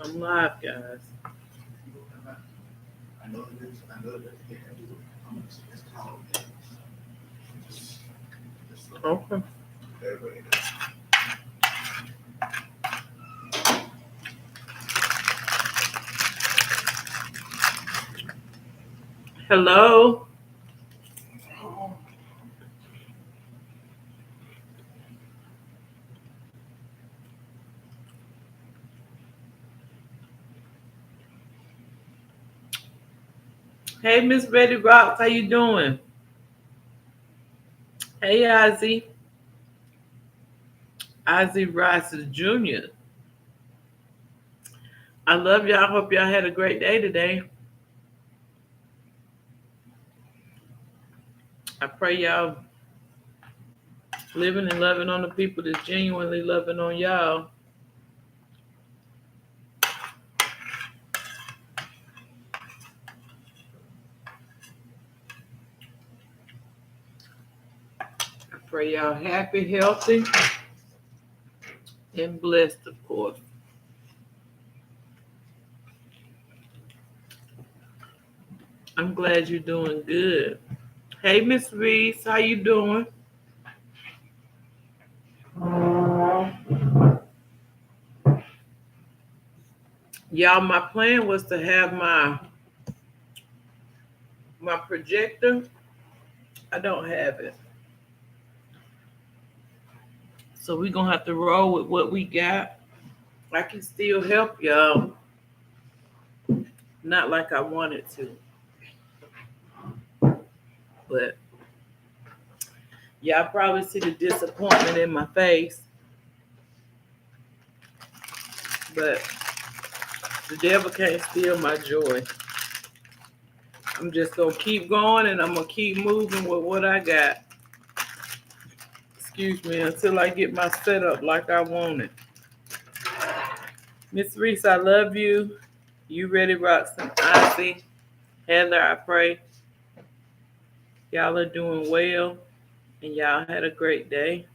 I'm live, guys. I know that it's called Okay. everybody. Hello. Hey, Miss Betty Rocks, how you doing? Hey, Ozzy. Ozzy Rice Jr. I love y'all. Hope y'all had a great day today. I pray y'all living and loving on the people that's genuinely loving on y'all. I pray y'all happy, healthy, and blessed, of course. I'm glad you're doing good. Hey, Miss Reese, how you doing? Y'all, my plan was to have my projector. I don't have it. So we're gonna have to roll with what we got. I can still help y'all. Not like I wanted to. But y'all probably see the disappointment in my face. But the devil can't steal my joy. I'm just gonna keep going and I'm gonna keep moving with what I got. Excuse me, until I get my setup like I want it. Miss Reese, I love you. You ready, Roxanne? Ozzy, Heather, I pray y'all are doing well and y'all had a great day.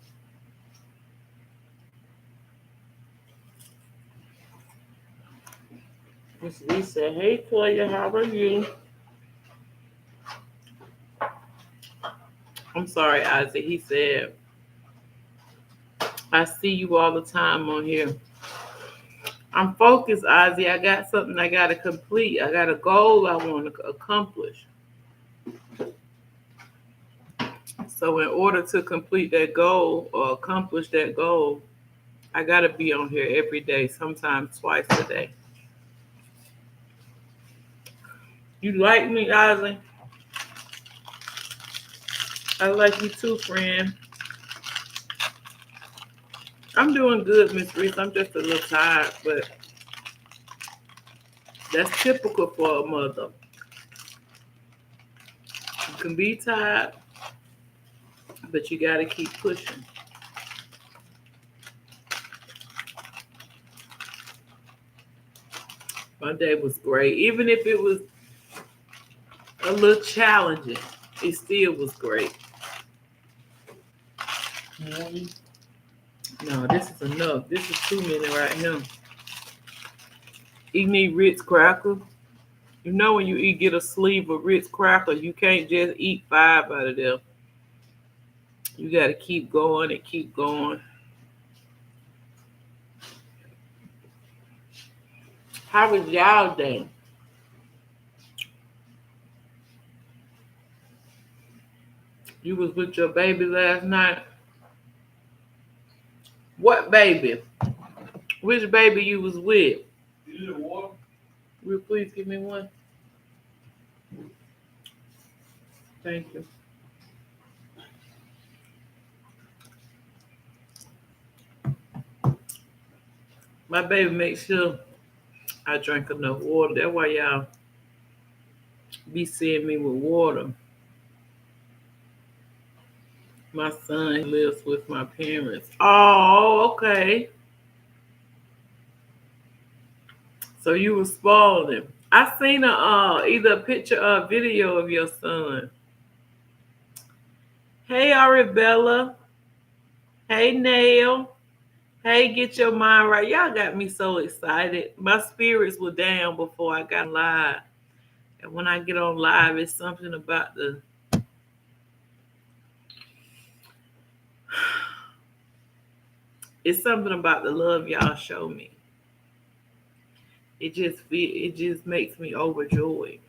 Miss Reese said, hey, Toya, how are you? I'm sorry, Ozzy. He said, I see you all the time on here. I'm focused, Ozzy. I got something I got to complete. I got a goal I want to accomplish. So, in order to complete that goal or accomplish that goal, I got to be on here every day, sometimes twice a day. You like me, Ozzy? I like you too, friend. I'm doing good, Miss Reese. I'm just a little tired, but that's typical for a mother. You can be tired, but you got to keep pushing. My day was great. Even if it was a little challenging, it still was great. No, this is enough. This is too many right here. You need Ritz cracker. You know when you get a sleeve of Ritz cracker, you can't just eat five out of them. You got to keep going and keep going. How was y'all day? You was with your baby last night? What baby? Which baby you was with? You need water? Will you please give me one? Thank you. My baby makes sure I drink enough water. That's why y'all be seeing me with water. My son lives with my parents. Oh, okay. So you was spoiled him. I seen either a picture or a video of your son. Hey Arabella. Hey Nail. Hey, get your mind right. Y'all got me so excited. My spirits were down before I got live. And when I get on live, it's something about the love y'all show me. It just makes me overjoyed.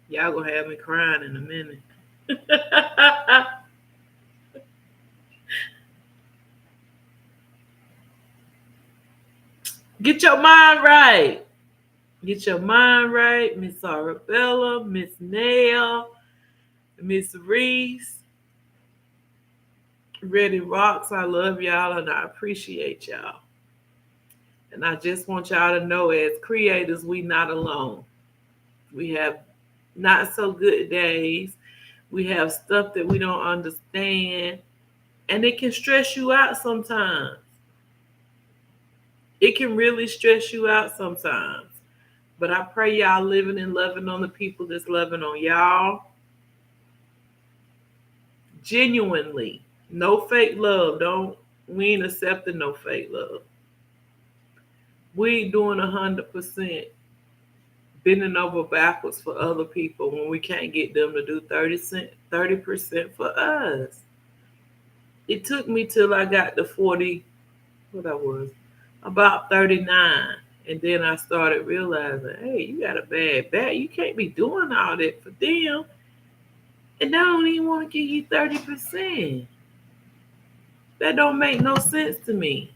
Y'all gonna have me crying in a minute. Get your mind right. Get your mind right, Miss Arabella, Miss Nail, Miss Reese, Ready Rocks. I love y'all and I appreciate y'all. And I just want y'all to know, as creators, we not alone. We have not so good days. We have stuff that we don't understand. And it can stress you out sometimes. It can really stress you out sometimes. But I pray y'all living and loving on the people that's loving on y'all. Genuinely. No fake love. We ain't accepting no fake love. We ain't doing 100% bending over backwards for other people when we can't get them to do 30% for us. It took me till I got to 40, what I was, about 39. And then I started realizing, hey, you got a bad back. You can't be doing all that for them. And they don't even want to give you 30%. That don't make no sense to me.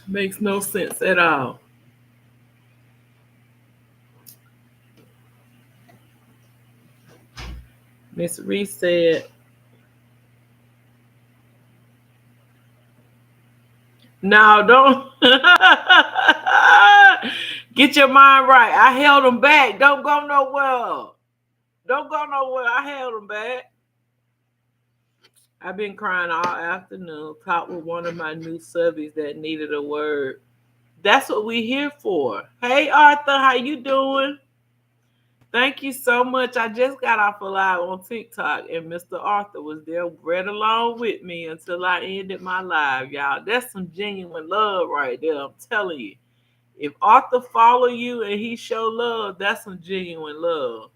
Makes no sense at all. Miss Reese said, no, don't. Get your mind right. I held them back. Don't go nowhere. Don't go nowhere. I held them back. I've been crying all afternoon. Talked with one of my new subbies that needed a word. That's what we here for. Hey, Arthur, how you doing? Thank you so much. I just got off a live on TikTok, and Mr. Arthur was there right along with me until I ended my live, y'all. That's some genuine love right there. I'm telling you. If Arthur follow you and he show love, that's some genuine love.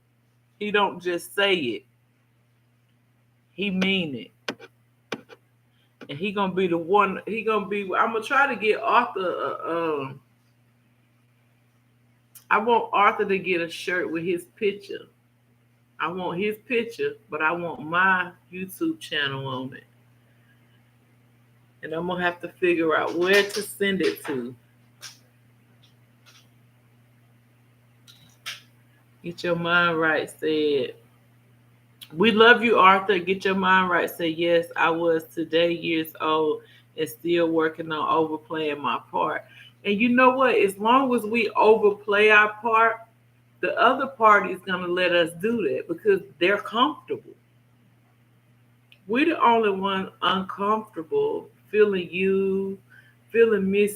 He don't just say it. He mean it. And he gonna be the one. I'm gonna try to get Arthur. I want Arthur to get a shirt with his picture. I want his picture, but I want my YouTube channel on it. And I'm gonna have to figure out where to send it to. Get your mind right, said. We love you, Arthur. Get your mind right. Say, yes, I was today years old and still working on overplaying my part. And you know what? As long as we overplay our part, the other party is going to let us do that because they're comfortable. We're the only one uncomfortable, feeling used, feeling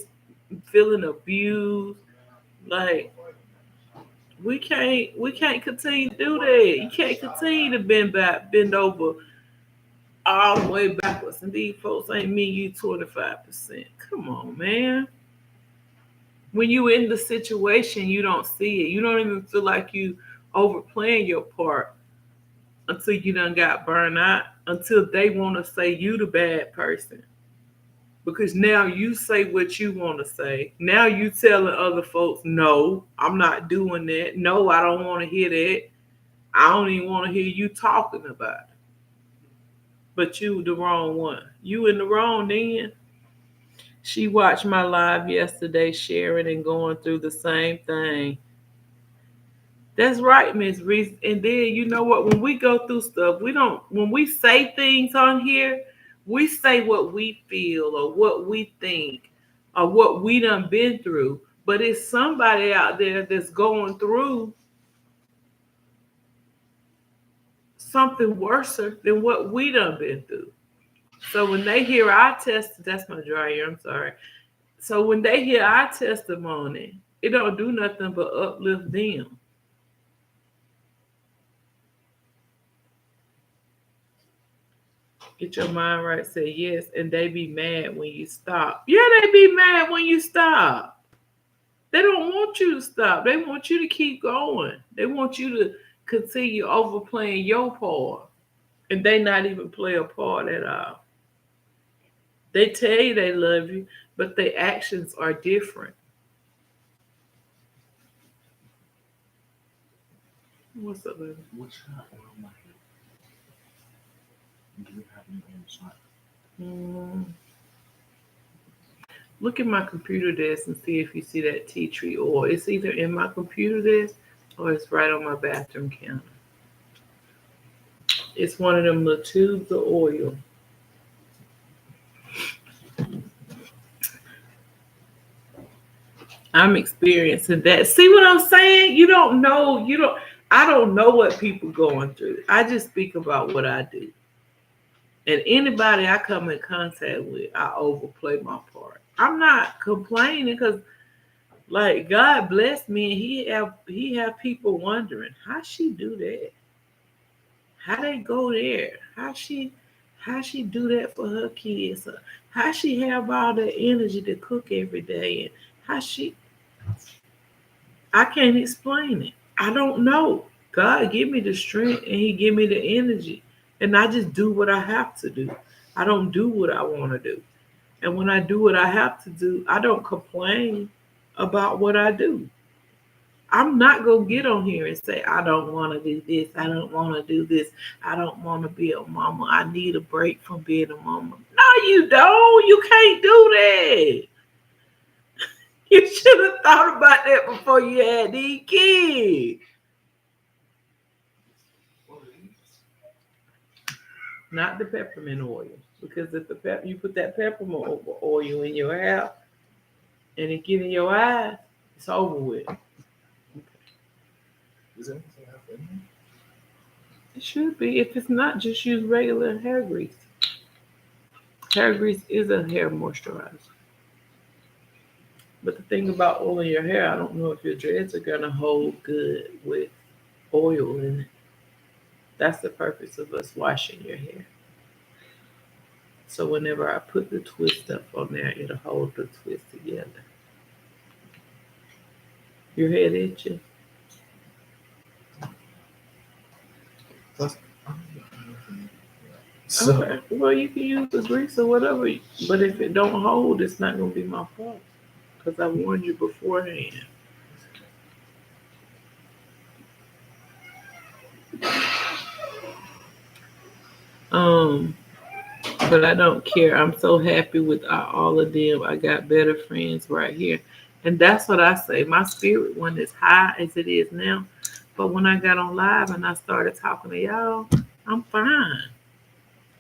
abused. Like, we can't continue to do that. You can't continue to bend over all the way backwards. And these folks ain't mean you 25%. Come on, man. When you in the situation, you don't see it. You don't even feel like you overplaying your part until you done got burned out, until they want to say you the bad person. Because now you say what you want to say. Now you telling other folks, no, I'm not doing that. No, I don't want to hear that. I don't even want to hear you talking about it. But you the wrong one. You in the wrong then. She watched my live yesterday, sharing and going through the same thing. That's right, Miss Reese. And then you know what? When we go through stuff, when we say things on here, we say what we feel or what we think or what we done been through. But it's somebody out there that's going through something worse than what we done been through. So when they hear our that's my dryer, I'm sorry. So when they hear our testimony, it don't do nothing but uplift them. Get your mind right, say yes, and they be mad when you stop. Yeah, they be mad when you stop. They don't want you to stop. They want you to keep going. They want you to continue overplaying your part. And they not even play a part at all. They tell you they love you, but their actions are different. What's up, baby? Which kind of oil my hair? Do you have any on the side? Mm. Look at my computer desk and see if you see that tea tree oil. It's either in my computer desk or it's right on my bathroom counter. It's one of them little tubes of oil. I'm experiencing that. See what I'm saying? You don't know. I don't know what people going through. I just speak about what I do. And anybody I come in contact with, I overplay my part. I'm not complaining because like God bless me and he have people wondering how she do that. How they go there? How she do that for her kids? How she have all that energy to cook every day and how she I can't explain it. I don't know. God give me the strength and he give me the energy. And I just do what I have to do. I don't do what I want to do. And when I do what I have to do, I don't complain about what I do. I'm not going to get on here and say, I don't want to do this. I don't want to do this. I don't want to be a mama. I need a break from being a mama. No, you don't. You can't do that. You should have thought about that before you had these kids. Not the peppermint oil. Because if you put that peppermint oil in your hair and it get in your eyes, it's over with. Is anything happening? It should be. If it's not, just use regular hair grease. Hair grease is a hair moisturizer. But the thing about oil in your hair, I don't know if your dreads are gonna hold good with oil in it. That's the purpose of us washing your hair. So whenever I put the twist up on there, it'll hold the twist together. Your head itching? So, Okay. Well, you can use the grease or whatever. But if it don't hold, it's not gonna be my fault. Because I warned you beforehand. Um, but I don't care. I'm so happy with all of them. I got better friends right here. And that's what I say. My spirit wasn't as high as it is now. But when I got on live and I started talking to y'all, I'm fine.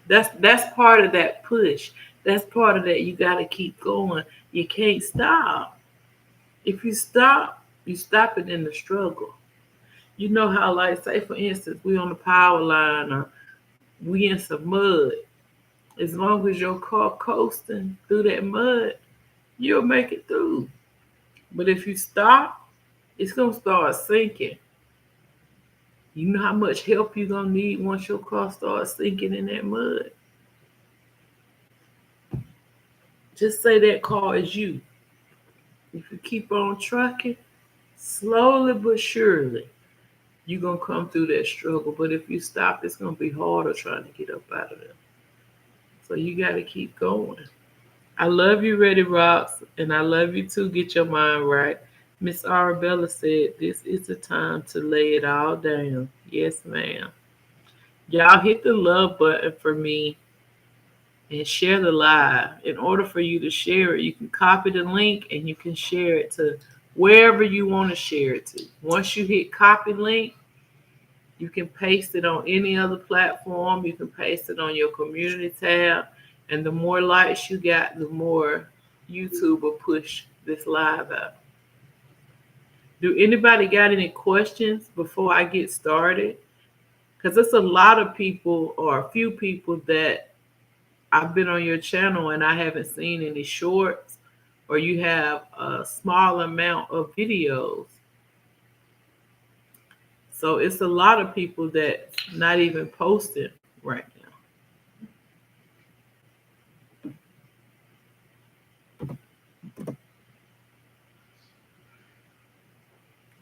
That's part of that push. That's part of that you gotta keep going. You can't stop. If you stop it in the struggle. You know how, like, say for instance, we on the power line or we in some mud. As long as your car coasting through that mud, you'll make it through. But if you stop, it's gonna start sinking. You know how much help you're gonna need once your car starts sinking in that mud. Just say that car is you. If you keep on trucking, slowly but surely, you're gonna come through that struggle. But if you stop, it's gonna be harder trying to get up out of there. So you gotta keep going. I love you, Ready Rocks, and I love you too. Get your mind right. Miss Arabella said, this is the time to lay it all down. Yes, ma'am. Y'all hit the love button for me and share the live. In order for you to share it, you can copy the link and you can share it to wherever you want to share it to. Once you hit copy link, you can paste it on any other platform. You can paste it on your community tab. And the more likes you got, the more YouTube will push this live out. Do anybody got any questions before I get started? Because it's a lot of people or a few people that I've been on your channel and I haven't seen any shorts, or you have a small amount of videos. So it's a lot of people that's not even posting right now.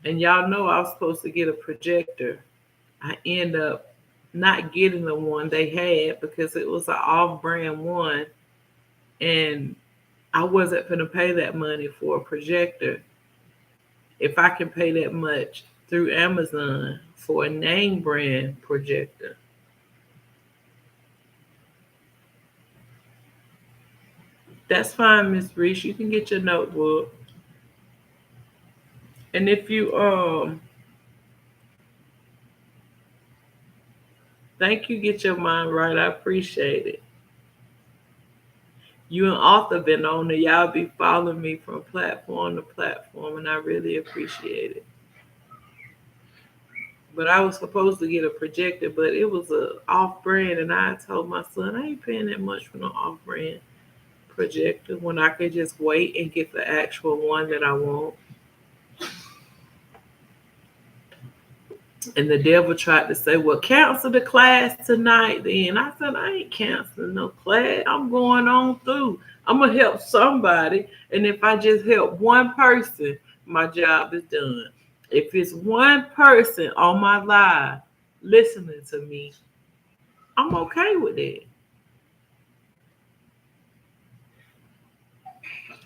And y'all know I was supposed to get a projector. I end up not getting the one they had because it was an off-brand one, and I wasn't going to pay that money for a projector. If I can pay that much through Amazon for a name brand projector. That's fine, Miss Reese. You can get your notebook. And if you thank you, get your mind right. I appreciate it. You and Arthur been on there. Y'all be following me from platform to platform, and I really appreciate it. But I was supposed to get a projector, but it was a off brand, and I told my son I ain't paying that much for no off brand projector when I could just wait and get the actual one that I want. And the devil tried to say, well, cancel the class tonight then. I said, I ain't canceling no class. I'm going on through. I'm going to help somebody. And if I just help one person, my job is done. If it's one person on my live listening to me, I'm okay with it.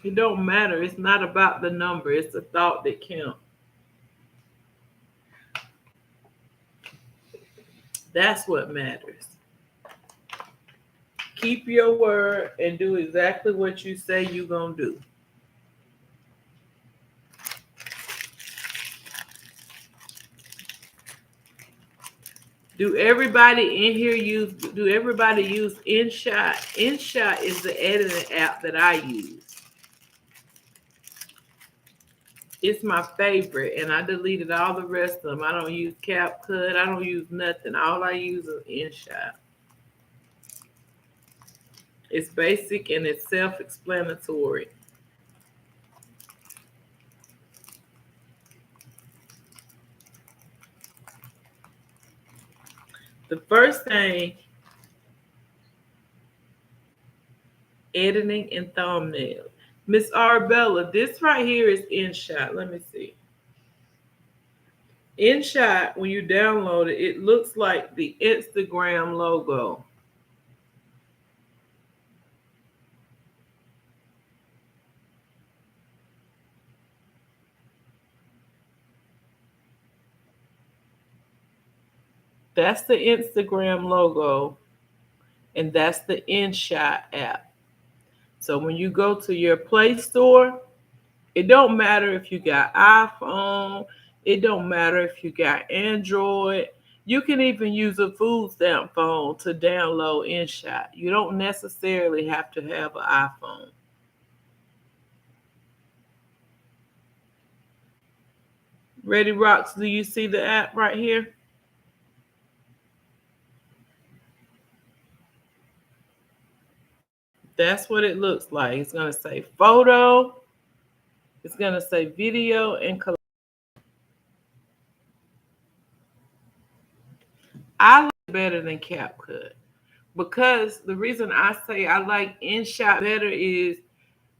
It don't matter. It's not about the number. It's the thought that counts. That's what matters. Keep your word and do exactly what you say you're going to do. Do everybody use InShot? InShot is the editing app that I use. It's my favorite, and I deleted all the rest of them. I don't use CapCut. I don't use nothing. All I use is InShot. It's basic and it's self-explanatory. The first thing, editing and thumbnail. Miss Arabella, this right here is InShot. Let me see. InShot, when you download it, it looks like the Instagram logo. That's the Instagram logo, and that's the InShot app. So when you go to your Play Store, it don't matter if you got iPhone, it don't matter if you got Android. You can even use a food stamp phone to download InShot. You don't necessarily have to have an iPhone. Ready Rocks, do you see the app right here? That's what it looks like. It's going to say photo. It's going to say video and collect. I like it better than CapCut because the reason I say I like InShot better is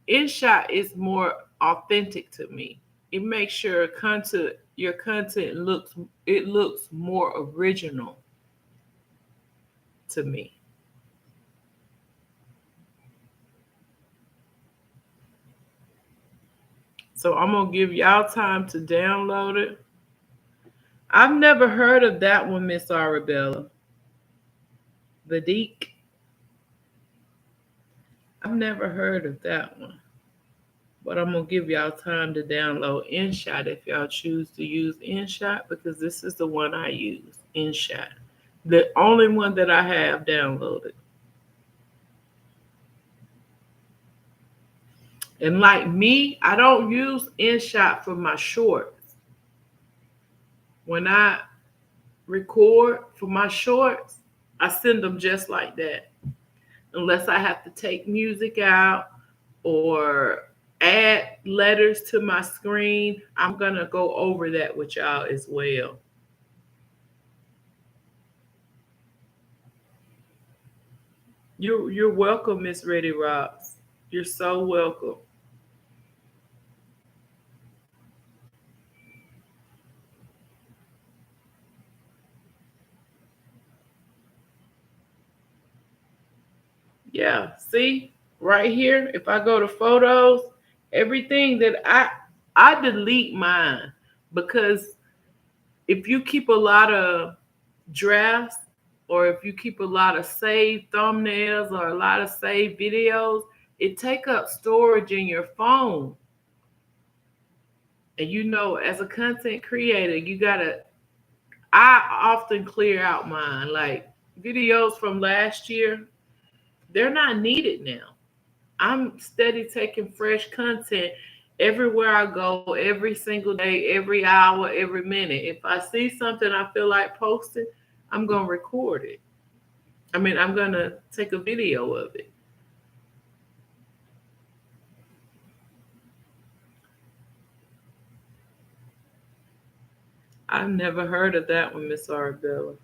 InShot is more authentic to me. It makes your content looks more original to me. So I'm gonna give y'all time to download it. I've never heard of that one, Miss Arabella. Vadik. I've never heard of that one. But I'm gonna give y'all time to download InShot if y'all choose to use InShot because this is the one I use, InShot. The only one that I have downloaded. And like me, I don't use InShot for my shorts. When I record for my shorts, I send them just like that. Unless I have to take music out or add letters to my screen, I'm going to go over that with y'all as well. You're welcome, Miss Ready Rocks. You're so welcome. Yeah, see right here, if I go to photos, everything that I delete mine because if you keep a lot of drafts or if you keep a lot of saved thumbnails or a lot of saved videos, it take up storage in your phone. And as a content creator, I often clear out mine. Like videos from last year, they're not needed now. I'm steady taking fresh content everywhere I go, every single day, every hour, every minute. If I see something I feel like posting, I'm going to record it. I'm going to take a video of it. I've never heard of that one, Miss Arabella.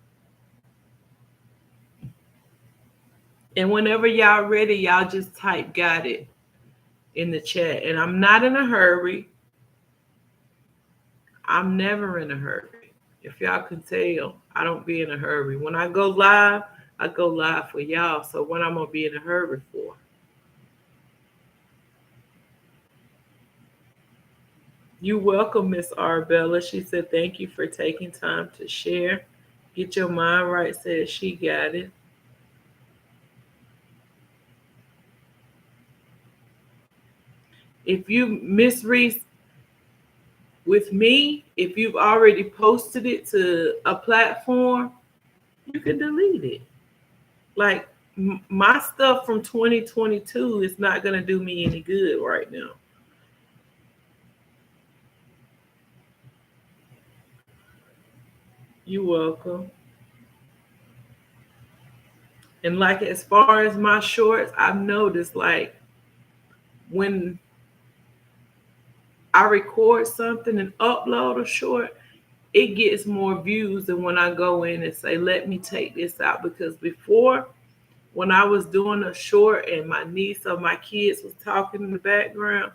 And whenever y'all ready, y'all just type got it in the chat. And I'm not in a hurry. I'm never in a hurry. If y'all can tell, I don't be in a hurry. When I go live for y'all. So when I'm gonna be in a hurry for? You welcome, Miss Arbella. She said thank you for taking time to share. Get your mind right, said she got it. If you Miss Reese, with me, if you've already posted it to a platform, you can delete it. Like my stuff from 2022 is not going to do me any good right now. You're welcome. And like as far as my shorts, I've noticed like when I record something and upload a short, it gets more views than when I go in and say, let me take this out. Because before, when I was doing a short and my niece or my kids was talking in the background,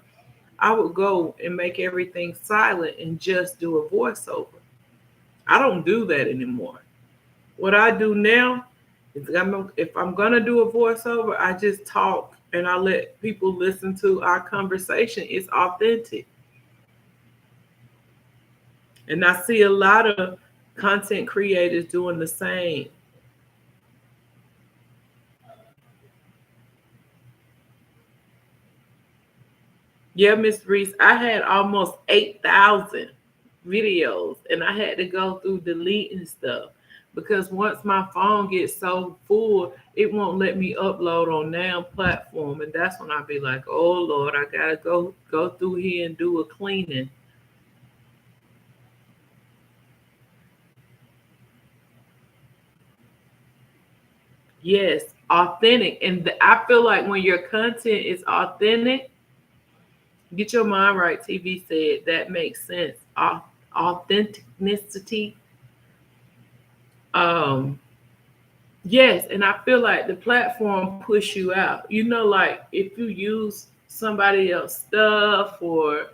I would go and make everything silent and just do a voiceover. I don't do that anymore. What I do now is if I'm going to do a voiceover, I just talk and I let people listen to our conversation. It's authentic. And I see a lot of content creators doing the same. Yeah, Miss Reese, I had almost 8,000 videos and I had to go through deleting stuff because once my phone gets so full, it won't let me upload on now platform. And that's when I'll be like, oh Lord, I gotta go through here and do a cleaning. Yes, authentic. And I feel like when your content is authentic, get your mind right, TV said, that makes sense. Authenticity. Um, yes, and I feel like the platform push you out. Like if you use somebody else's stuff or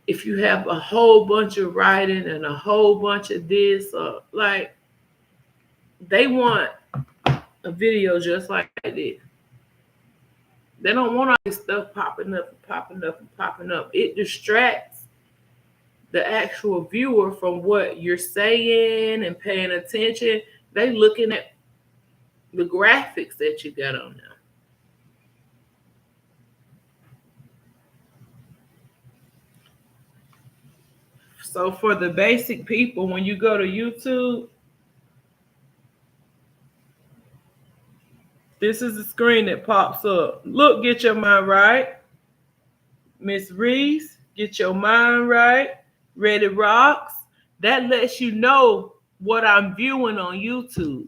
if you have a whole bunch of writing and a whole bunch of this, or like they want a video just like this. They don't want all this stuff popping up and popping up and popping up. It distracts the actual viewer from what you're saying and paying attention. They looking at the graphics that you got on there. So for the basic people, when you go to YouTube, this is the screen that pops up. Look, get your mind right. Miss Reese, get your mind right. Ready Rocks. That lets you know what I'm viewing on YouTube.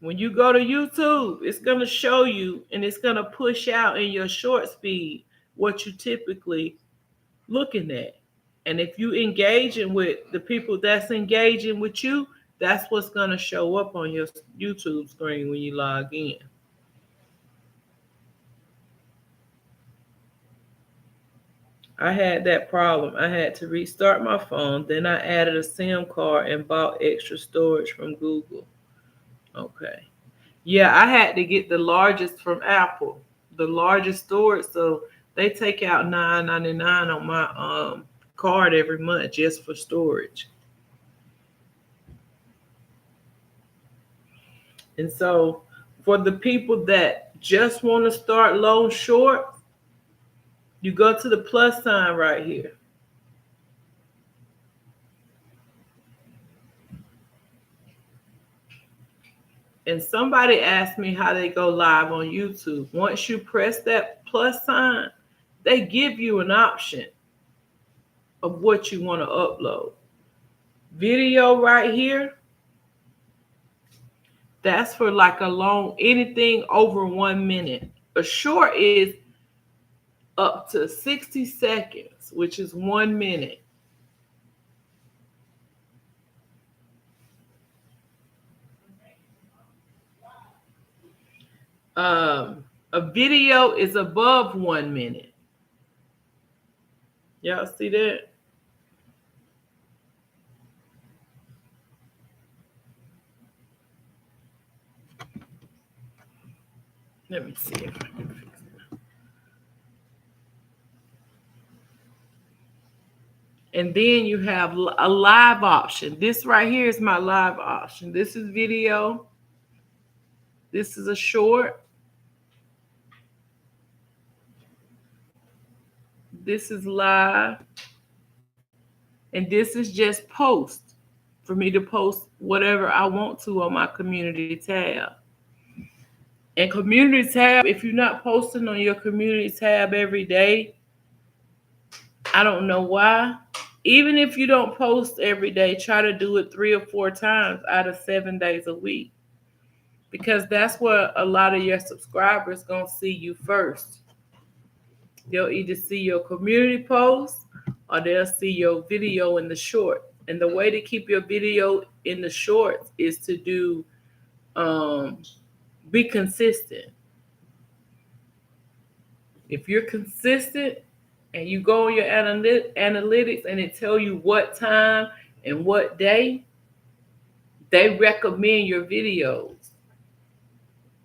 When you go to YouTube, it's going to show you and it's going to push out in your short speed what you typically looking at. And if you engaging with the people that's engaging with you, that's what's going to show up on your YouTube screen when you log in. I had that problem. I had to restart my phone. Then I added a SIM card and bought extra storage from Google. Okay. Yeah, I had to get the largest from Apple, the largest storage. So they take out $9.99 on my card every month just for storage. And so for the people that just want to start low short, you go to the plus sign right here. And somebody asked me how they go live on YouTube. Once you press that plus sign, they give you an option of what you want to upload. Video right here, that's for like a long, anything over 1 minute. A short is up to 60 seconds, which is 1 minute. A video is above 1 minute. Y'all see that? Let me see if I can fix it. And then you have a live option. This right here is my live option. This is video. This is a short. This is live. And this is just post for me to post whatever I want to on my community tab. And community tab, if you're not posting on your community tab every day, I don't know why. Even if you don't post every day, try to do it 3 or 4 times out of 7 days a week. Because that's where a lot of your subscribers gonna see you first. They'll either see your community post or they'll see your video in the short. And the way to keep your video in the shorts is to do be consistent. If you're consistent and you go on your analytics and it tell you what time and what day, they recommend your videos.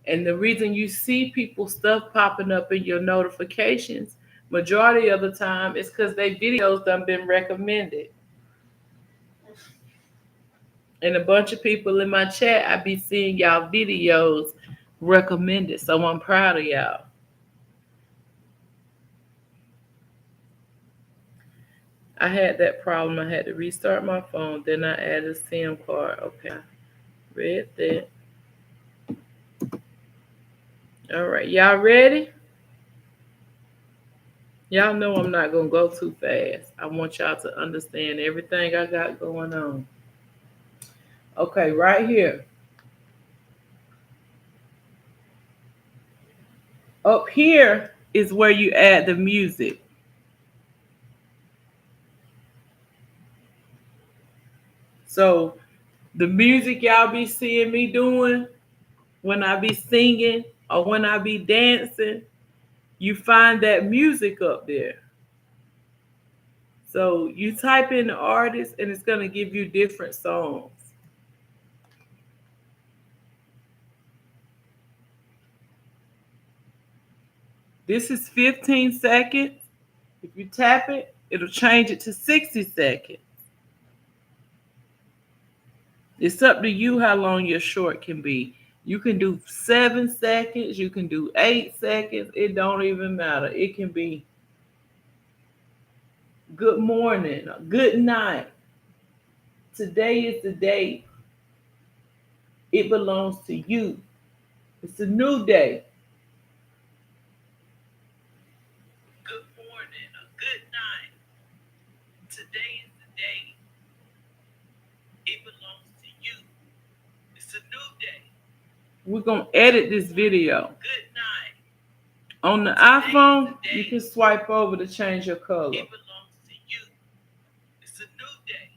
And the reason you see people stuff popping up in your notifications, majority of the time, is because their videos done been recommended. And a bunch of people in my chat, I be seeing y'all videos recommended. So I'm proud of y'all. I had that problem. I had to restart my phone. Then I added a SIM card. Okay. Read that. All right. Y'all ready? Y'all know I'm not going to go too fast. I want y'all to understand everything I got going on. Okay, right here. Up here is where you add the music. So the music y'all be seeing me doing when I be singing or when I be dancing, you find that music up there. So you type in the artist and it's going to give you different songs. This is 15 seconds. If you tap it, it'll change it to 60 seconds. It's up to you how long your short can be. You can do 7 seconds. You can do 8 seconds. It don't even matter. It can be good morning, good night. Today is the day. It belongs to you. It's a new day. Good morning or good night. Today is the day. It belongs to you. It's a new day. We're going to edit this video. Good night. On the iPhone, you can swipe over to change your color. It belongs to you. It's a new day.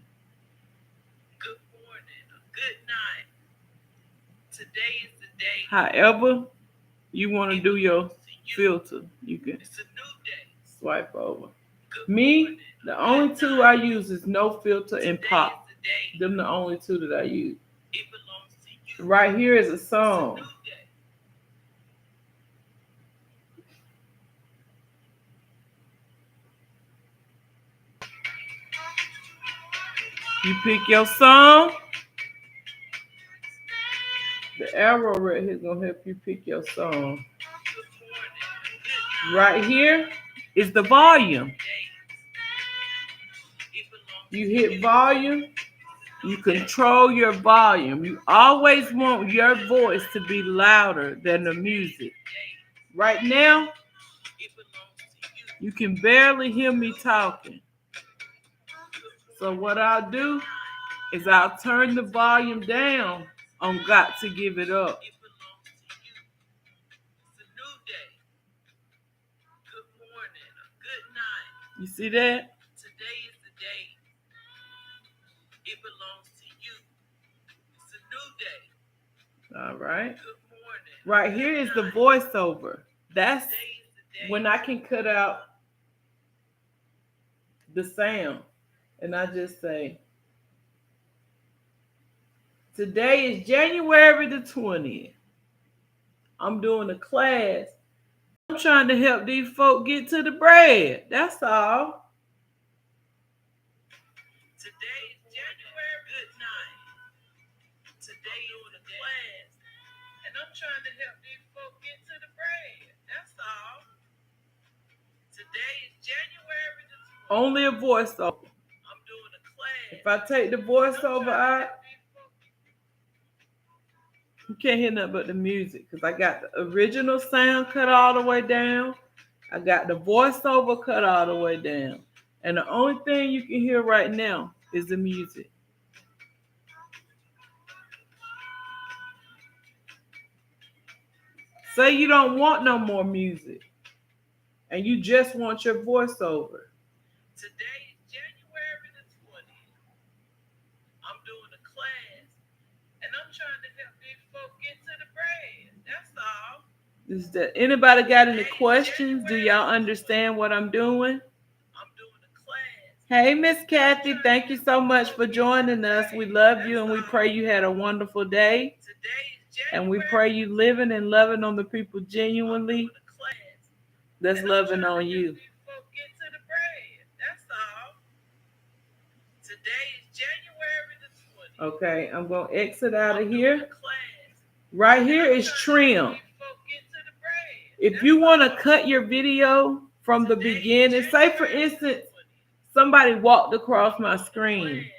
Good morning or good night. Today is the day. However you want to do your filter, you can swipe over. Me, the only two I use is no filter and pop. Them the only two that I use. Right here is a song. You pick your song. The arrow right here is going to help you pick your song. Right here is the volume. You hit volume. You control your volume. You always want your voice to be louder than the music. Right now, you can barely hear me talking. So what I'll do is I'll turn the volume down on Got to Give It Up. You see that? Today is the day. It belongs to you. It's a new day. All right. Good morning. Right here is the voiceover. That's Today is the day. when I can cut out the sound. And I just say, today is January the 20th. I'm doing a class. I'm trying to help these folk get to the bread. That's all. Today is January good night. Today is the class. And I'm trying to help these folk get to the bread. That's all. Today is January the 20th. Only a voiceover. I'm doing a class. If I take the voiceover out, you can't hear nothing but the music because I got the original sound cut all the way down. I got the voiceover cut all the way down. And the only thing you can hear right now is the music. Say you don't want no more music and you just want your voiceover. Today is January the 20th. I'm doing a class. And I'm trying to help these folk get to the bread. That's all. Is that anybody got any questions? Do y'all understand what I'm doing? I'm doing a class. Hey, Miss Kathy, thank you so much for joining us. We love you and we pray you had a wonderful day. Today is January. And we pray you living and loving on the people genuinely. I'm doing a class. That's And I'm loving trying to on help you. these folk get to the bread. That's all. Today is January the 20th. Okay, I'm going to exit out of I'm doing here. a class. Right And here I'm is trying to trim. help these folk get to the bread. If That's you want all. to cut your video from the Today is beginning, say for January the instance, 20th. somebody walked across my I'm doing a screen class.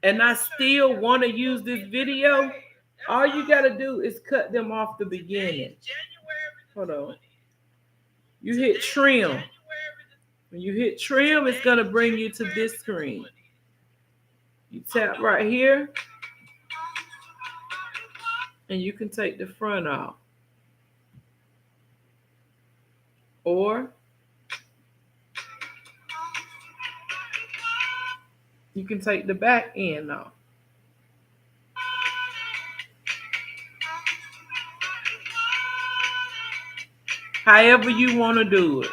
and I I'm trying to still help want to these use folk this get to the video, bread. That's all you all. got to do is cut them off the Today beginning. is January the Hold on. 20th. You Today hit is trim. January the When you hit trim, it's Today going to is bring you to January this the screen. 20th. You I'm tap doing right here and you can take the front off. Or you can take the back end off. However you want to do it.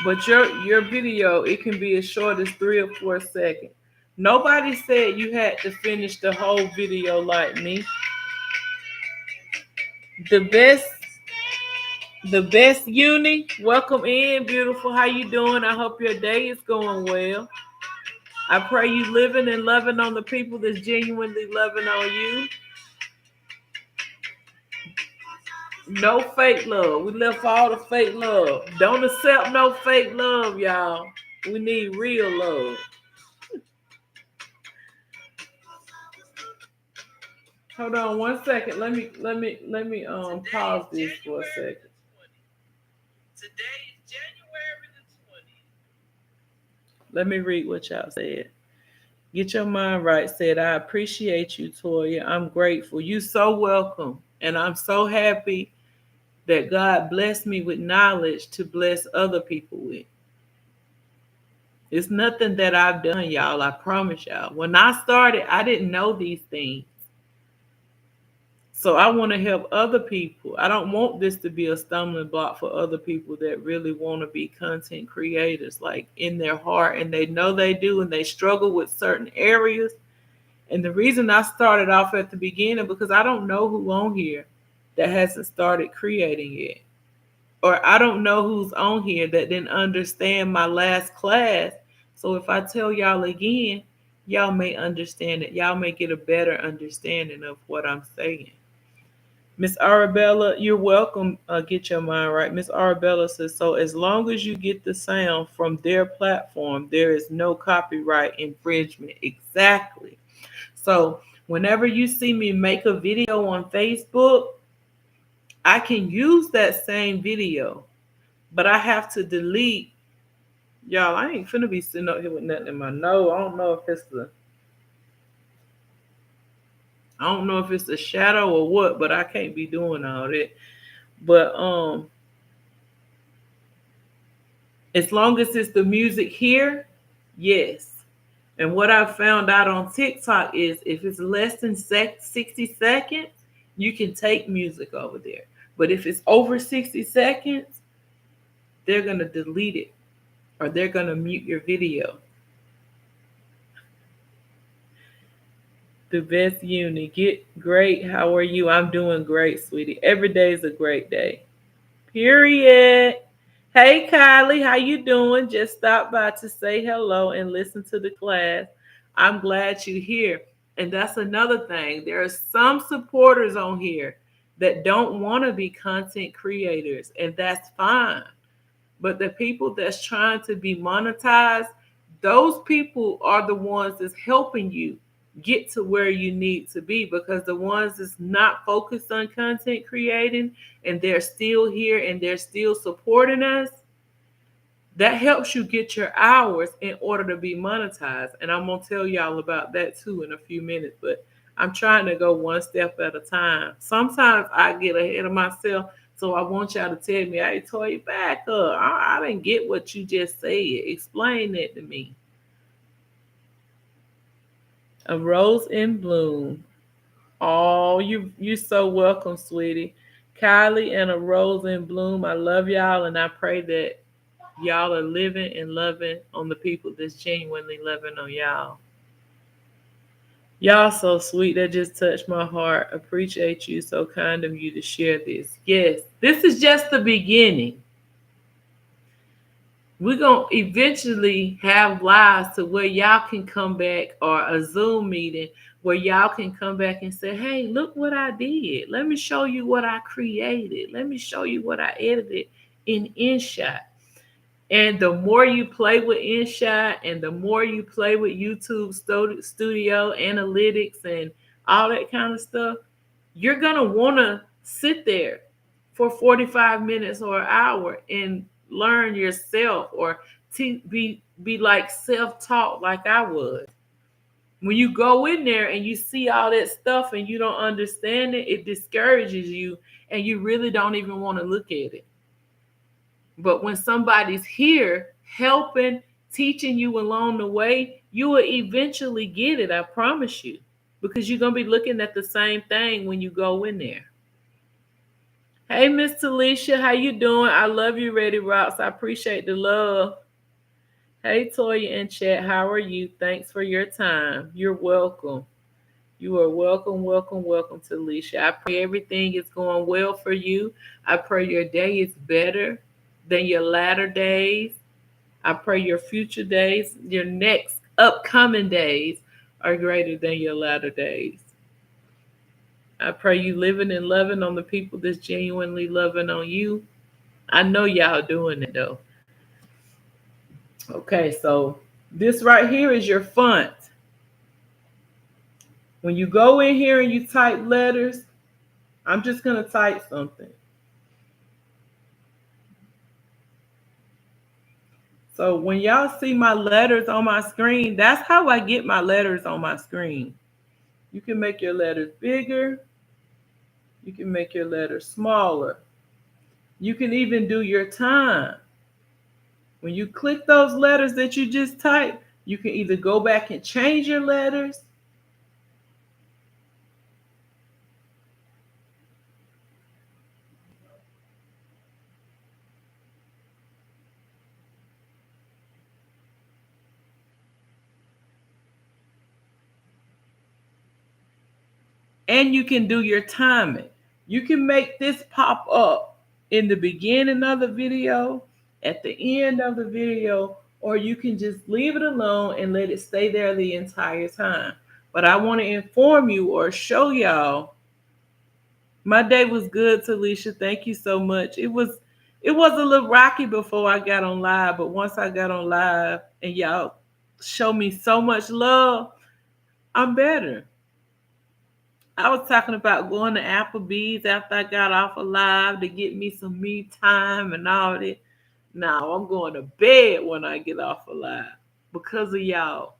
But your video, it can be as short as 3 or 4 seconds. Nobody said you had to finish the whole video like me. The best uni, welcome in, beautiful. How you doing? I hope your day is going well. I pray you living and loving on the people that's genuinely loving on you. No fake love. We left all the fake love. Don't accept no fake love, y'all. We need real love. Hold on 1 second. Let me pause this for a second. Today is January the 20th. Let me read what y'all said. Get your mind right. Said, I appreciate you, Toya. I'm grateful. You so welcome. And I'm so happy that God blessed me with knowledge to bless other people with. It's nothing that I've done, y'all. I promise y'all. When I started, I didn't know these things. So I want to help other people. I don't want this to be a stumbling block for other people that really want to be content creators, like in their heart, and they know they do, and they struggle with certain areas. And the reason I started off at the beginning, because I don't know who on here that hasn't started creating yet. Or I don't know who's on here that didn't understand my last class. So if I tell y'all again, y'all may understand it. Y'all may get a better understanding of what I'm saying. Miss Arabella, you're welcome. Get your mind right. Miss Arabella says, so as long as you get the sound from their platform, there is no copyright infringement. Exactly. So whenever you see me make a video on Facebook, I can use that same video, but I have to delete. Y'all, I ain't finna be sitting up here with nothing in my nose. I don't know if it's the shadow or what, but I can't be doing all that. But as long as it's the music here, yes. And what I found out on TikTok is if it's less than 60 seconds, you can take music over there. But if it's over 60 seconds, they're going to delete it or they're going to mute your video. The best uni. Get great. How are you? I'm doing great, sweetie. Every day is a great day. Period. Hey Kylie, how you doing? Just stopped by to say hello and listen to the class. I'm glad you're here. And that's another thing. There are some supporters on here that don't want to be content creators, and that's fine. But the people that's trying to be monetized, those people are the ones that's helping you get to where you need to be, because the ones that's not focused on content creating and they're still here and they're still supporting us, that helps you get your hours in order to be monetized. And I'm going to tell y'all about that too in a few minutes, but I'm trying to go one step at a time. Sometimes I get ahead of myself, so I want y'all to tell me, hey, Toy, back up. I didn't get what you just said. Explain that to me. A rose in bloom. Oh, you so welcome, sweetie. Kylie and a rose in bloom. I love y'all, and I pray that y'all are living and loving on the people that's genuinely loving on y'all. Y'all so sweet. That just touched my heart. Appreciate you. So kind of you to share this. Yes, this is just the beginning. We're going to eventually have lives to where y'all can come back, or a Zoom meeting where y'all can come back and say, hey, look what I did. Let me show you what I created. Let me show you what I edited in InShot. And the more you play with InShot and the more you play with YouTube Studio Analytics and all that kind of stuff, you're going to want to sit there for 45 minutes or an hour and learn yourself, or be like self-taught like I was. When you go in there and you see all that stuff and you don't understand it, it discourages you and you really don't even want to look at it. But when somebody's here helping, teaching you along the way, you will eventually get it, I promise you, because you're going to be looking at the same thing when you go in there. Hey, Miss Talisha, how you doing? I love you, Ready Rocks. I appreciate the love. Hey, Toya in chat, how are you? Thanks for your time. You're welcome. You are welcome, welcome, welcome, Talisha. I pray everything is going well for you. I pray your day is better than your latter days. I pray your future days, your next upcoming days, are greater than your latter days. I pray you living and loving on the people that's genuinely loving on you. I know y'all doing it though. Okay, so this right here is your font. When you go in here and you type letters, I'm just going to type something. So when y'all see my letters on my screen, that's how I get my letters on my screen. You can make your letters bigger. You can make your letters smaller. You can even do your time. When you click those letters that you just typed, you can either go back and change your letters. And you can do your timing. You can make this pop up in the beginning of the video, at the end of the video, or you can just leave it alone and let it stay there the entire time. But I want to inform you or show y'all my day was good, Talisha. Thank you so much. It was a little rocky before I got on live, but once I got on live and y'all show me so much love, I'm better. I was talking about going to Applebee's after I got off of live to get me some me time and all that. Now I'm going to bed when I get off of live because of y'all.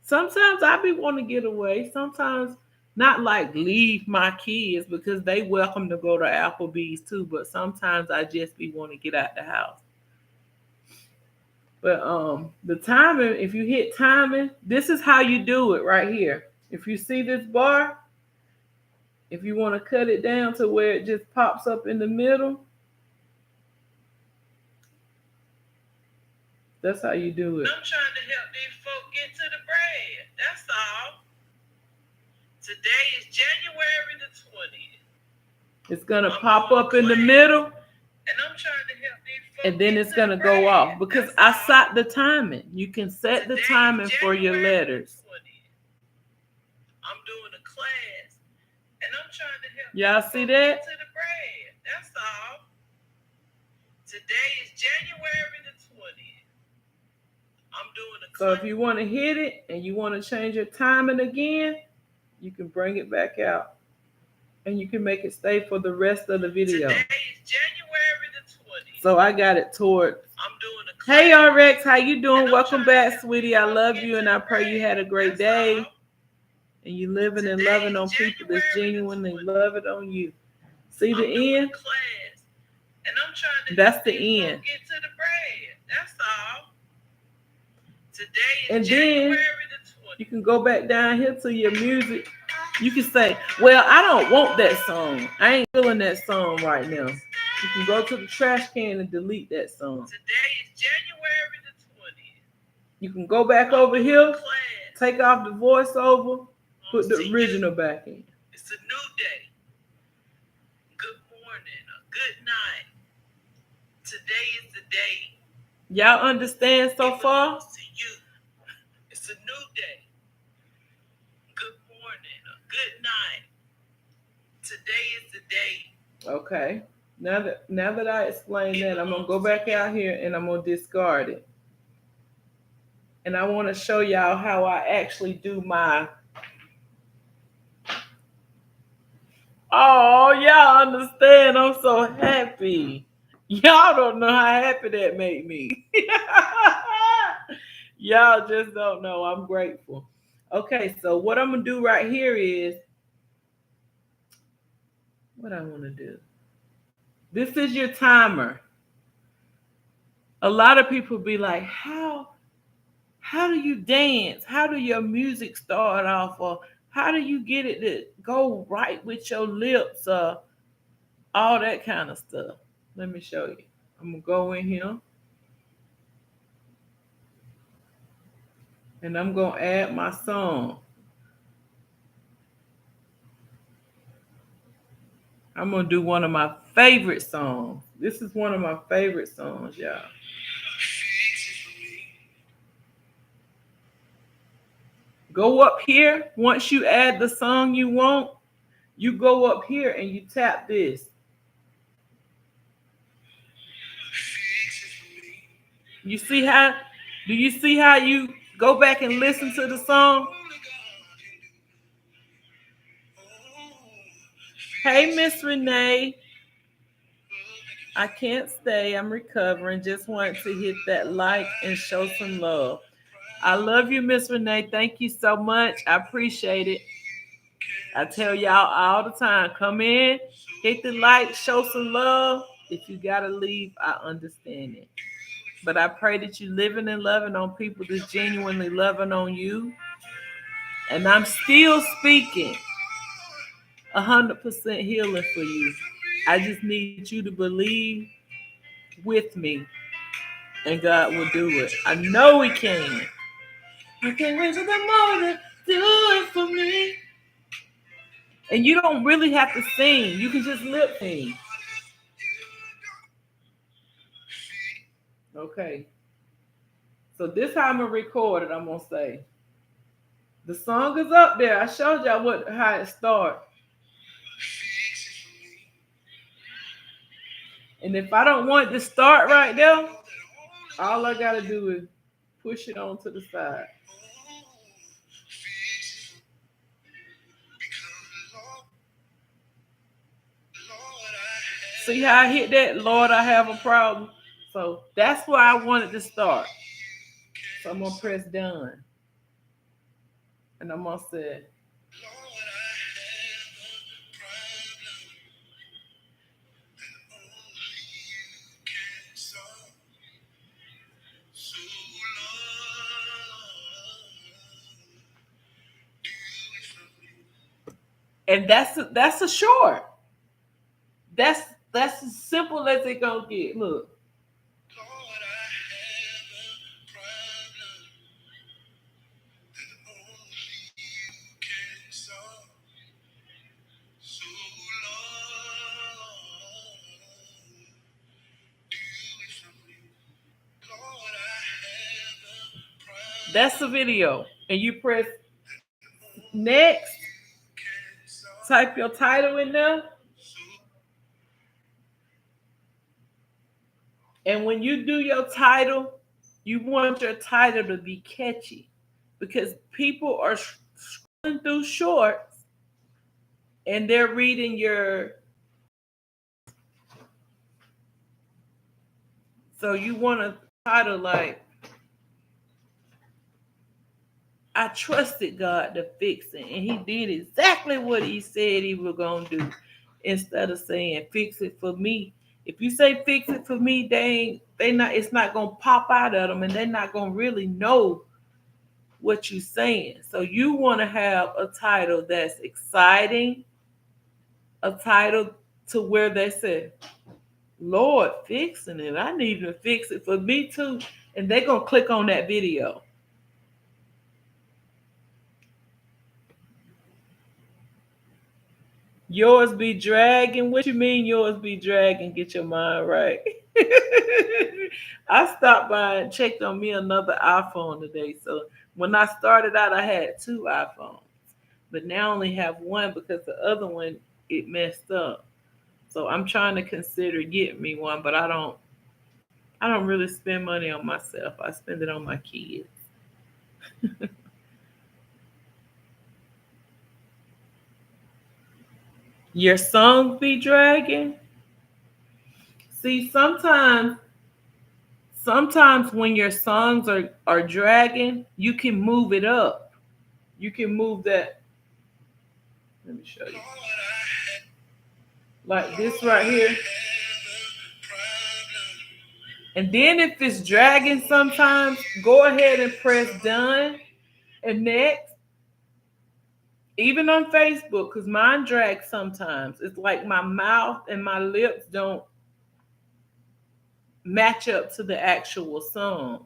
Sometimes I be want to get away. Sometimes not like leave my kids because they welcome to go to Applebee's too. But sometimes I just be want to get out the house. But the timing, if you hit timing, this is how you do it right here. If you see this bar, if you want to cut it down to where it just pops up in the middle, that's how you do it. I'm trying to help these folk get to the bread. That's all. Today is January the 20th. It's gonna pop up in the middle, and I'm trying to help these folk and then get it's to gonna the go bread. off because That's I all. set the timing. You can set the Today is timing for your January letters. the 20th. I'm doing a class, and I'm trying to help Y'all these see folk that? get to the bread. That's all. Today is January the 20th. I'm doing a So class. if you want to hit it and you want to change your timing again, you can bring it back out. And you can make it stay for the rest of the video. Today is January the 20th. So I got it toward. I'm doing a class. Hey RX, how you doing? And I'm Welcome trying to back, help sweetie. these I folk love get you to and the I pray you bread. had a great That's day. all. And you living and Today loving is on people that's January the genuine and 20th. love it on you. See I'm the doing end? a class, and I'm trying to That's help the these end. folk get to the bread. That's all. Today is And then January the 20th. you can go back down here to your music. You can say, well, I don't want that song. I ain't feeling that song right now. You can go to the trash can and delete that song. Today is January the 20th. You can go back I'm over doing here, a class. take off the voiceover, put the See you. original back in. It's a new day. Good morning or good night. Today is the day. Y'all understand so It far? belongs to you. It's a new day. Good morning or good night. Today is the day. Okay. Now that I explained that, I'm gonna go back out here and I'm gonna discard it. And I want to show y'all how I actually do my. Oh, y'all understand? I'm so happy. Y'all don't know how happy that made me. Y'all just don't know. I'm grateful. Okay, so what I'm gonna do right here is what I want to do. This is your timer. A lot of people be like, how do you dance? How do your music start off? Or how do you get it to go right with your lips? All that kind of stuff. Let me show you. I'm gonna go in here and I'm gonna add my song. I'm gonna do one of my favorite songs. This is one of my favorite songs, y'all. Go up here. Once you add the song you want, you go up here and you tap this. You see how? Do you see how you go back and listen to the song? Hey, Miss Renee. I can't stay. I'm recovering. Just wanted to hit that like and show some love. I love you, Miss Renee. Thank you so much. I appreciate it. I tell y'all all the time, come in, hit the like, show some love. If you gotta leave, I understand it. But I pray that you living and loving on people that's genuinely loving on you. And I'm still speaking 100% healing for you. I just need you to believe with me, and God will do it. I know He can. I can't wait till the morning. Do it for me. And you don't really have to sing. You can just lip sing. Okay. So this how I'm gonna record it. I'm gonna say the song is up there. I showed y'all how it starts. And if I don't want it to start right there, all I gotta do is push it on to the side. See how I hit that? Lord, I have a problem. So that's where I wanted to start. So I'm gonna press done. And I'm gonna say, and that's a short. That's as simple as it gonna get. Look. That's the video. And you press next, type your title in there. And when you do your title, you want your title to be catchy because people are scrolling through shorts and they're reading your. So you want a title like, I trusted God to fix it, and He did exactly what He said He was gonna do. Instead of saying fix it for me, if you say fix it for me, it's not gonna pop out of them, and they're not gonna really know what you're saying. So you want to have a title that's exciting, a title to where they say, Lord, fixing it. I need to fix it for me too, and they're gonna click on that video. Yours be dragging. What you mean yours be dragging? Get your mind right. I stopped by and checked on me another iPhone today. So when I started out, I had 2 iPhones. But now I only have one because the other one, it messed up. So I'm trying to consider getting me one, but I don't really spend money on myself. I spend it on my kids. Your songs be dragging. See, sometimes when your songs are dragging, you can move it up. You can move that. Let me show you. Like this right here. And then if it's dragging sometimes, go ahead and press done. And next, even on Facebook, because mine drags sometimes. It's like my mouth and my lips don't match up to the actual song.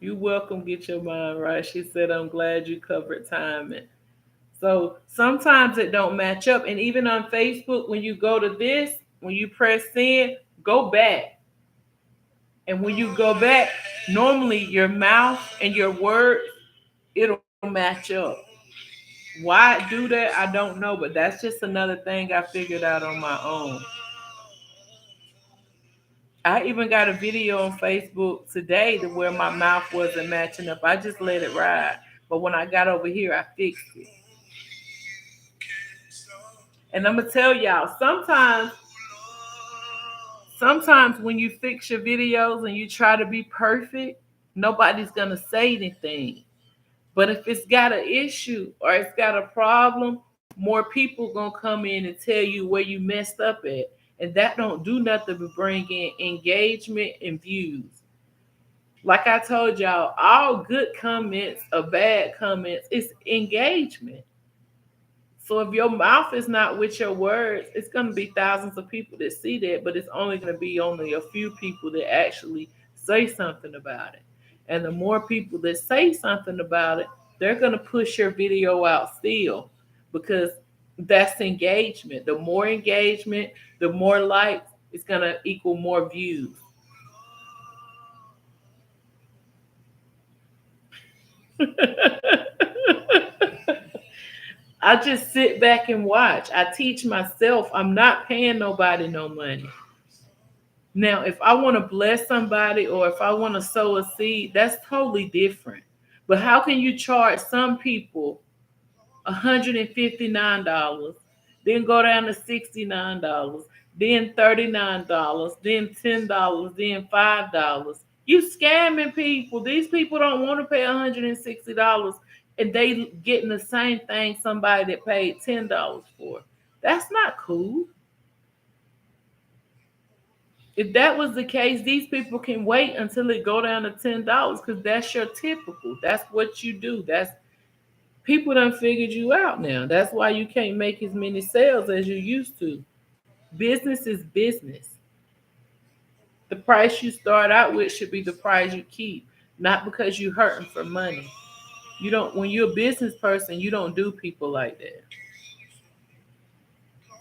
You welcome, get your mind right. She said, I'm glad you covered timing. So sometimes it don't match up. And even on Facebook, when you go to this, when you press send, go back. And when you go back, normally your mouth and your words, it'll match up. Why I do that, I don't know, but that's just another thing I figured out on my own. I even got a video on Facebook today to where my mouth wasn't matching up. I just let it ride. But when I got over here, I fixed it. And I'm going to tell y'all, sometimes when you fix your videos and you try to be perfect, nobody's going to say anything. But if it's got an issue or it's got a problem, more people going to come in and tell you where you messed up at. And that don't do nothing but bring in engagement and views. Like I told y'all, all good comments or bad comments, it's engagement. So if your mouth is not with your words, it's going to be thousands of people that see that, but it's only going to be only a few people that actually say something about it. And the more people that say something about it, they're going to push your video out still because that's engagement. The more engagement, the more likes, it's going to equal more views. I just sit back and watch. I teach myself. I'm not paying nobody no money. Now, if I want to bless somebody or if I want to sow a seed, that's totally different. But how can you charge some people $159, then go down to $69, then $39, then $10, then $5? You scamming people. These people don't want to pay $160 and they getting the same thing somebody that paid $10 for. That's not cool. If that was the case, these people can wait until it go down to $10 because that's your typical. That's what you do. That's people done figured you out now. That's why you can't make as many sales as you used to. Business is business. The price you start out with should be the price you keep, not because you're hurting for money. You don't. When you're a business person, you don't do people like that.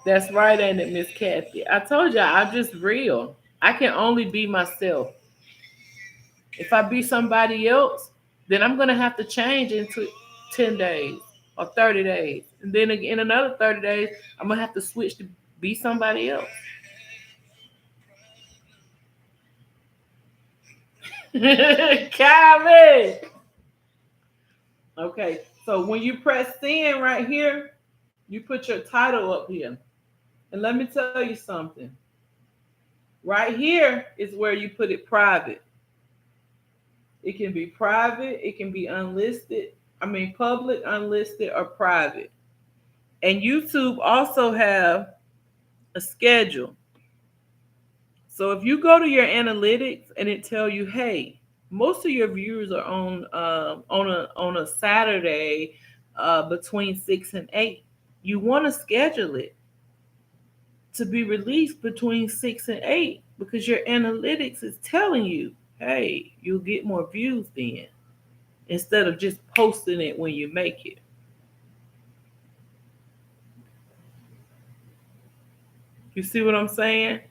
That's right, ain't it, Miss Kathy? I told you I'm just real. I can only be myself. If I be somebody else, then I'm gonna have to change into 10 days or 30 days. And then in another 30 days, I'm gonna have to switch to be somebody else. Calvin. Okay, so when you press send right here, you put your title up here. And let me tell you something. Right here is where you put it private. It can be private, it can be unlisted. I mean public, unlisted, or private. And YouTube also have a schedule. So if you go to your analytics and it tell you, hey, most of your viewers are on a Saturday between 6 and 8, you want to schedule it to be released between 6 and 8 because your analytics is telling you, hey, you'll get more views then instead of just posting it when you make it. You see what I'm saying?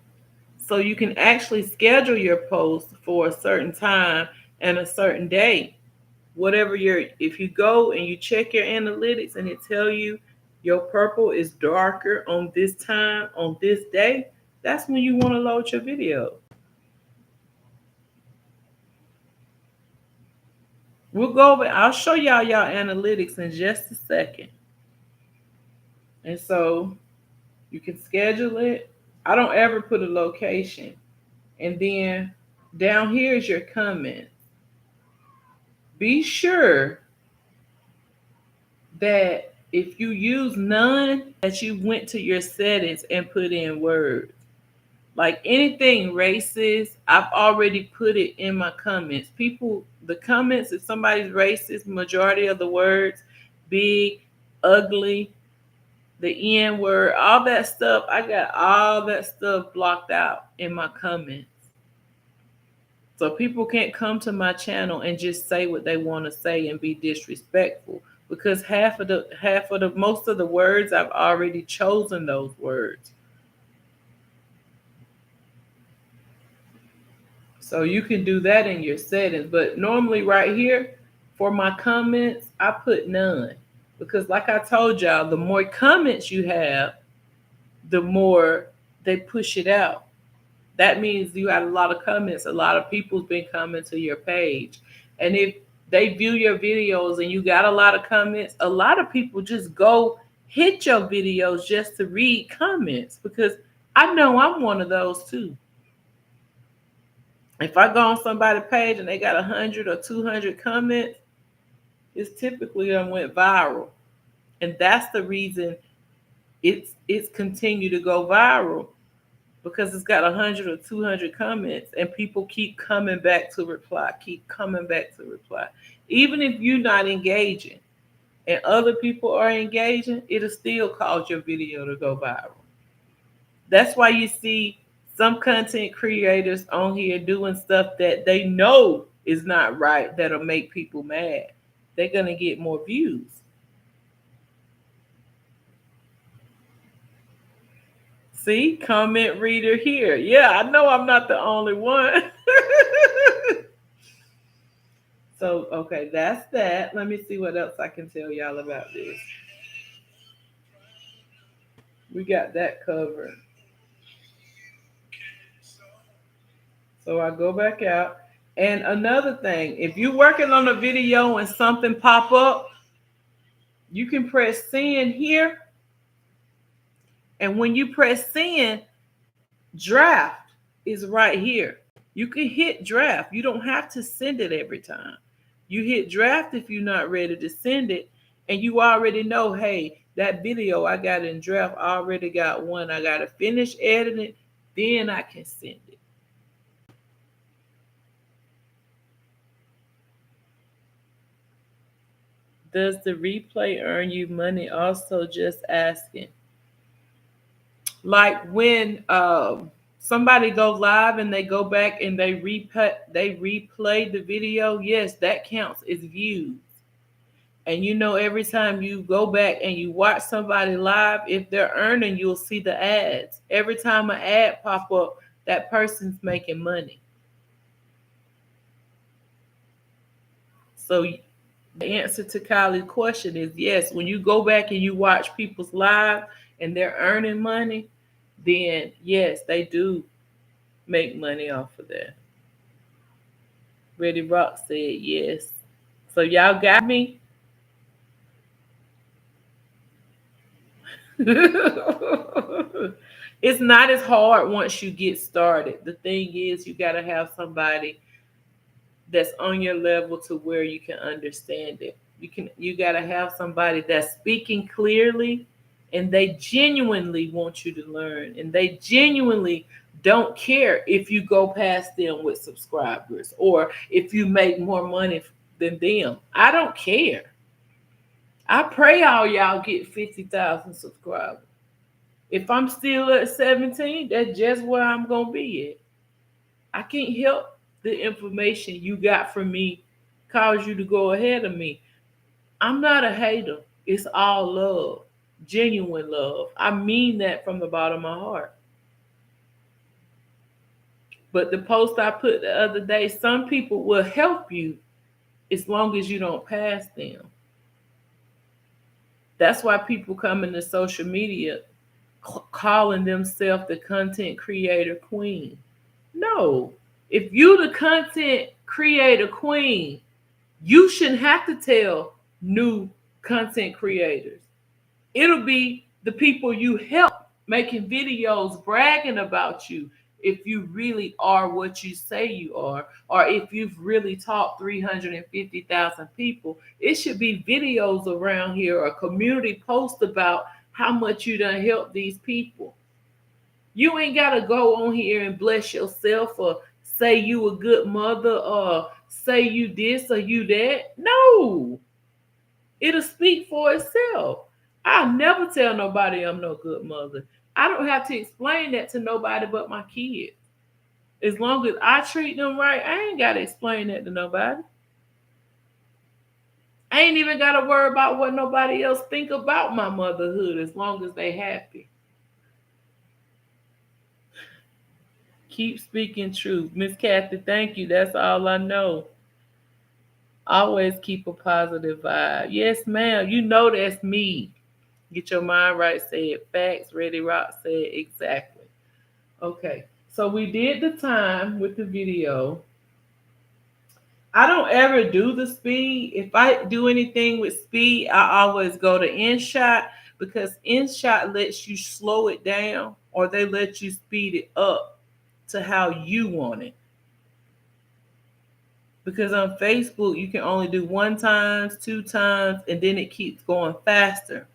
So you can actually schedule your post for a certain time and a certain day. Whatever if you go and you check your analytics and it tell you your purple is darker on this time, on this day, that's when you want to load your video. We'll go over, I'll show y'all analytics in just a second. And so you can schedule it. I don't ever put a location. And then down here is your comments. Be sure that if you use none, that you went to your settings and put in words. Like anything racist, I've already put it in my comments. People, the comments, if somebody's racist, majority of the words, big, ugly, the N word, all that stuff, I got all that stuff blocked out in my comments. So people can't come to my channel and just say what they want to say and be disrespectful because most of the words I've already chosen those words. So you can do that in your settings, but normally right here for my comments, I put none because like I told y'all, the more comments you have, the more they push it out. That means you got a lot of comments. A lot of people's been coming to your page. And if they view your videos and you got a lot of comments, a lot of people just go hit your videos just to read comments because I know I'm one of those too. If I go on somebody's page and they got 100 or 200 comments, it's typically went viral. And that's the reason it's continued to go viral. Because it's got 100 or 200 comments and people keep coming back to reply, Even if you're not engaging and other people are engaging, it'll still cause your video to go viral. That's why you see some content creators on here doing stuff that they know is not right, that'll make people mad. They're going to get more views. See, comment reader here. Yeah, I know I'm not the only one. So, okay, that's that. Let me see what else I can tell y'all about this. We got that covered. So I go back out. And another thing, if you're working on a video and something pop up, you can press send here. And when you press send, draft is right here. You can hit draft. You don't have to send it every time. You hit draft if you're not ready to send it. And you already know, hey, that video I got in draft, I already got one. I got to finish editing it, then I can send it. Does the replay earn you money? Also, just asking. Like when somebody go live and they go back and they replay the video, yes, that counts as views. And you know, every time you go back and you watch somebody live, if they're earning, you'll see the ads. Every time an ad pop up, that person's making money. So the answer to Kylie's question is yes. When you go back and you watch people's live and they're earning money, then yes, they do make money off of that. Ready Rock said yes. So y'all got me? It's not as hard once you get started. The thing is, you got to have somebody that's on your level to where you can understand it. You got to have somebody that's speaking clearly and they genuinely want you to learn, and they genuinely don't care if you go past them with subscribers or if you make more money than them. I don't care. I pray all y'all get 50,000 subscribers. If I'm still at 17, that's just where I'm going to be at. I can't help the information you got from me cause you to go ahead of me. I'm not a hater. It's all love, genuine love. I mean that from the bottom of my heart. But the post I put the other day, some people will help you as long as you don't pass them. That's why people come into social media calling themselves the content creator queen. No, if you the content creator queen, you shouldn't have to tell new content creators. It'll be the people you help making videos bragging about you if you really are what you say you are, or if you've really taught 350,000 people. It should be videos around here or community post about how much you done help these people. You ain't got to go on here and bless yourself or say you a good mother or say you this or you that. No, it'll speak for itself. I'll never tell nobody I'm no good mother. I don't have to explain that to nobody but my kids. As long as I treat them right, I ain't got to explain that to nobody. I ain't even got to worry about what nobody else think about my motherhood as long as they happy. Keep speaking truth. Miss Kathy, thank you. That's all I know. Always keep a positive vibe. Yes, ma'am. You know that's me. Get your mind right. Say it. Facts. Ready Rock said exactly. Okay. So we did the time with the video. I don't ever do the speed. If I do anything with speed, I always go to InShot because InShot lets you slow it down or they let you speed it up to how you want it. Because on Facebook, you can only do 1 time, 2 times, and then it keeps going faster.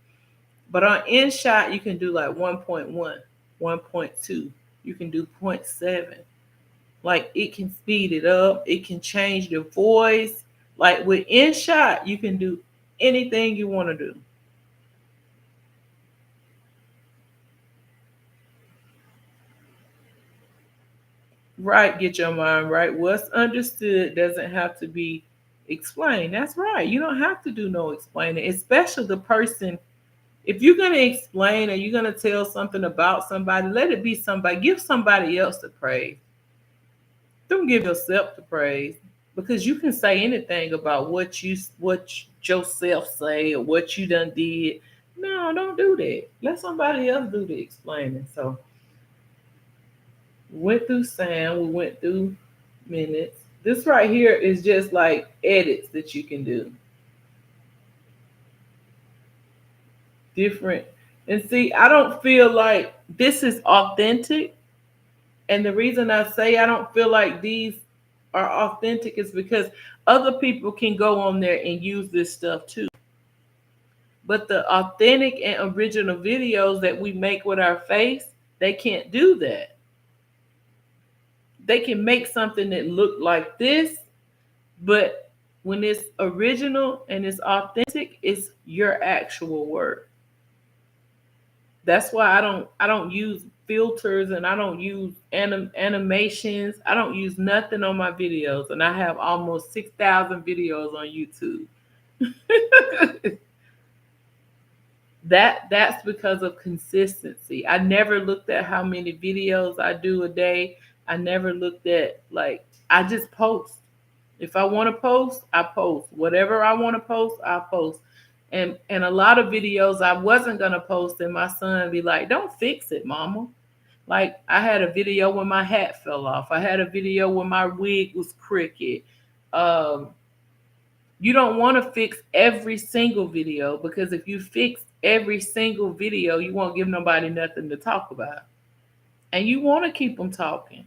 But on InShot, you can do like 1.1, 1.2. You can do 0.7. Like it can speed it up. It can change the voice. Like with InShot, you can do anything you want to do. Right, get your mind right. What's understood doesn't have to be explained. That's right. You don't have to do no explaining, especially the person If you're going to explain or you're going to tell something about somebody, let it be somebody. Give somebody else the praise. Don't give yourself the praise, because you can say anything about what yourself say or what you done did. No, don't do that. Let somebody else do the explaining. So we went through sound, we went through minutes. This right here is just like edits that you can do. Different. And see, I don't feel like this is authentic. And the reason I say I don't feel like these are authentic is because other people can go on there and use this stuff too. But the authentic and original videos that we make with our face, they can't do that. They can make something that look like this, but when it's original and it's authentic, it's your actual work. That's why I don't use filters, and I don't use animations. I don't use nothing on my videos, and I have almost 6,000 videos on YouTube. That's because of consistency. I never looked at how many videos I do a day. I never looked at, like, I just post. If I want to post, I post. Whatever I want to post, I post. And a lot of videos I wasn't gonna post, and my son be like, "Don't fix it, mama." Like, I had a video when my hat fell off. I had a video when my wig was crooked. Um, you don't want to fix every single video, because if you fix every single video, you won't give nobody nothing to talk about. And you want to keep them talking.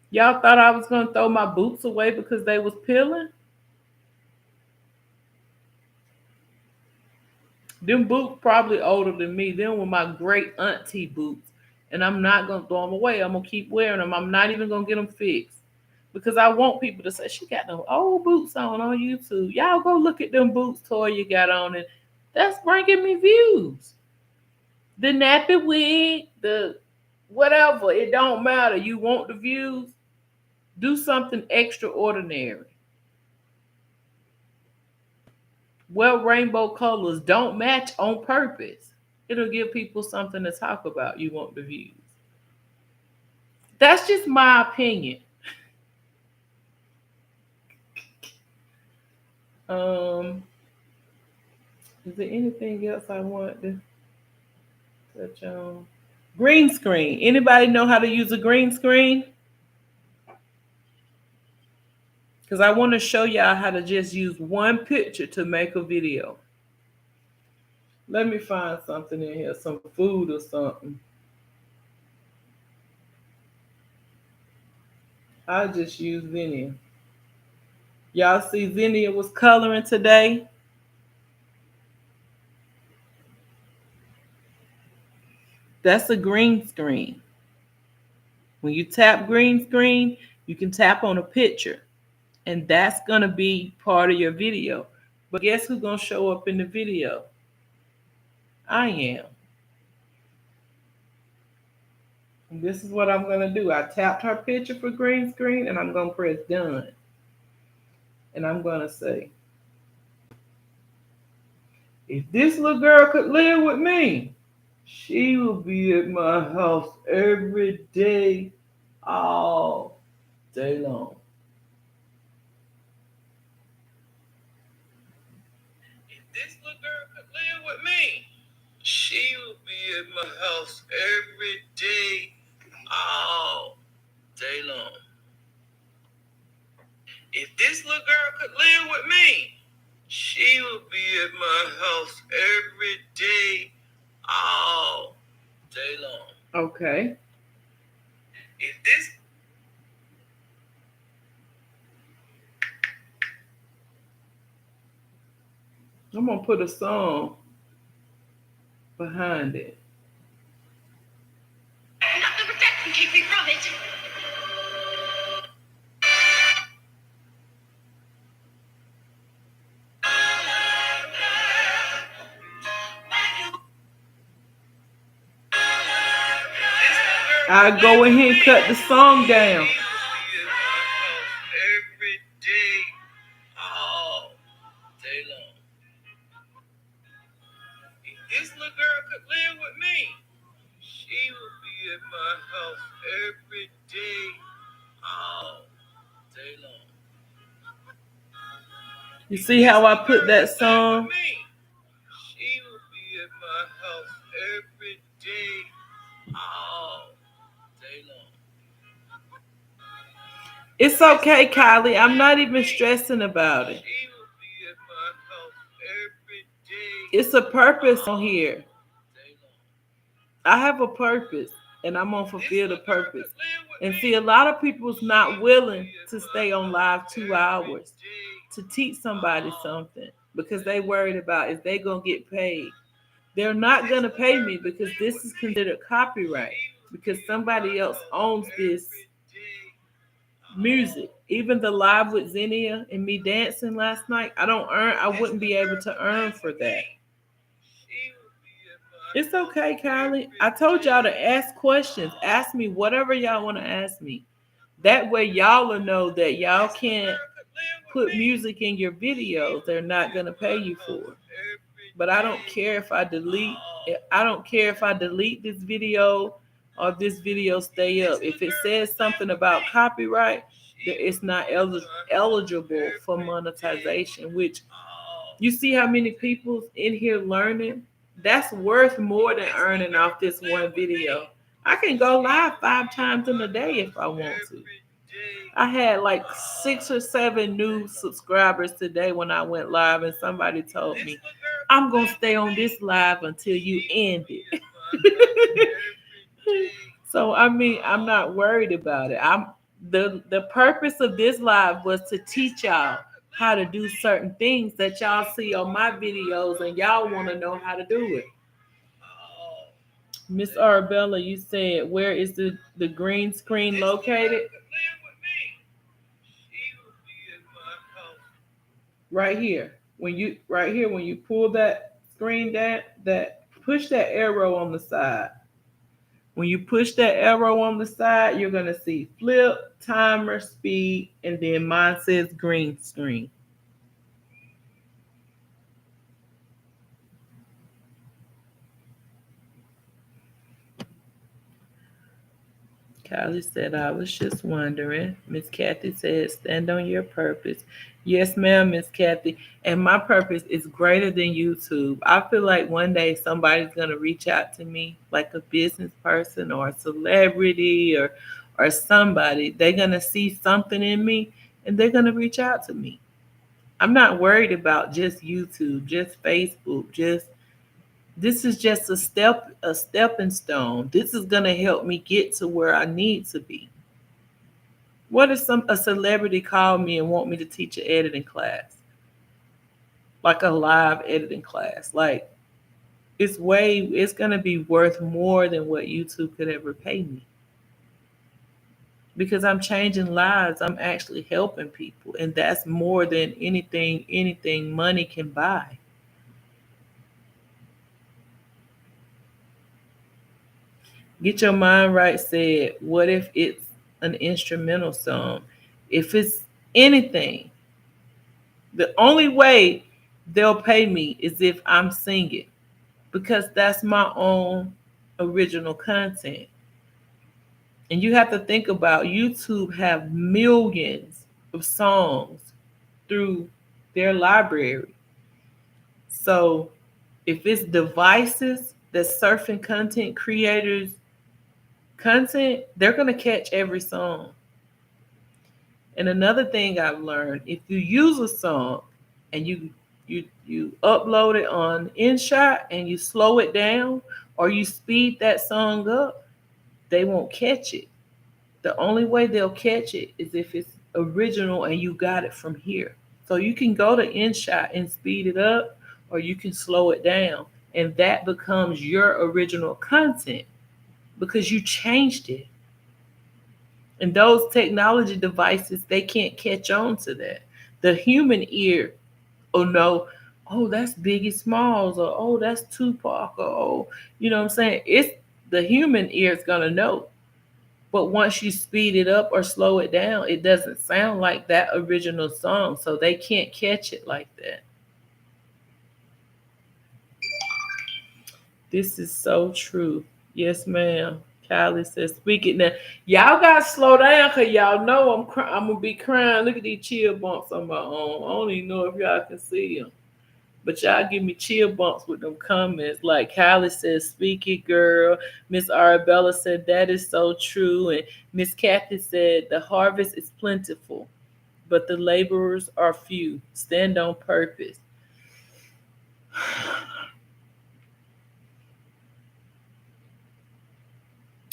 Y'all thought I was going to throw my boots away because they was peeling? Them boots probably older than me. Them were my great auntie boots. And I'm not going to throw them away. I'm going to keep wearing them. I'm not even going to get them fixed. Because I want people to say, she got them old boots on YouTube. Y'all go look at them boots Toya got on, and that's bringing me views. The nappy wig, the whatever, it don't matter. You want the views? Do something extraordinary. Well, rainbow colors don't match on purpose. It'll give people something to talk about. You want the views. That's just my opinion. Is there anything else I want to touch on? Green screen. Anybody know how to use a green screen? Because I want to show y'all how to just use one picture to make a video. Let me find something in here, some food or something. I'll just use Zinnia. Y'all see Zinnia was coloring today? That's a green screen. When you tap green screen, you can tap on a picture, and that's going to be part of your video. But guess who's going to show up in the video? I am. And this is what I'm going to do. I tapped her picture for green screen, and I'm going to press done. And I'm going to say, if this little girl could live with me, she will be at my house every day, all day long. If this little girl could live with me, she will be at my house every day, all day long. If this little girl could live with me, she will be at my house every day, all day long. Okay. If this I'm gonna put a song behind it. Nothing protect can keep me from it. I go ahead and cut the song down. Every day, all day long. could live with me, she would be at my house every day, all day long. You see how I put that song? She would be at my house every day, all day long. It's okay, Kylie. I'm not even stressing about it. She would be at my house every day. It's a purpose on here. Day long. I have a purpose, and I'm gonna fulfill the purpose. And see, a lot of people's not willing to stay on live 2 hours to teach somebody something because they worried about if they gonna get paid. They're not gonna pay me because this is considered copyright because somebody else owns this music. Even the live with Xenia and me dancing last night, I wouldn't be able to earn for that. It's okay, Kylie. I told y'all to ask questions. Ask me whatever y'all want to ask me. That way y'all will know that y'all can't put music in your videos. They're not going to pay you for it. But I don't care if I delete this video or if this video stay up. If it says something about copyright, it's not eligible for monetization, which you see how many people's in here learning? That's worth more than earning off this one video. I can go live 5 times in a day if I want to. I had like 6 or 7 new subscribers today when I went live, and somebody told me, I'm going to stay on this live until you end it. So, I mean, I'm not worried about it. The purpose of this live was to teach y'all how to do certain things that y'all see on my videos and y'all want to know how to do it. Miss Arabella, you said, where is the green screen located? Right here. When you pull that screen down, push that arrow on the side. When you push that arrow on the side, you're going to see flip, timer, speed, and then mine says green screen. Kylie said, I was just wondering. Miss Kathy said, stand on your purpose. Yes, ma'am, Miss Kathy. And my purpose is greater than YouTube. I feel like one day somebody's going to reach out to me, like a business person or a celebrity or somebody. They're going to see something in me and they're going to reach out to me. I'm not worried about just YouTube, just Facebook, this is just a stepping stone. This is going to help me get to where I need to be. What if a celebrity called me and want me to teach an editing class? Like a live editing class. Like it's going to be worth more than what YouTube could ever pay me. Because I'm changing lives. I'm actually helping people. And that's more than anything money can buy. Get Your Mind Right said, what if it's an instrumental song? If it's anything, the only way they'll pay me is if I'm singing, because that's my own original content. And you have to think about YouTube have millions of songs through their library. So if it's devices that's surfing content creators' content, they're going to catch every song. And another thing I've learned, if you use a song and you upload it on InShot and you slow it down or you speed that song up, they won't catch it. The only way they'll catch it is if it's original and you got it from here. So you can go to InShot and speed it up or you can slow it down, and that becomes your original content because you changed it. And those technology devices, they can't catch on to that. The human ear will know, oh, that's Biggie Smalls, or oh, that's Tupac, or oh, you know what I'm saying? It's the human ear is gonna know. But once you speed it up or slow it down, it doesn't sound like that original song. So they can't catch it like that. This is so true. Yes, ma'am. Kylie says, speak it now. Y'all got to slow down because y'all know I'm going to be crying. Look at these chill bumps on my arm. I don't even know if y'all can see them. But y'all give me chill bumps with them comments. Like Kylie says, speak it, girl. Miss Arabella said, that is so true. And Miss Kathy said, the harvest is plentiful, but the laborers are few. Stand on purpose.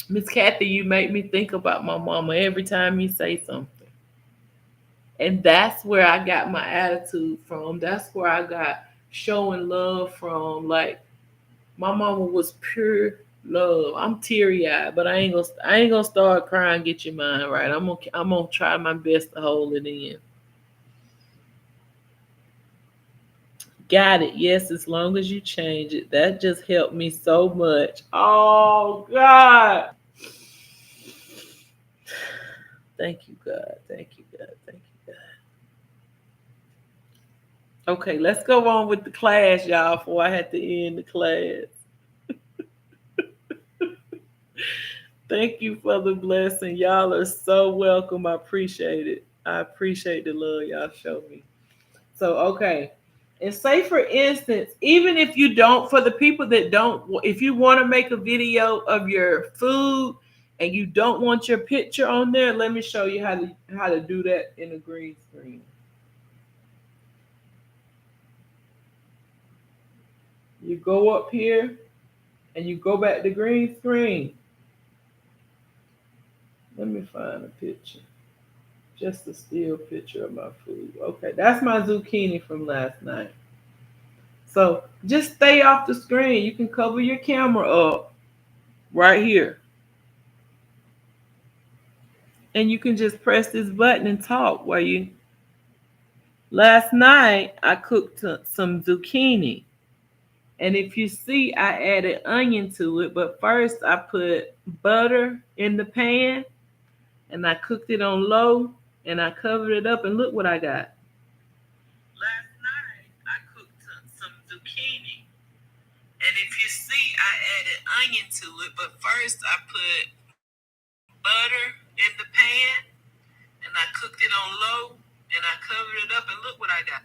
Miss Kathy, you make me think about my mama every time you say something. And that's where I got my attitude from. That's where I got showing love from. Like, my mama was pure love. I'm teary-eyed, but I ain't gonna start crying. Get your mind right. I'm gonna try my best to hold it in. Got it. Yes, as long as you change it. That just helped me so much. Oh God. Thank you, God. Thank you, God. Thank you, God. Okay, let's go on with the class, y'all, before I have to end the class. Thank you for the blessing. Y'all are so welcome. I appreciate it. I appreciate the love y'all show me. So, okay. And say, for instance, even if you don't, for the people that don't, if you want to make a video of your food and you don't want your picture on there, let me show you how to do that in a green screen. You go up here and you go back to green screen. Let me find a picture. Just a still picture of my food. Okay, that's my zucchini from last night. So just stay off the screen. You can cover your camera up right here. And you can just press this button and talk while you. Last night, I cooked some zucchini. And if you see, I added onion to it. But first, I put butter in the pan. And I cooked it on low. And I covered it up. And look what I got. Last night, I cooked some zucchini. And if you see, I added onion to it. But first, I put butter in the pan. And I cooked it on low. And I covered it up. And look what I got.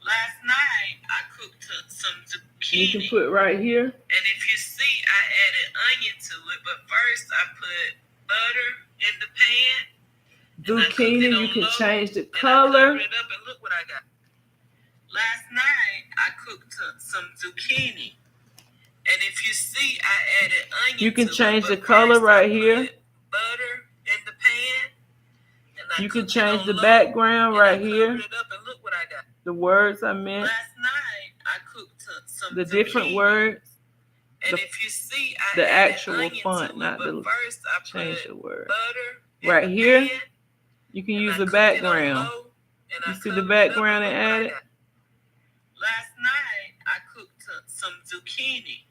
Last night, I cooked some zucchini. You can put right here. And if you see, I added onion to it. But first, I put butter in the pan. Zucchini, you can change the color. And I covered it up. And look what I got. Last night, I cooked some zucchini. And if you see, I added onion to it. You can change the color right here. Butter in the pan. You can change the background right here. The words I meant. Last night I cooked some the different words. And if you see, the actual font, not the change the word. Right here, you can use the background. You see the background and add it. Last night I cooked some zucchini.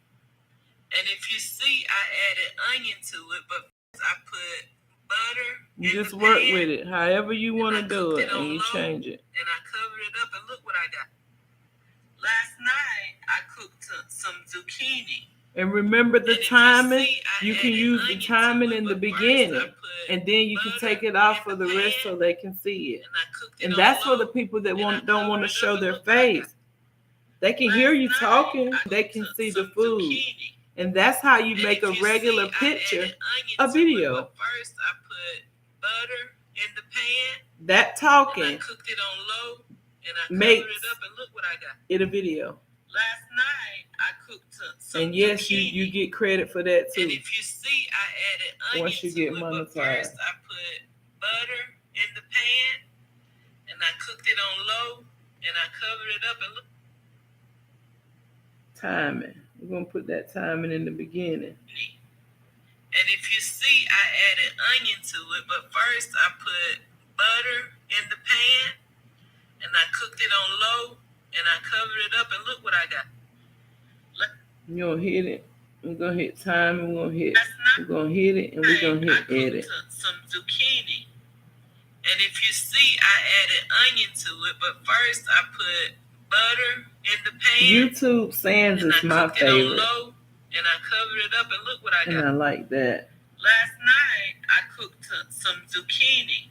And if you see, I added onion to it, but I put butter. You just work with it however you want to do it, and you change it. And I covered it up, and look what I got. Last night I cooked some zucchini. And remember the timing. You can use the timing in the beginning, and then you can take it off for the rest so they can see it. And that's for the people that don't want to show their face. They can hear you talking. They can see the food. And that's how you make a regular picture, a video. First, I put butter in the pan. That talking. And I cooked it on low, and I covered it up, and look what I got. It a video. Last night, I cooked some. And yes, you get credit for that too. And if you see, I added onion once you get monetized. First, I put butter in the pan, and I cooked it on low, and I covered it up, and look. Timing. We're going to put that timing in the beginning. And if you see, I added onion to it. But first, I put butter in the pan. And I cooked it on low. And I covered it up. And look what I got. You're going to hit it. We're going to hit timing. We're going to hit it. And we're going to hit edit. Some zucchini. And if you see, I added onion to it. But first, I put butter in the pan. YouTube Sans is my favorite. Low, and I covered it up, and look what I got. And I like that. Last night, I cooked some zucchini.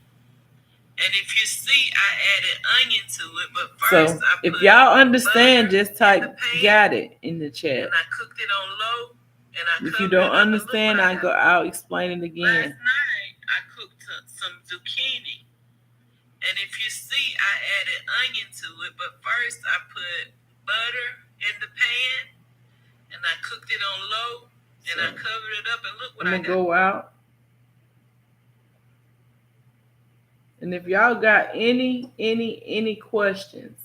And if you see, I added onion to it, but first So I put if y'all understand, butter just type in the pan, "got it" in the chat. and I cooked it on low, and I If you covered don't it up, and look understand, what I got. I'll explain it again. Last night, I cooked some zucchini. And if you see, I added onion to it, but first I put butter in the pan, and I cooked it on low, and I covered it up, and look what I got. I'm gonna go out. And if y'all got any questions,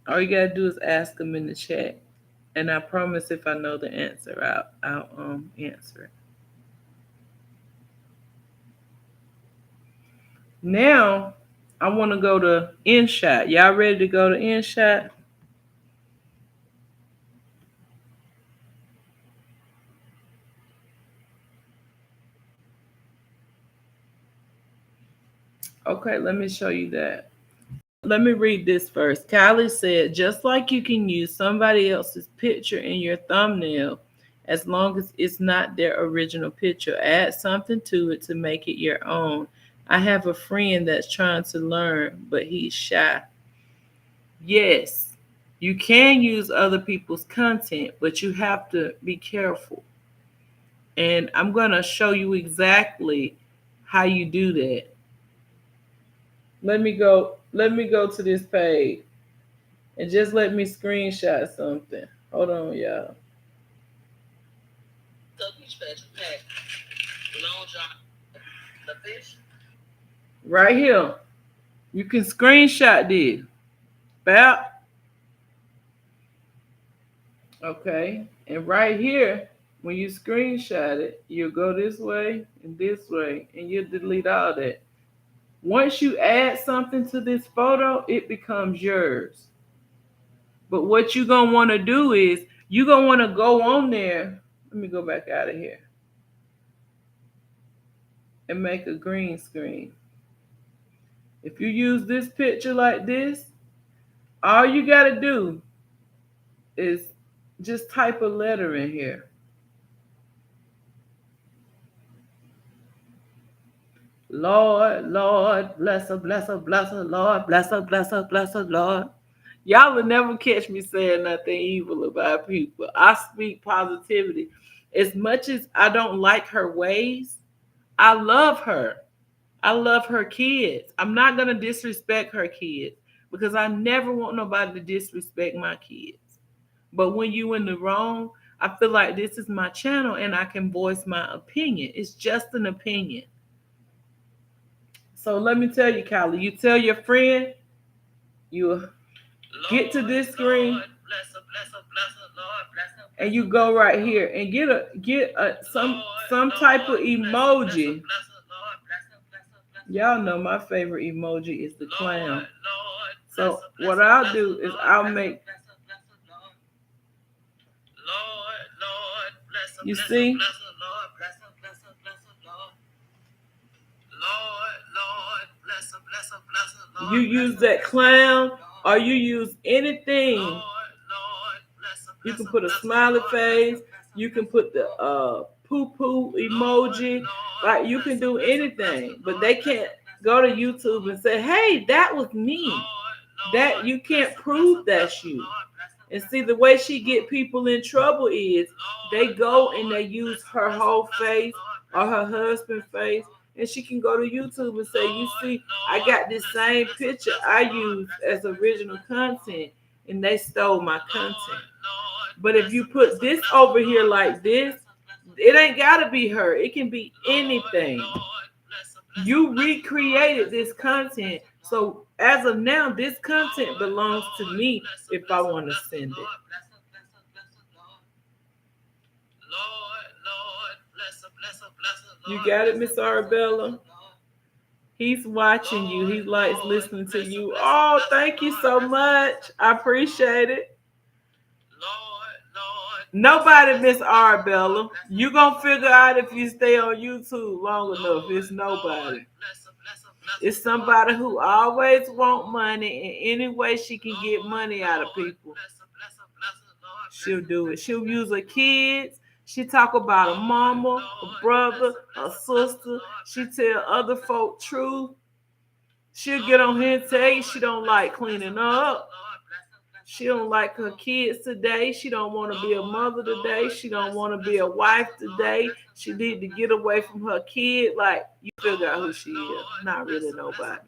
all you gotta do is ask them in the chat. And I promise if I know the answer, I'll answer it. Now I want to go to InShot. Y'all ready to go to InShot? Okay, let me show you that. Let me read this first. Kylie said, just like you can use somebody else's picture in your thumbnail, as long as it's not their original picture, add something to it to make it your own. I have a friend that's trying to learn, but he's shy. Yes, you can use other people's content, but you have to be careful. And I'm going to show you exactly how you do that. Let me go to this page and just let me screenshot something. Hold on, y'all. So which fish pack? Long John, the fish? Right here. You can screenshot this. Bap. Okay. And right here, when you screenshot it, you'll go this way, and you'll delete all that. Once you add something to this photo, it becomes yours. But what you're going to want to do is, you're going to want to go on there. Let me go back out of here. And make a green screen. If you use this picture like this, all you got to do is just type a letter in here. Lord, Lord, bless her, bless her, bless her, Lord, bless her, bless her, bless her, Lord. Y'all will never catch me saying nothing evil about people. I speak positivity. As much as I don't like her ways, I love her. I love her kids. I'm not going to disrespect her kids because I never want nobody to disrespect my kids. But when you in the wrong, I feel like this is my channel and I can voice my opinion. It's just an opinion. So let me tell you, Kylie, you tell your friend, you get to this screen, Lord, bless her, Lord, bless her, and you go right here and get some type of emoji. Y'all know my favorite emoji is the clown. So what I'll do is I'll make. You see? You use that clown or you use anything. You can put a smiley face. You can put the poo-poo emoji. Like you can do anything. But they can't go to YouTube and say, hey, that was me. That you can't prove that's you. And see, the way she get people in trouble is they go and they use her whole face or her husband's face. And she can go to YouTube and say, you see, I got this same picture I used as original content, and they stole my content. But if you put this over here like this, it ain't got to be her. It can be anything. You recreated this content. So as of now, this content belongs to me if I want to send it. You got it, Miss Arabella? He's watching you. He likes listening to you. Oh, thank you so much. I appreciate it. Nobody, Miss Arabella. You gonna figure out if you stay on YouTube long enough. It's nobody. It's somebody who always want money, and any way she can get money out of people, she'll do it. She'll use her kids. She talk about a mama, a brother, a sister. She tell other folk truth. She'll get on here and tell you she don't like cleaning up. She don't like her kids today. She don't want to be a mother today. She don't want to be a wife today. She need to get away from her kid. Like, you figure out who she is. Not really nobody.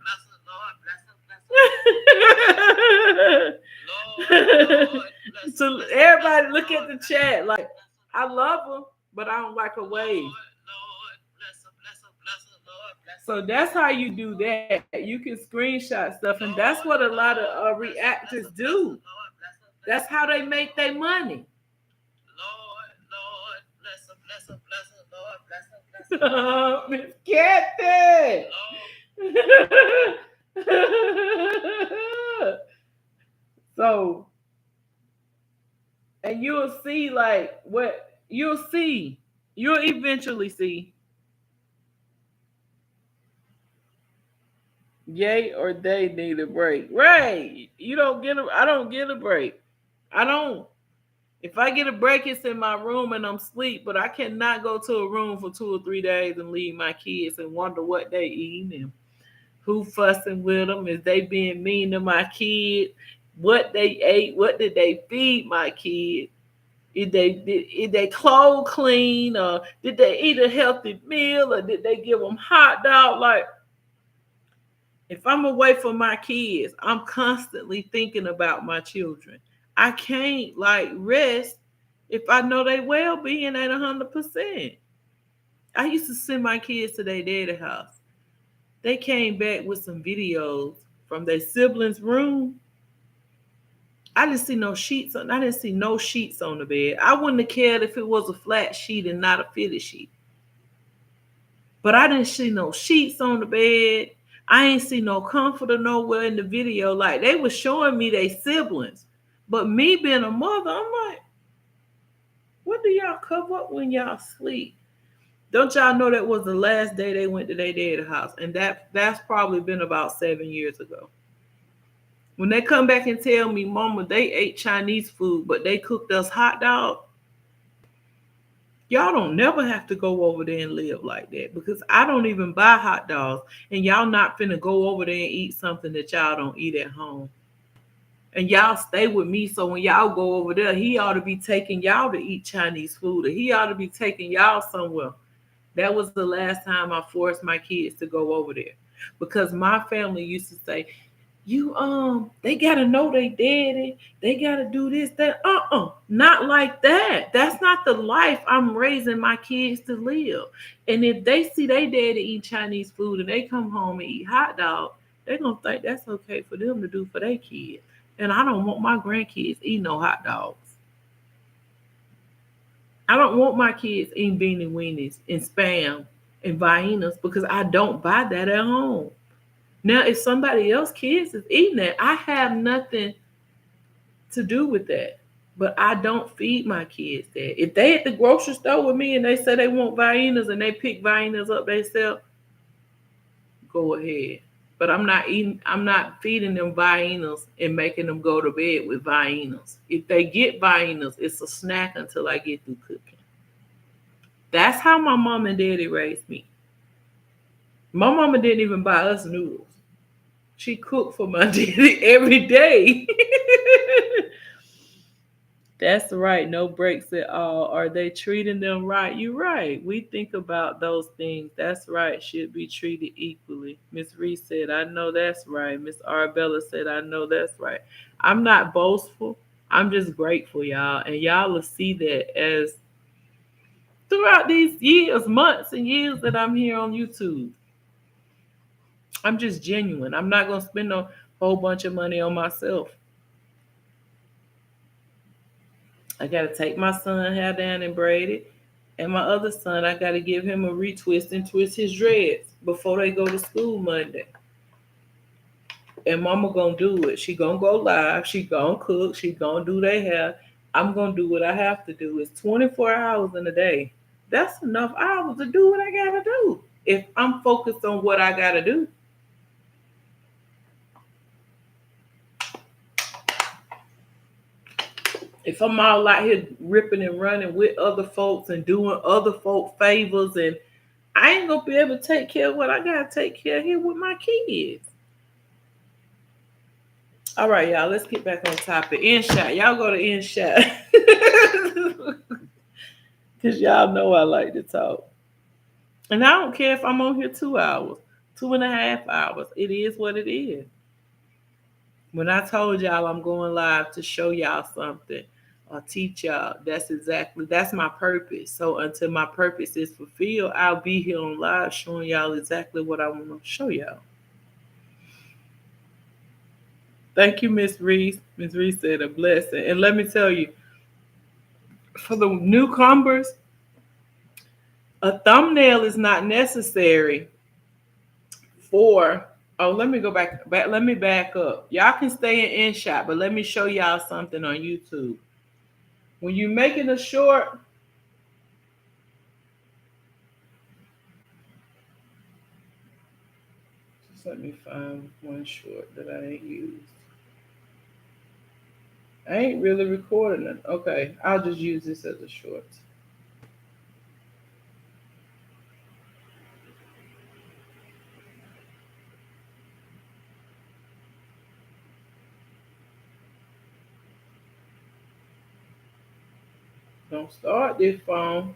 So everybody look at the chat like, I love her, but I don't like her ways. So that's how you do that. You can screenshot stuff, and that's what a lot of reactors do. That's how they make their money. Miss Kathy. So, and you'll see like what you'll see. You'll eventually see. Yay or they need a break. Right. You don't get I don't get a break. I don't. If I get a break, it's in my room and I'm asleep, but I cannot go to a room for 2 or 3 days and leave my kids and wonder what they eating and who fussing with them. Is they being mean to my kid? What they ate? What did they feed my kid? Did they clothes clean? Or did they eat a healthy meal? Or did they give them hot dog? Like, if I'm away from my kids, I'm constantly thinking about my children. I can't like rest if I know they well-being at 100%. I used to send my kids to their daddy house. They came back with some videos from their siblings' room. I didn't see no sheets on. I didn't see no sheets on the bed. I wouldn't have cared if it was a flat sheet and not a fitted sheet. But I didn't see no sheets on the bed. I ain't see no comforter nowhere in the video. Like, they were showing me their siblings. But me being a mother, I'm like, what do y'all cover up when y'all sleep? Don't y'all know that was the last day they went to their daddy house? And that's probably been about 7 years ago. When they come back and tell me, Mama, they ate Chinese food, but they cooked us hot dog. Y'all don't never have to go over there and live like that, because I don't even buy hot dogs, and y'all not finna go over there and eat something that y'all don't eat at home. And y'all stay with me, so when y'all go over there, he ought to be taking y'all to eat Chinese food, or he ought to be taking y'all somewhere. That was the last time I forced my kids to go over there, because my family used to say, they gotta know they daddy. They gotta do this, that. Not like that. That's not the life I'm raising my kids to live. And if they see they daddy eat Chinese food and they come home and eat hot dog, they're gonna think that's okay for them to do for their kids. And I don't want my grandkids eating no hot dogs. I don't want my kids eating beanie weenies and Spam and Viennas, because I don't buy that at home. Now, if somebody else's kids is eating that, I have nothing to do with that. But I don't feed my kids that. If they at the grocery store with me and they say they want Viennas and they pick Viennas up themselves, go ahead. But I'm not feeding them Viennas and making them go to bed with Viennas. If they get Viennas, it's a snack until I get through cooking. That's how my mom and daddy raised me. My mama didn't even buy us noodles. She cooked for my daddy every day. That's right. No breaks at all. Are they treating them right? You're right. We think about those things. That's right. Should be treated equally. Miss Reese said, I know that's right. Miss Arbella said, I know that's right. I'm not boastful. I'm just grateful, y'all. And y'all will see that as throughout these years, months and years that I'm here on YouTube. I'm just genuine. I'm not going to spend a whole bunch of money on myself. I got to take my son hair down and braid it. And my other son, I got to give him a retwist and twist his dreads before they go to school Monday. And mama going to do it. She going to go live. She going to cook. She going to do their hair. I'm going to do what I have to do. It's 24 hours in a day. That's enough hours to do what I got to do if I'm focused on what I got to do. If I'm all out here ripping and running with other folks and doing other folk favors, and I ain't gonna be able to take care of what I gotta take care of here with my kids. All right, y'all, let's get back on topic. InShot. Y'all go to InShot. Because y'all know I like to talk. And I don't care if I'm on here 2 hours, 2.5 hours. It is what it is. When I told y'all I'm going live to show y'all something or teach y'all, that's my purpose. So until my purpose is fulfilled, I'll be here on live showing y'all exactly what I want to show y'all. Thank you, Miss Reese. Miss Reese said a blessing. And let me tell you, for the newcomers, a thumbnail is not necessary for, let me go back, let me back up. Y'all can stay in InShot, but let me show y'all something on YouTube. When you're making a short, just let me find one short that I ain't used. I ain't really recording it. Okay, I'll just use this as a short. Don't start this phone.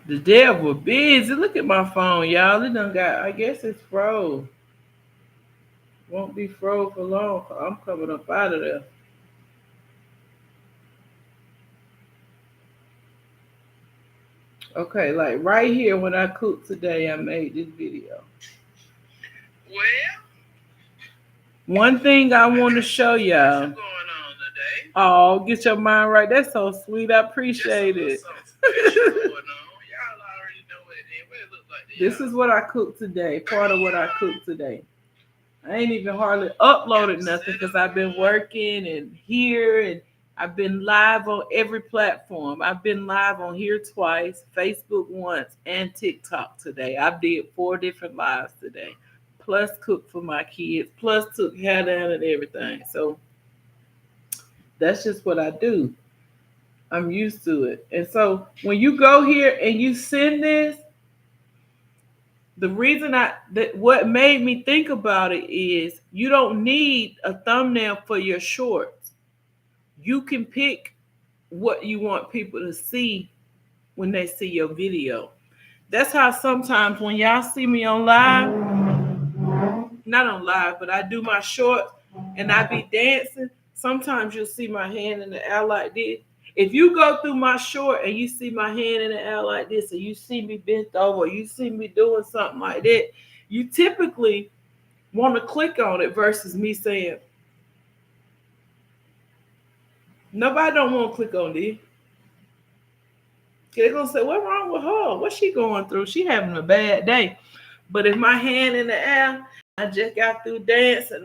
The devil busy. Look at my phone, y'all. It done got, I guess it's froze. Won't be froze for long. I'm coming up out of there. Okay, like right here when I cooked today, I made this video. Well, one thing I want to show y'all. what's going on today? Oh, get your mind right. That's so sweet. I appreciate it. Something special going on. Y'all already know what it looks like. This is what I cooked today. Part of what I cooked today. I ain't even hardly uploaded nothing because I've been working and here, and I've been live on every platform. I've been live on here twice, Facebook once, and TikTok today. I did 4 different lives today, plus cook for my kids, plus took hair down and everything. So that's just what I do. I'm used to it. And so when you go here and you send this, the reason what made me think about it is you don't need a thumbnail for your shorts. You can pick what you want people to see when they see your video. That's how sometimes when y'all see me on live, not on live, but I do my shorts and I be dancing, sometimes you'll see my hand in the air like this. If you go through my short and you see my hand in the air like this, or you see me bent over, or you see me doing something like that, you typically want to click on it versus me saying, nobody don't want to click on this. They're going to say, what's wrong with her? What's she going through? She having a bad day. But if my hand in the air, I just got through dancing,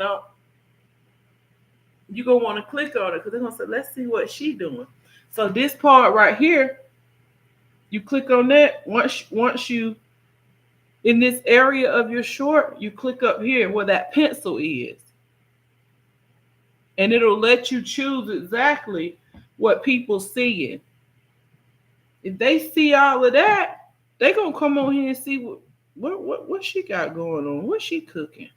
you're going to want to click on it because they're going to say, let's see what she's doing. So this part right here, you click on that. Once you, in this area of your short, you click up here where that pencil is. And it'll let you choose exactly what people seeing. If they see all of that, they're going to come on here and see what she got going on. What's she cooking?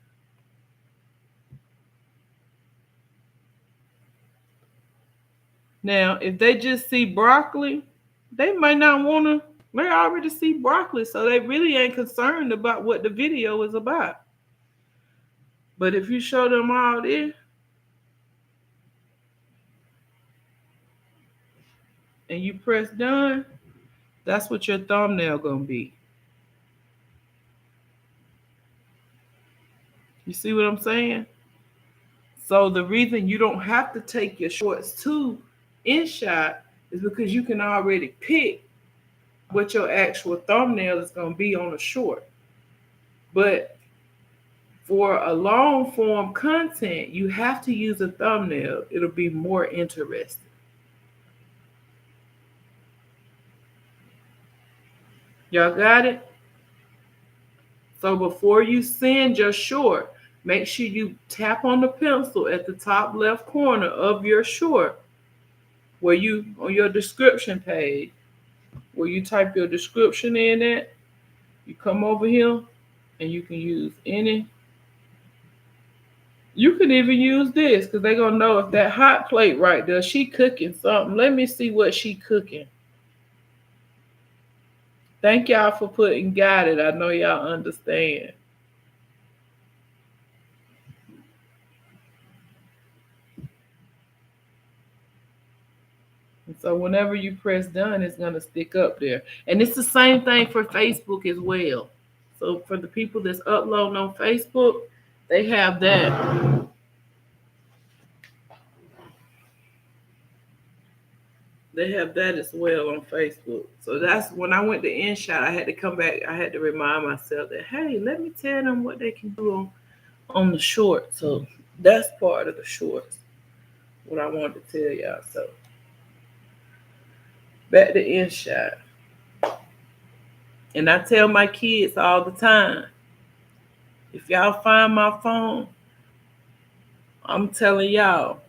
Now, if they just see broccoli, they might not want to. They already see broccoli, so they really ain't concerned about what the video is about. But if you show them all this, and you press done, that's what your thumbnail gonna be. You see what I'm saying? So the reason you don't have to take your shorts to InShot is because you can already pick what your actual thumbnail is going to be on a short. But for a long form content, you have to use a thumbnail. It'll be more interesting. Y'all got it? So before you send your short, make sure you tap on the pencil at the top left corner of your short, where you on your description page, where you type your description in at. You come over here and you can use any. You can even use this because they're gonna know if that hot plate right there, she cooking something. Let me see what she cooking. Thank y'all for putting got it. I know y'all understand. And so whenever you press done, it's gonna stick up there. And it's the same thing for Facebook as well. So for the people that's uploading on Facebook, they have that. They have that as well on Facebook. So that's when I went to InShot, I had to come back. I had to remind myself that, hey, let me tell them what they can do on the short. So that's part of the shorts, what I wanted to tell y'all. So back to InShot. And I tell my kids all the time, if y'all find my phone, I'm telling y'all,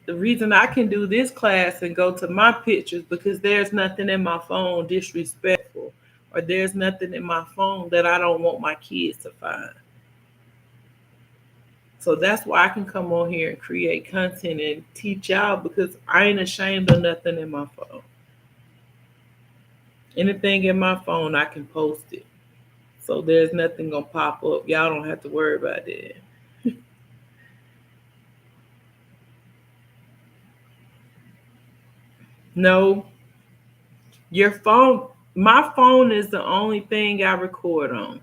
the reason I can do this class and go to my pictures because there's nothing in my phone disrespectful, or there's nothing in my phone that I don't want my kids to find. So that's why I can come on here and create content and teach y'all, because I ain't ashamed of nothing in my phone. Anything in my phone, I can post it. So there's nothing gonna pop up. Y'all don't have to worry about that. No, your phone, my phone is the only thing I record on.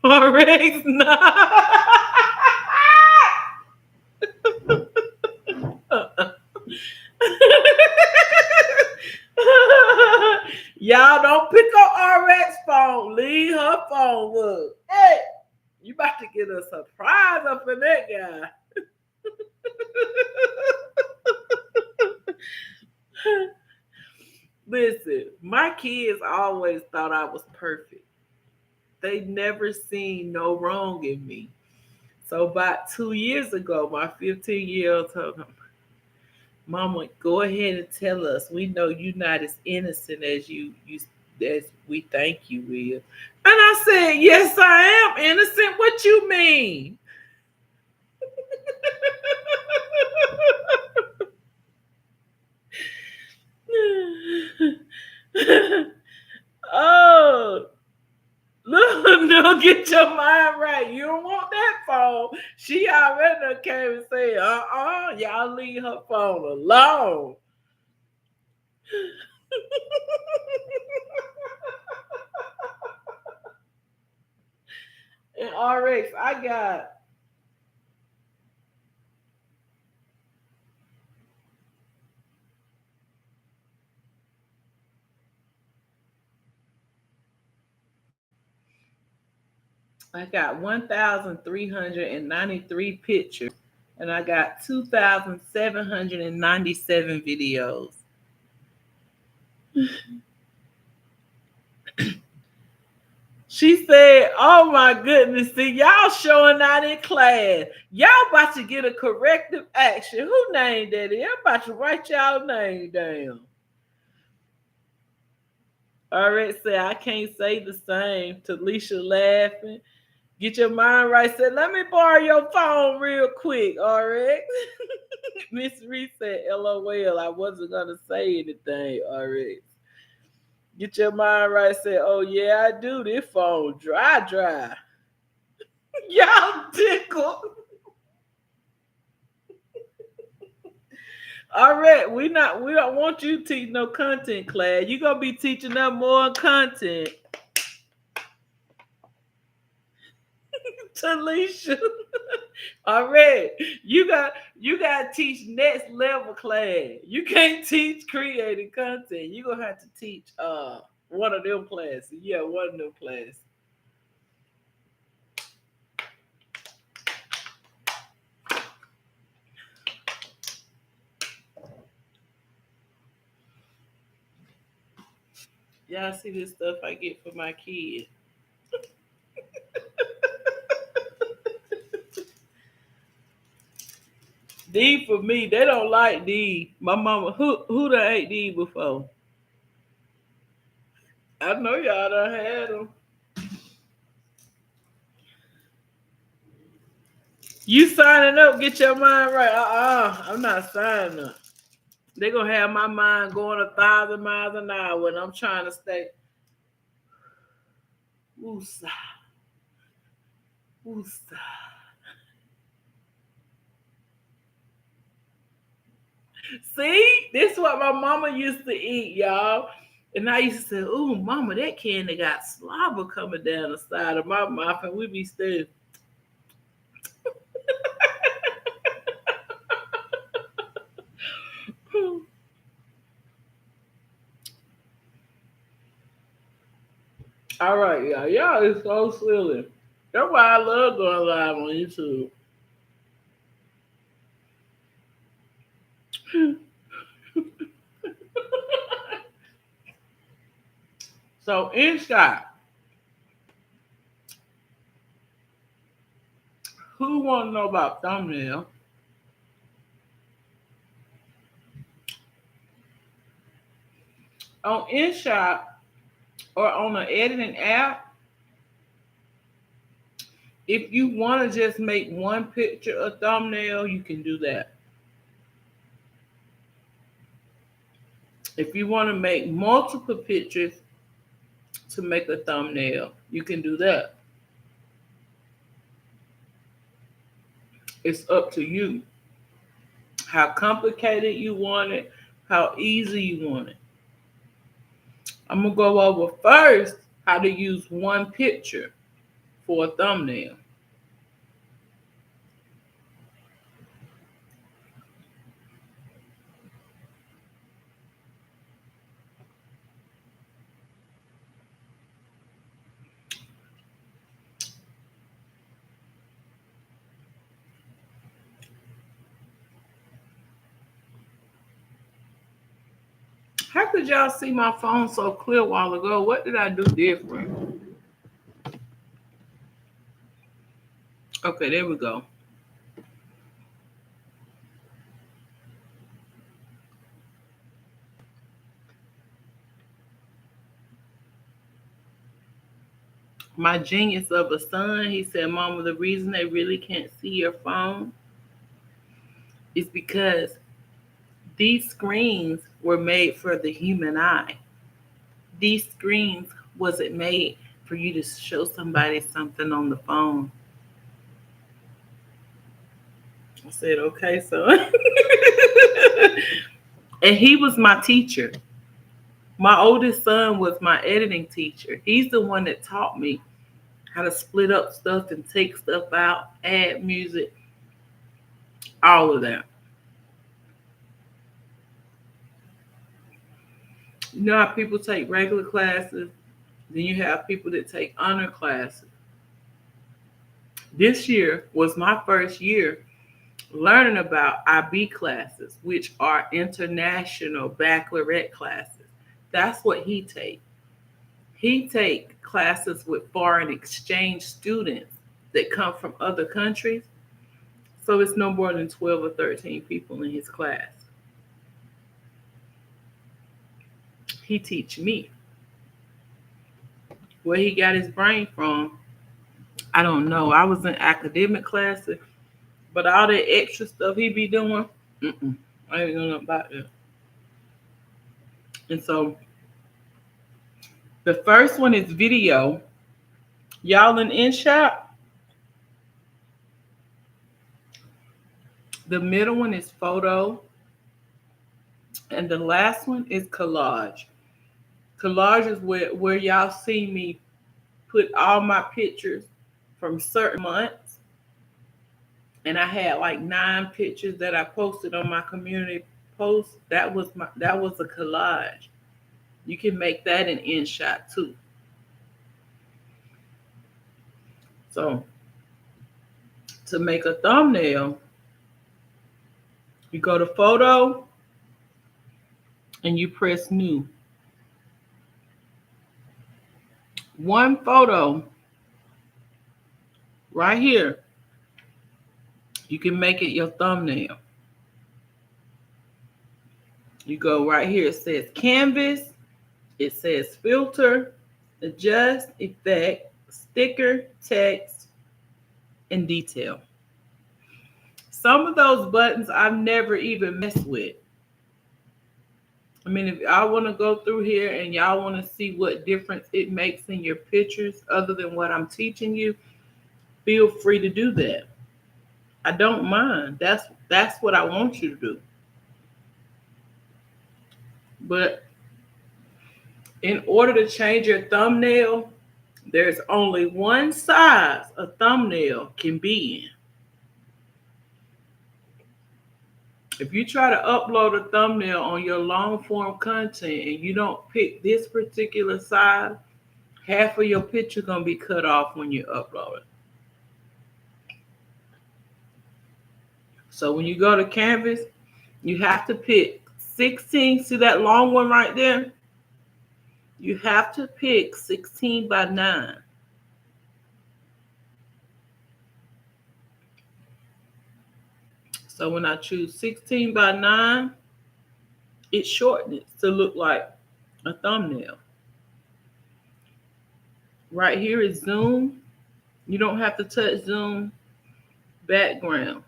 RX, no. Y'all don't pick up RX phone. Leave her phone. Look, hey, you about to get a surprise up in that guy. Listen, my kids always thought I was perfect. They never seen no wrong in me. So about 2 years ago, my 15-year-old told me, Mama, go ahead and tell us. We know you're not as innocent as you as we think you will. And I said, yes, I am innocent. What you mean? Oh, look, no, get your mind right. You don't want that phone. She already came and said, y'all leave her phone alone. And RX, I got I got 1,393 pictures, and I got 2,797 videos. She said, oh my goodness, see, y'all showing out in class. Y'all about to get a corrective action. Who named that? I'm about to write y'all name down. RX said, I can't say the same. Talisha laughing. Get your mind right. Said, let me borrow your phone real quick, RX. Miss Reese said, LOL, I wasn't going to say anything, RX. Get your mind right. Said, oh, yeah, I do. This phone dry. Y'all tickled. RX, we don't want you to teach no content class. You're going to be teaching them more content. Talisha. All right. You got to teach next level class. You can't teach creating content. You're gonna have to teach one of them classes. Yeah, one of them classes. Y'all see this stuff I get for my kids. D for me, they don't like D. My mama, who done ate D before? I know y'all done had them. You signing up, get your mind right. I'm not signing up. They gonna have my mind going 1,000 miles an hour when I'm trying to stay. Woosah. Woosah. See, this is what my mama used to eat, y'all. And I used to say, "Ooh, mama, that candy got slobber coming down the side of my mouth," and we be still. All right, y'all. Y'all is so silly. That's why I love going live on YouTube. So, InShot, who want to know about thumbnail? On InShot or on an editing app, if you want to just make one picture a thumbnail, you can do that. If you want to make multiple pictures to make a thumbnail, you can do that. It's up to you. How complicated you want it, how easy you want it. I'm going to go over first how to use one picture for a thumbnail. How could y'all see my phone so clear a while ago? What did I do different? Okay, there we go. My genius of a son, he said, "Mama, the reason they really can't see your phone is because these screens were made for the human eye. These screens wasn't made for you to show somebody something on the phone." I said, "Okay, son." And he was my teacher. My oldest son was my editing teacher. He's the one that taught me how to split up stuff and take stuff out, add music, all of that. You know how people take regular classes, then you have people that take honor classes. This year was my first year learning about IB classes, which are international baccalaureate classes. That's what he takes. He take classes with foreign exchange students that come from other countries. So it's no more than 12 or 13 people in his class. He teach me. Where he got his brain from, I don't know. I was in academic classes, but all that extra stuff he be doing, I ain't know nothing about that. And so the first one is video. Y'all in InShot. The middle one is photo. And the last one is collage. Collage is where y'all see me put all my pictures from certain months. And I had like 9 pictures that I posted on my community post. That was a collage. You can make that in InShot too. So to make a thumbnail, you go to photo and you press new. One photo right here, you can make it your thumbnail. You go right here, it says canvas, it says filter, adjust, effect, sticker, text, and detail. Some of those buttons I've never even messed with. I mean, if I want to go through here and y'all want to see what difference it makes in your pictures other than what I'm teaching you, feel free to do that. I don't mind. That's what I want you to do. But in order to change your thumbnail, there's only one size a thumbnail can be in. If you try to upload a thumbnail on your long form content and you don't pick this particular size, half of your picture gonna be cut off when you upload it. So when you go to Canvas, you have to pick 16. See that long one right there? You have to pick 16 by 9. So when I choose 16 by 9, it shortens to look like a thumbnail. Right here is zoom. You don't have to touch zoom. Background.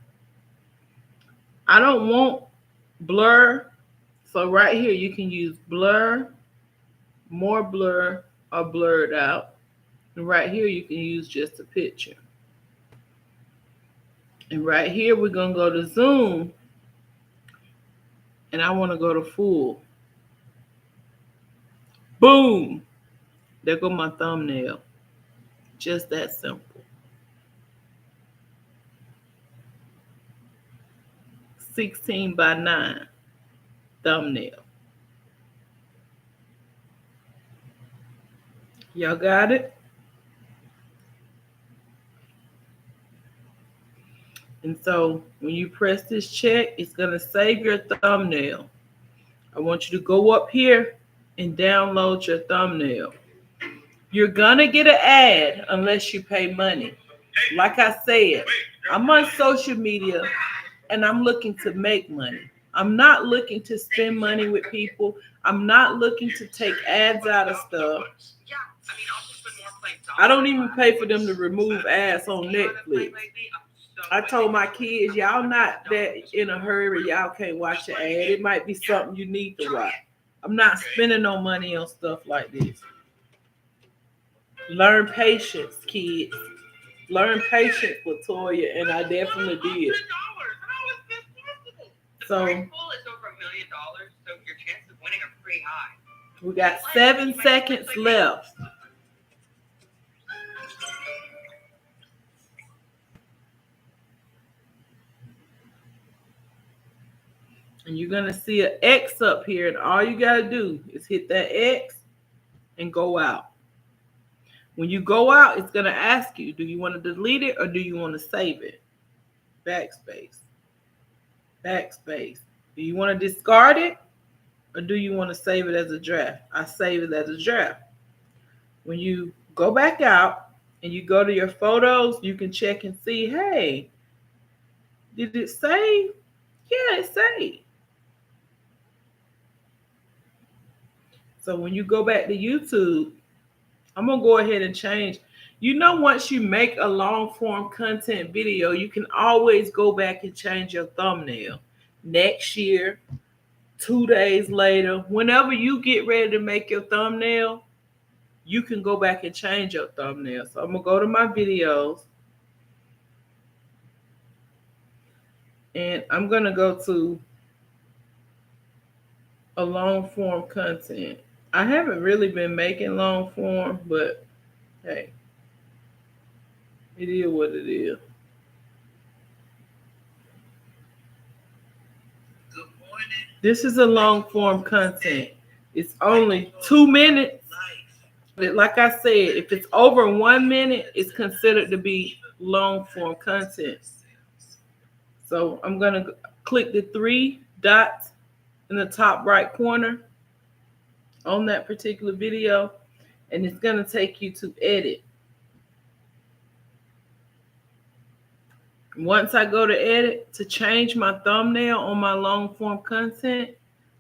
I don't want blur. So right here you can use blur, more blur, or blurred out. And right here you can use just a picture. And right here we're going to go to zoom. And I want to go to full. Boom. There go my thumbnail. Just that simple. 16 by 9 thumbnail. Y'all got it? And so when you press this check, it's going to save your thumbnail. I want you to go up here and download your thumbnail. You're going to get an ad unless you pay money. Like I said, I'm on social media and I'm looking to make money. I'm not looking to spend money with people. I'm not looking to take ads out of stuff. I don't even pay for them to remove ads on Netflix. I told my kids, y'all not that in a hurry. Y'all can't watch the ad. It might be something you need to watch. I'm not spending no money on stuff like this. Learn patience, kids. Learn patience, Latoya, and I definitely did. So It's over $1 million, so your chances of winning are pretty high. we got 7 seconds left. And you're going to see an X up here, and all you got to do is hit that X and go out. When you go out, it's going to ask you, do you want to delete it or do you want to save it? Backspace. Backspace. Do you want to discard it or do you want to save it as a draft? I save it as a draft. When you go back out and you go to your photos, you can check and see, hey, did it save? Yeah, it saved. So when you go back to YouTube, I'm going to go ahead and change. You know, once you make a long form content video, you can always go back and change your thumbnail. Next year, 2 days later, whenever you get ready to make your thumbnail, you can go back and change your thumbnail. So I'm going to go to my videos. And I'm going to go to a long form content. I haven't really been making long form, but hey, it is what it is. Good morning. This is a long form content. It's only 2 minutes. But like I said, if it's over 1 minute, it's considered to be long form content. So I'm going to click the 3 dots in the top right corner on that particular video. and it's going to take you to edit. Once I go to edit to change my thumbnail on my long form content,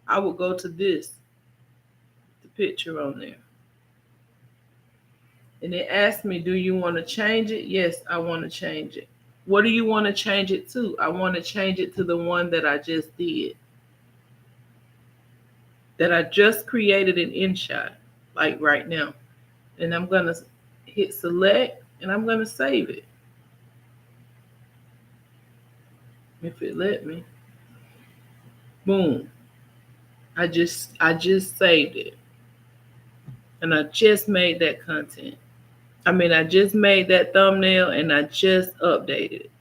I will go to this, the picture on there. And it asks me, do you want to change it? Yes, I want to change it. What do you want to change it to? I want to change it to the one that I just did, that I just created an InShot, like right now. And I'm going to hit select, and I'm going to save it. If it let me. Boom. I just saved it. And I just made that content. I just made that thumbnail and I just updated it.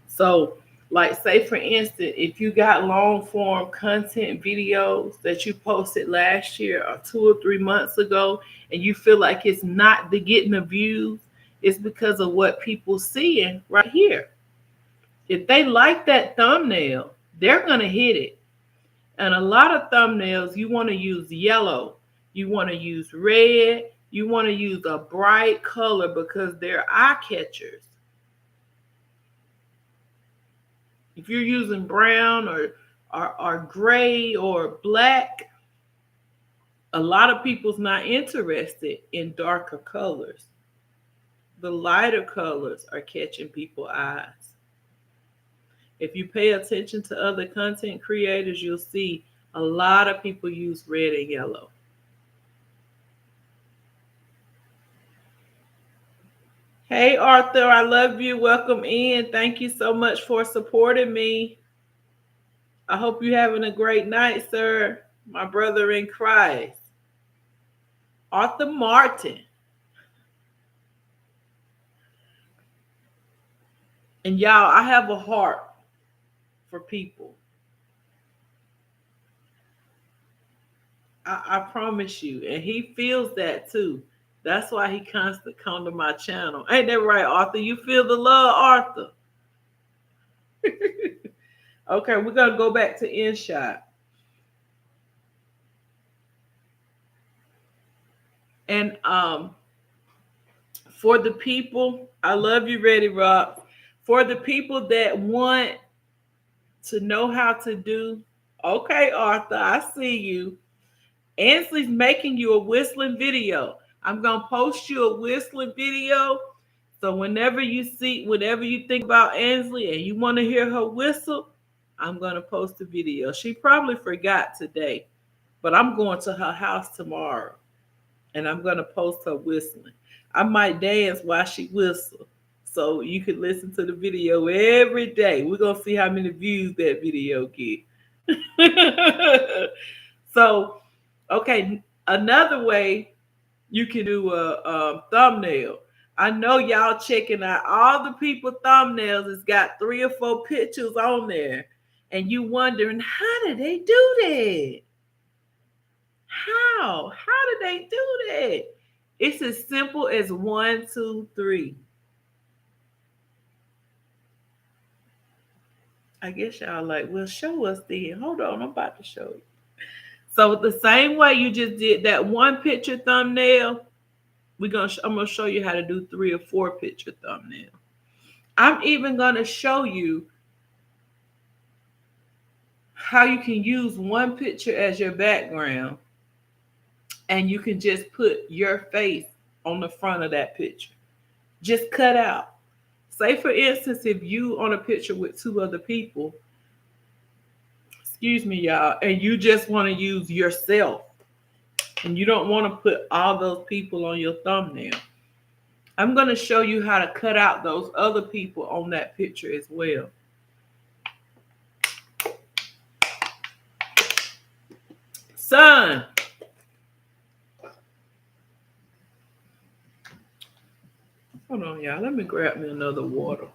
So, like, say for instance, if you got long form content videos that you posted last year or 2 or 3 months ago, and you feel like it's not getting the views, it's because of what people seeing right here. If they like that thumbnail, they're going to hit it. And a lot of thumbnails, you want to use yellow, you want to use red, you want to use a bright color because they're eye catchers. If you're using brown or gray or black, a lot of people's not interested in darker colors. The lighter colors are catching people's eyes. If you pay attention to other content creators, you'll see a lot of people use red and yellow. Hey, Arthur, I love you. Welcome in. Thank you so much for supporting me. I hope you're having a great night, sir. My brother in Christ. Arthur Martin. And y'all, I have a heart for people. I promise you. And he feels that too. That's why he constantly come to my channel. Ain't that right, Arthur? You feel the love, Arthur? Okay, we're going to go back to InShot. And for the people, I love you, Ready Rock. For the people that want to know how to do, okay, Arthur, I see you. Ansley's making you a whistling video. I'm going to post you a whistling video. So whenever you think about Ansley and you want to hear her whistle, I'm going to post a video. She probably forgot today, but I'm going to her house tomorrow and I'm going to post her whistling. I might dance while she whistles. So you can listen to the video every day. We're going to see how many views that video get. So, okay, another way you can do a thumbnail. I know y'all checking out all the people thumbnails. It's got 3 or 4 pictures on there. And you wondering, how did they do that? How did they do that? It's as simple as 1, 2, 3. I guess y'all like, well, show us then. Hold on, I'm about to show you. So the same way you just did that 1 picture thumbnail, I'm gonna show you how to do 3 or 4 picture thumbnail. I'm even gonna show you how you can use 1 picture as your background, and you can just put your face on the front of that picture. Just cut out. Say for instance, if you on a picture with 2 other people, excuse me, y'all, and you just want to use yourself, and you don't want to put all those people on your thumbnail, I'm going to show you how to cut out those other people on that picture as well. Son. Hold on, y'all. Let me grab me another water.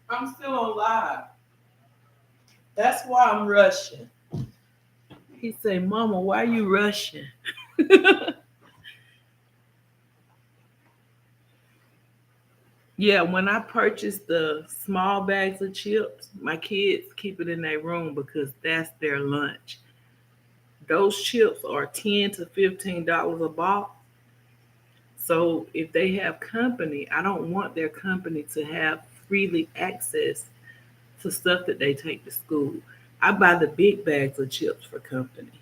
I'm still on live. That's why I'm rushing. He said, Mama, why you rushing? Yeah, when I purchased the small bags of chips, my kids keep it in their room because that's their lunch. Those chips are $10 to $15 a box. So if they have company, I don't want their company to have freely access to stuff that they take to school. I buy the big bags of chips for company.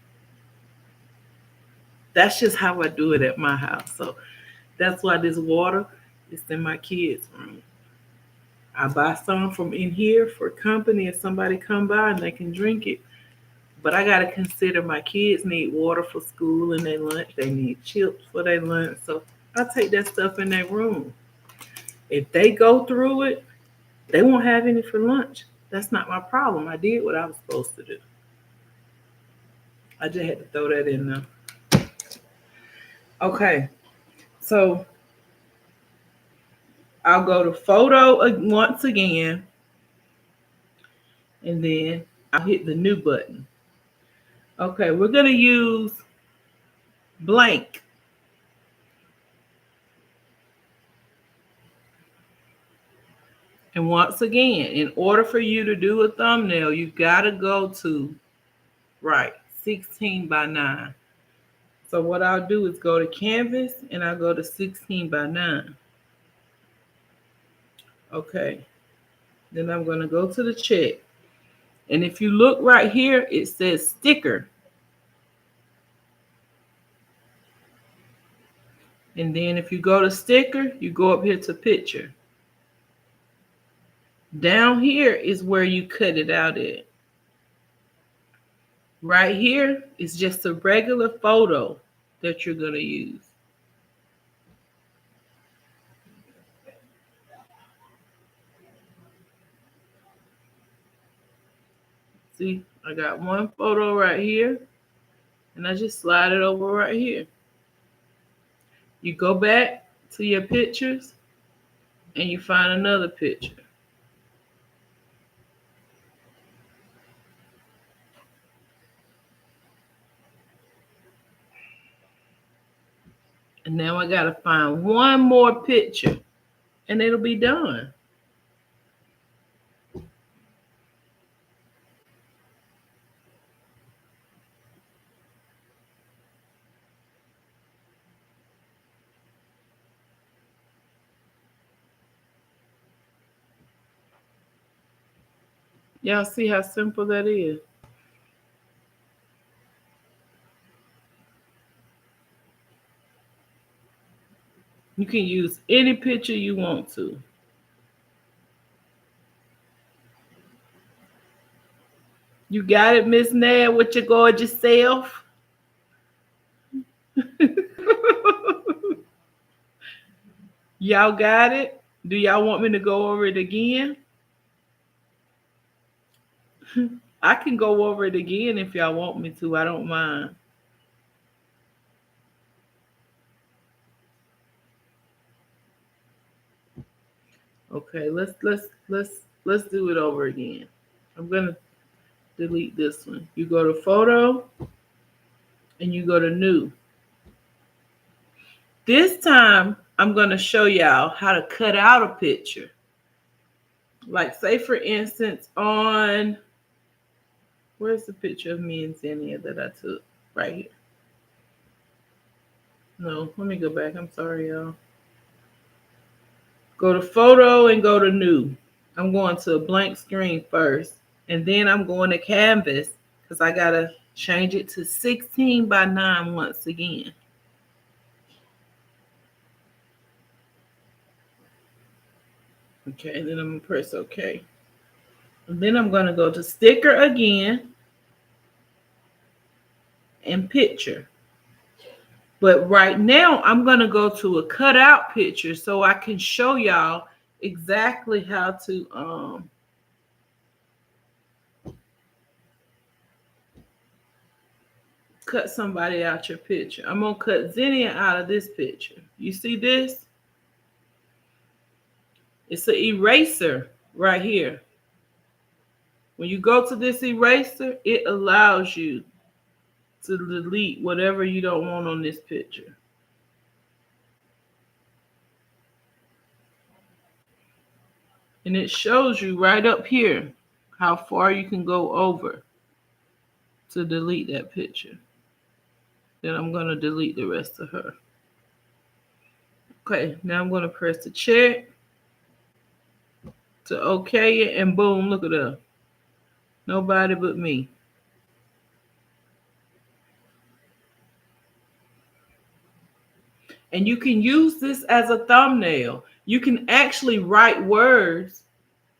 That's just how I do it at my house. So that's why this water is in my kids' room. I buy some from in here for company if somebody come by and they can drink it. But I gotta consider my kids need water for school and their lunch. They need chips for their lunch. So I take that stuff in their room. If they go through it, they won't have any for lunch. That's not my problem. I did what I was supposed to do. I just had to throw that in there. Okay, so I'll go to photo once again, and then I'll hit the new button. Okay, we're gonna use blank. And once again, in order for you to do a thumbnail, you gotta go to, right, 16 by 9. So what I'll do is go to canvas and I'll go to 16 by 9. Okay, then I'm gonna go to the check. And if you look right here, it says sticker. And then if you go to sticker, you go up here to picture. Down here is where you cut it out at. Right here is just a regular photo that you're going to use. See, I got one photo right here, and I just slide it over right here. You go back to your pictures, and you find another picture. And now I got to find one more picture, and it'll be done. Y'all see how simple that is? You can use any picture you want to. You got it, Miss Nad, with your gorgeous self? Y'all got it? Do y'all want me to go over it again? I can go over it again if y'all want me to. I don't mind. Okay, let's do it over again. I'm gonna delete this one. You go to photo and you go to new. This time I'm gonna show y'all how to cut out a picture. Like say for instance on, where's the picture of me and Xenia that I took? Right here. No, let me go back. I'm sorry, y'all. Go to photo and go to new. I'm going to a blank screen first. And then I'm going to canvas because I got to change it to 16 by 9 once again. Okay, and then I'm going to press OK. And then I'm going to go to sticker again and picture. But right now, I'm going to go to a cutout picture so I can show y'all exactly how to cut somebody out your picture. I'm going to cut Xenia out of this picture. You see this? It's an eraser right here. When you go to this eraser, it allows you to delete whatever you don't want on this picture. And it shows you right up here how far you can go over to delete that picture. Then I'm going to delete the rest of her. Okay, now I'm going to press the check to okay it, and boom, look at her. Nobody but me. And you can use this as a thumbnail. You can actually write words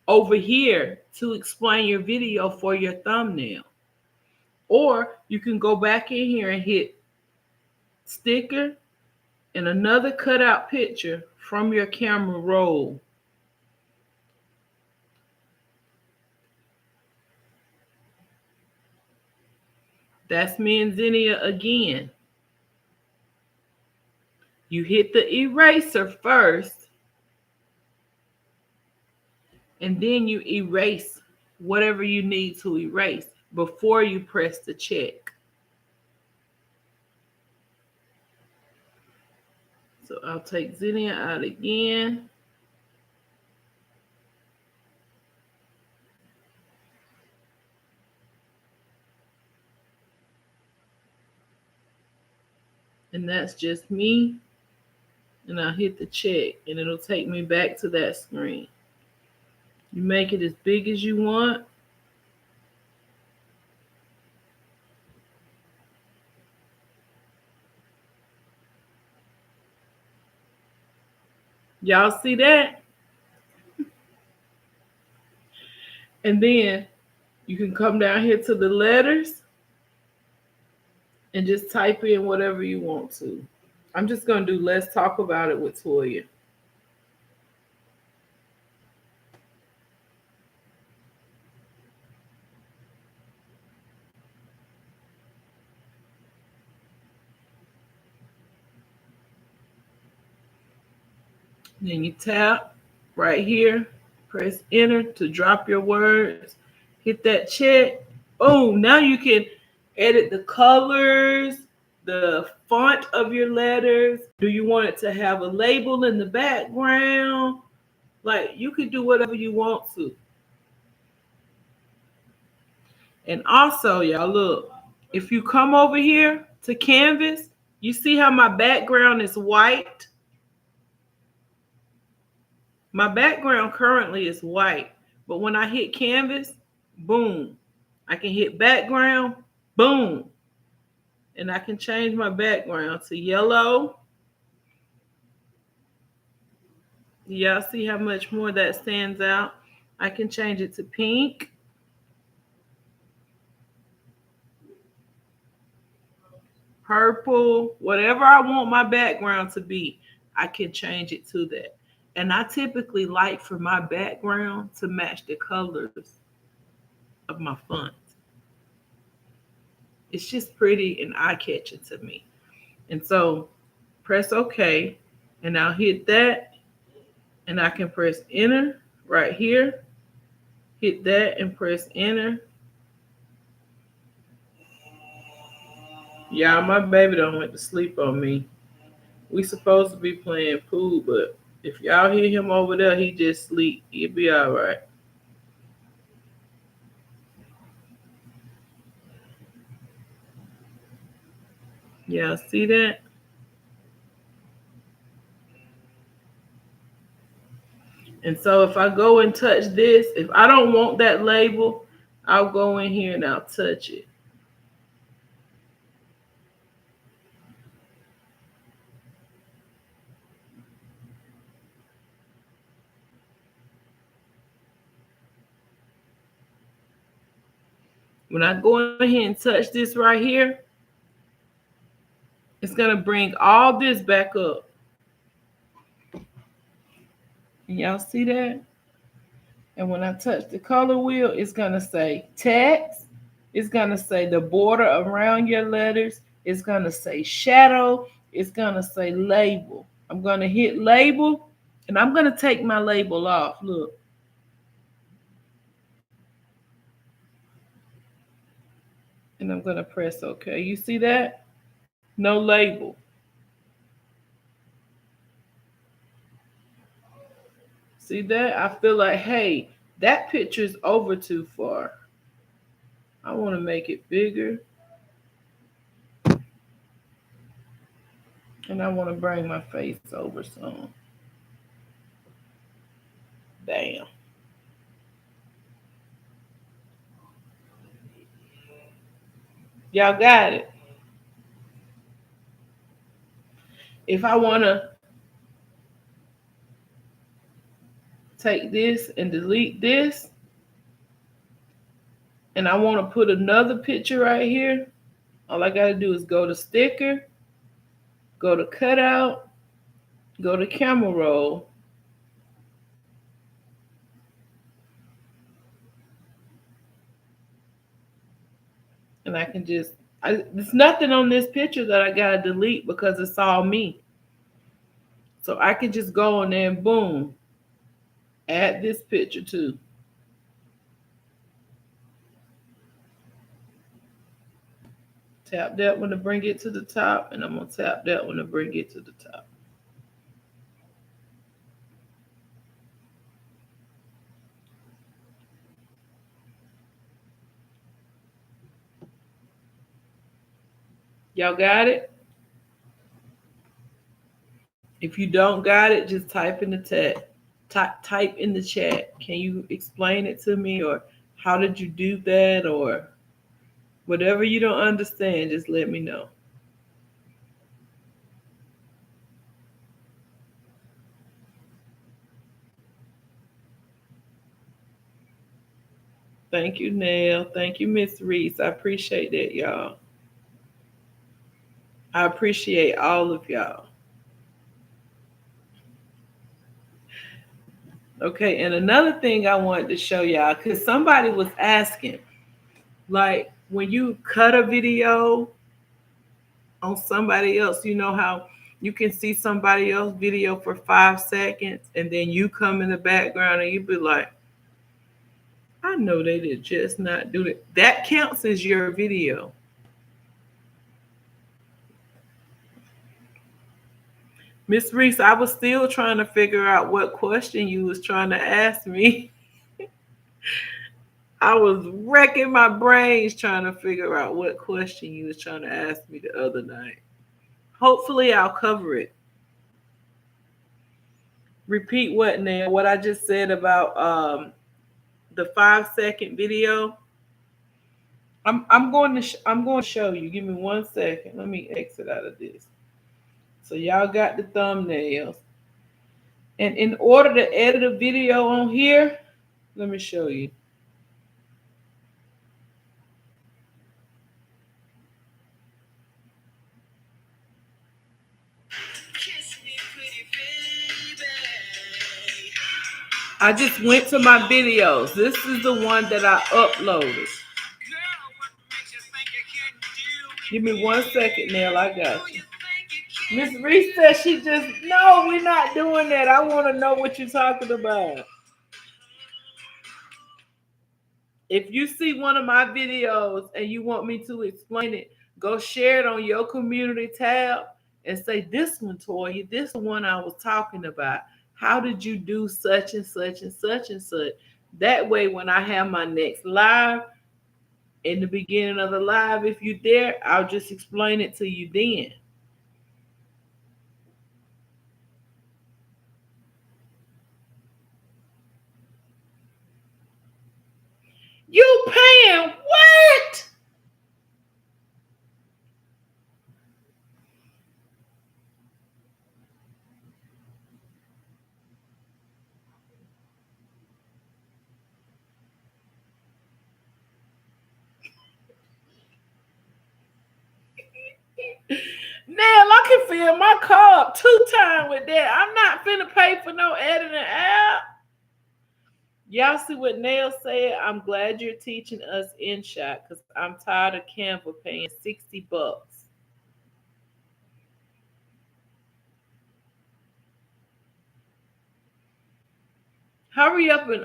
over here to explain your video for your thumbnail. Or you can go back in here and hit sticker and another cutout picture from your camera roll. That's me and Xenia again. You hit the eraser first, and then you erase whatever you need to erase before you press the check. So I'll take Xenia out again. And that's just me. And I'll hit the check and it'll take me back to that screen. You make it as big as you want. Y'all see that? And then you can come down here to the letters and just type in whatever you want to. I'm just going to do Let's Talk About It with Toya. Then you tap right here, press enter to drop your words, hit that check. Boom, now you can edit the colors, the font of your letters. Do you want it to have a label in the background? Like, you can do whatever you want to. And also, y'all, look, if you come over here to Canvas, you see how my background is white? My background currently is white, but when I hit Canvas, boom, I can hit background, boom, and I can change my background to yellow. Y'all see how much more that stands out? I can change it to pink. Purple, whatever I want my background to be, I can change it to that. And I typically like for my background to match the colors of my font. It's just pretty and eye-catching to me. And so press OK, and I'll hit that, and I can press enter right here. Hit that and press enter. Y'all, my baby done went to sleep on me. We supposed to be playing pool, but if y'all hear him over there, he just sleep. He'll be all right. Y'all see that? And so if I go and touch this, if I don't want that label, I'll go in here and I'll touch it. When I go ahead and touch this right here, it's going to bring all this back up. And y'all see that? And when I touch the color wheel, it's going to say text. It's going to say the border around your letters. It's going to say shadow. It's going to say label. I'm going to hit label, and I'm going to take my label off. Look. And I'm going to press OK. You see that? No label. See that? I feel like, hey, that picture's over too far. I want to make it bigger. And I want to bring my face over some. Bam. Y'all got it. If I want to take this and delete this, and I want to put another picture right here, all I got to do is go to sticker, go to cutout, go to camera roll, and I can just, there's nothing on this picture that I got to delete because it's all me. So I can just go in there and boom, add this picture too. Tap that one to bring it to the top, and I'm going to tap that one to bring it to the top. Y'all got it? If you don't got it, just type in the chat. Type in the chat. Can you explain it to me, or how did you do that, or whatever you don't understand, just let me know. Thank you, Nell. Thank you, Miss Reese. I appreciate that, y'all. I appreciate all of y'all. Okay, and another thing I wanted to show y'all, because somebody was asking, like when you cut a video on somebody else, you know how you can see somebody else's video for 5 seconds and then you come in the background and you be like, I know they did just not do it. That counts as your video. Miss Reese, I was still trying to figure out what question you was trying to ask me. I was wrecking my brains trying to figure out what question you was trying to ask me the other night. Hopefully I'll cover it. Repeat what now? What I just said about the 5-second video. I'm going to show you. Give me 1 second. Let me exit out of this. So y'all got the thumbnails. And in order to edit a video on here, let me show you. I just went to my videos. This is the one that I uploaded. Give me 1 second, Nell. I got you. Miss Reese said she just, no, we're not doing that. I want to know what you're talking about. If you see one of my videos and you want me to explain it, go share it on your community tab and say, this one, Toya, this is the one I was talking about. How did you do such and such and such and such? That way, when I have my next live, in the beginning of the live, if you're there, I'll just explain it to you then. You paying what? Now I can fill my car up 2 times with that. I'm not finna pay for no editing app. Y'all see what Nell said? I'm glad you're teaching us InShot because I'm tired of Canva paying $60. Hurry up and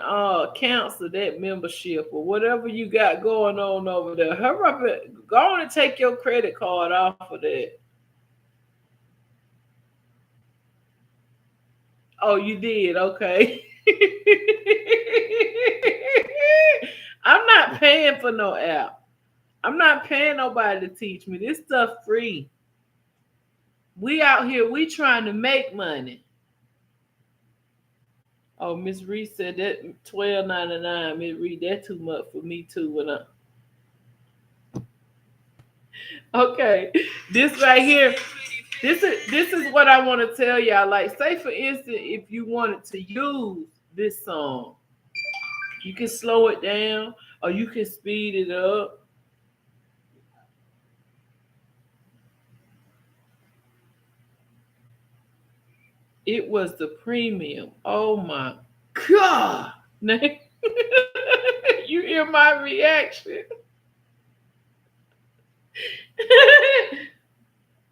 cancel that membership or whatever you got going on over there. Hurry up and go on and take your credit card off of that. Oh, you did? Okay. I'm not paying for no app. I'm not paying nobody to teach me. This stuff free. We out here, we trying to make money. Oh, Miss Reed said that $12.99. Miss Reed, that too much for me too. When I okay, this right here. This is what I want to tell y'all. Like, say for instance, if you wanted to use this song, you can slow it down or you can speed it up. It was the premium. Oh my God. You hear my reaction?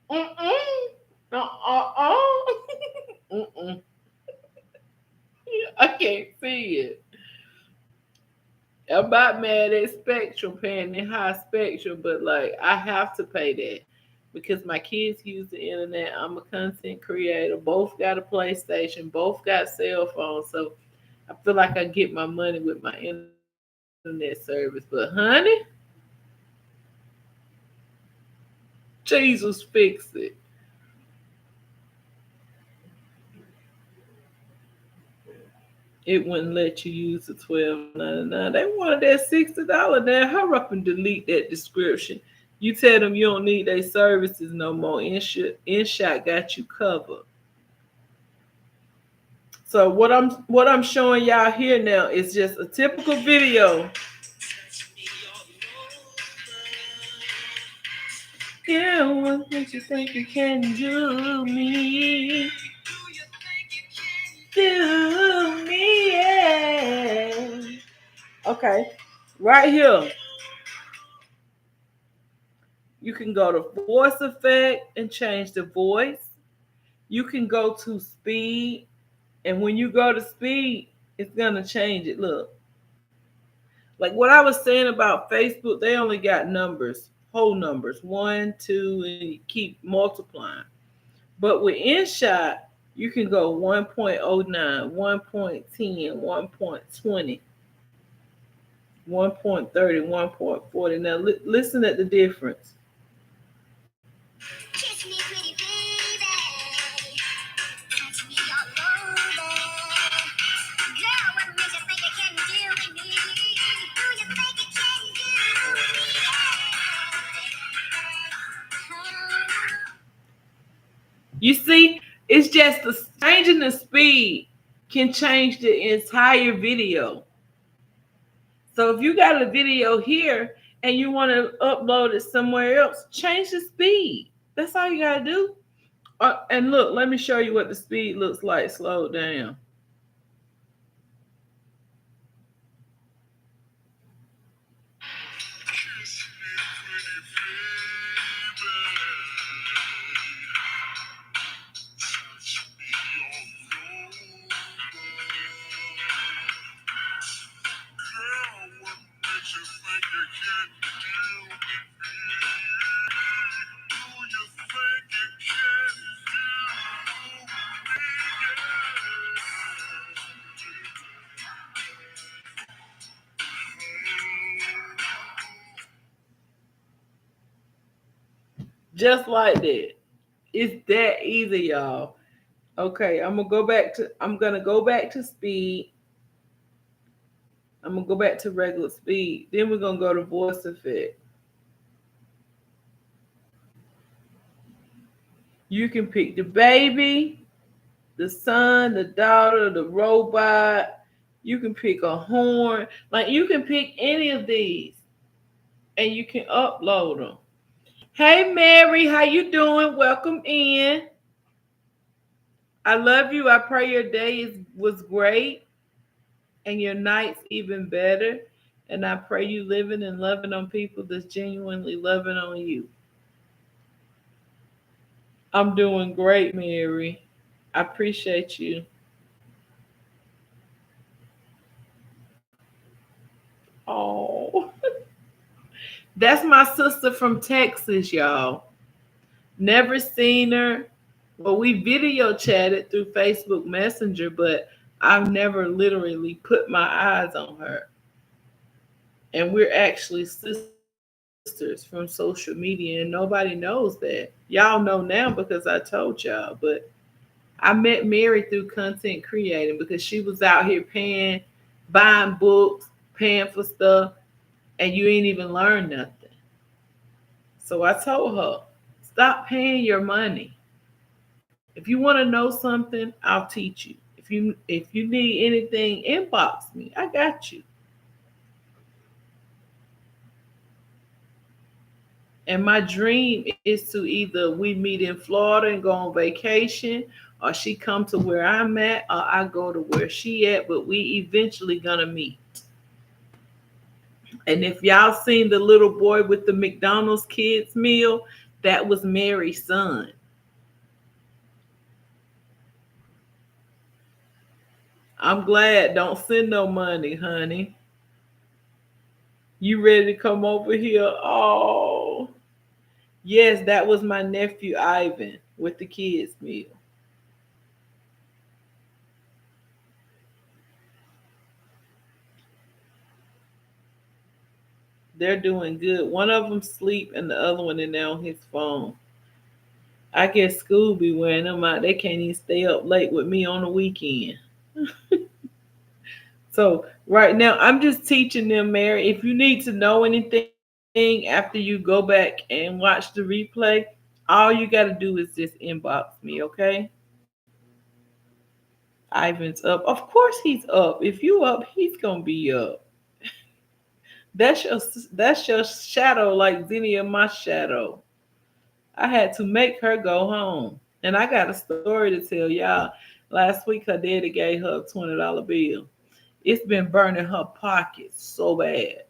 I can't see it. I'm not mad at Spectrum paying the high Spectrum, but like I have to pay that because my kids use the internet. I'm a content creator. Both got a PlayStation. Both got cell phones. So I feel like I get my money with my internet service. But honey, Jesus fix it. It wouldn't let you use the $12.99. They wanted that $60. Now hurry up and delete that description. You tell them you don't need their services no more. InShot got you covered. So what I'm showing y'all here now is just a typical video. Yeah, what makes you think you can do me? Do me, yeah. Okay, right here. You can go to voice effect and change the voice. You can go to speed, and when you go to speed, it's gonna change it. Look, like what I was saying about Facebook, they only got numbers, whole numbers, 1, 2, and you keep multiplying. But with InShot, you can go 1.09, 1.10, 1.20, 1.30, 1.40. Now listen at the difference. Kiss me, pretty baby. Touch me all over. Girl, what makes you think you can do with me? Do you think you can do with me? You see, it's just the changing the speed can change the entire video. So if you got a video here and you want to upload it somewhere else, change the speed. That's all you got to do. And look, let me show you what the speed looks like. Slow it down. Just like that. It's that easy, y'all. Okay, I'm gonna go back to speed. I'm gonna go back to regular speed. Then we're gonna go to voice effect. You can pick the baby, the son, the daughter, the robot. You can pick a horn. Like you can pick any of these and you can upload them. Hey Mary, how you doing? Welcome in. I love you. I pray your day was great and your night's even better. And I pray you living and loving on people that's genuinely loving on you. I'm doing great, Mary. I appreciate you. Oh, that's my sister from Texas, y'all. Never seen her. Well, we video chatted through Facebook Messenger, but I've never literally put my eyes on her. And we're actually sisters from social media, and nobody knows that. Y'all know now because I told y'all, but I met Mary through content creating because she was out here paying, buying books, paying for stuff, and you ain't even learn nothing. So I told her, stop paying your money. If you want to know something, I'll teach you. If you need anything, inbox me. I got you. And my dream is to either we meet in Florida and go on vacation, or she come to where I'm at, or I go to where she at. But we eventually gonna meet. And if y'all seen the little boy with the McDonald's kids meal, that was Mary's son. I'm glad. Don't send no money, honey. You ready to come over here? Oh, yes, that was my nephew Ivan with the kids meal. They're doing good. One of them sleep and the other one in there on his phone. I guess school be wearing them out. They can't even stay up late with me on the weekend. So right now, I'm just teaching them, Mary. If you need to know anything after you go back and watch the replay, all you got to do is just inbox me, okay? Ivan's up. Of course he's up. If you up, he's gonna be up. That's your that's your shadow, like Zenny my shadow. I had to make her go home, and I got a story to tell y'all. Last week, her daddy gave her a $20 bill. It's been burning her pockets so bad.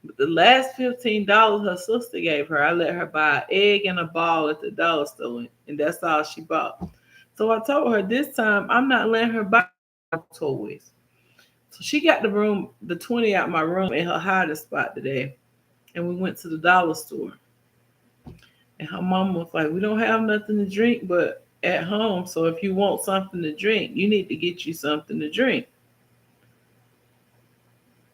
But the last $15 her sister gave her, I let her buy an egg and a ball at the dollar store, and that's all she bought. So I told her this time I'm not letting her buy toys. So she got the 20 out my room in her hiding spot today, and we went to the dollar store. And her mom was like, "We don't have nothing to drink, but at home. So if you want something to drink, you need to get you something to drink."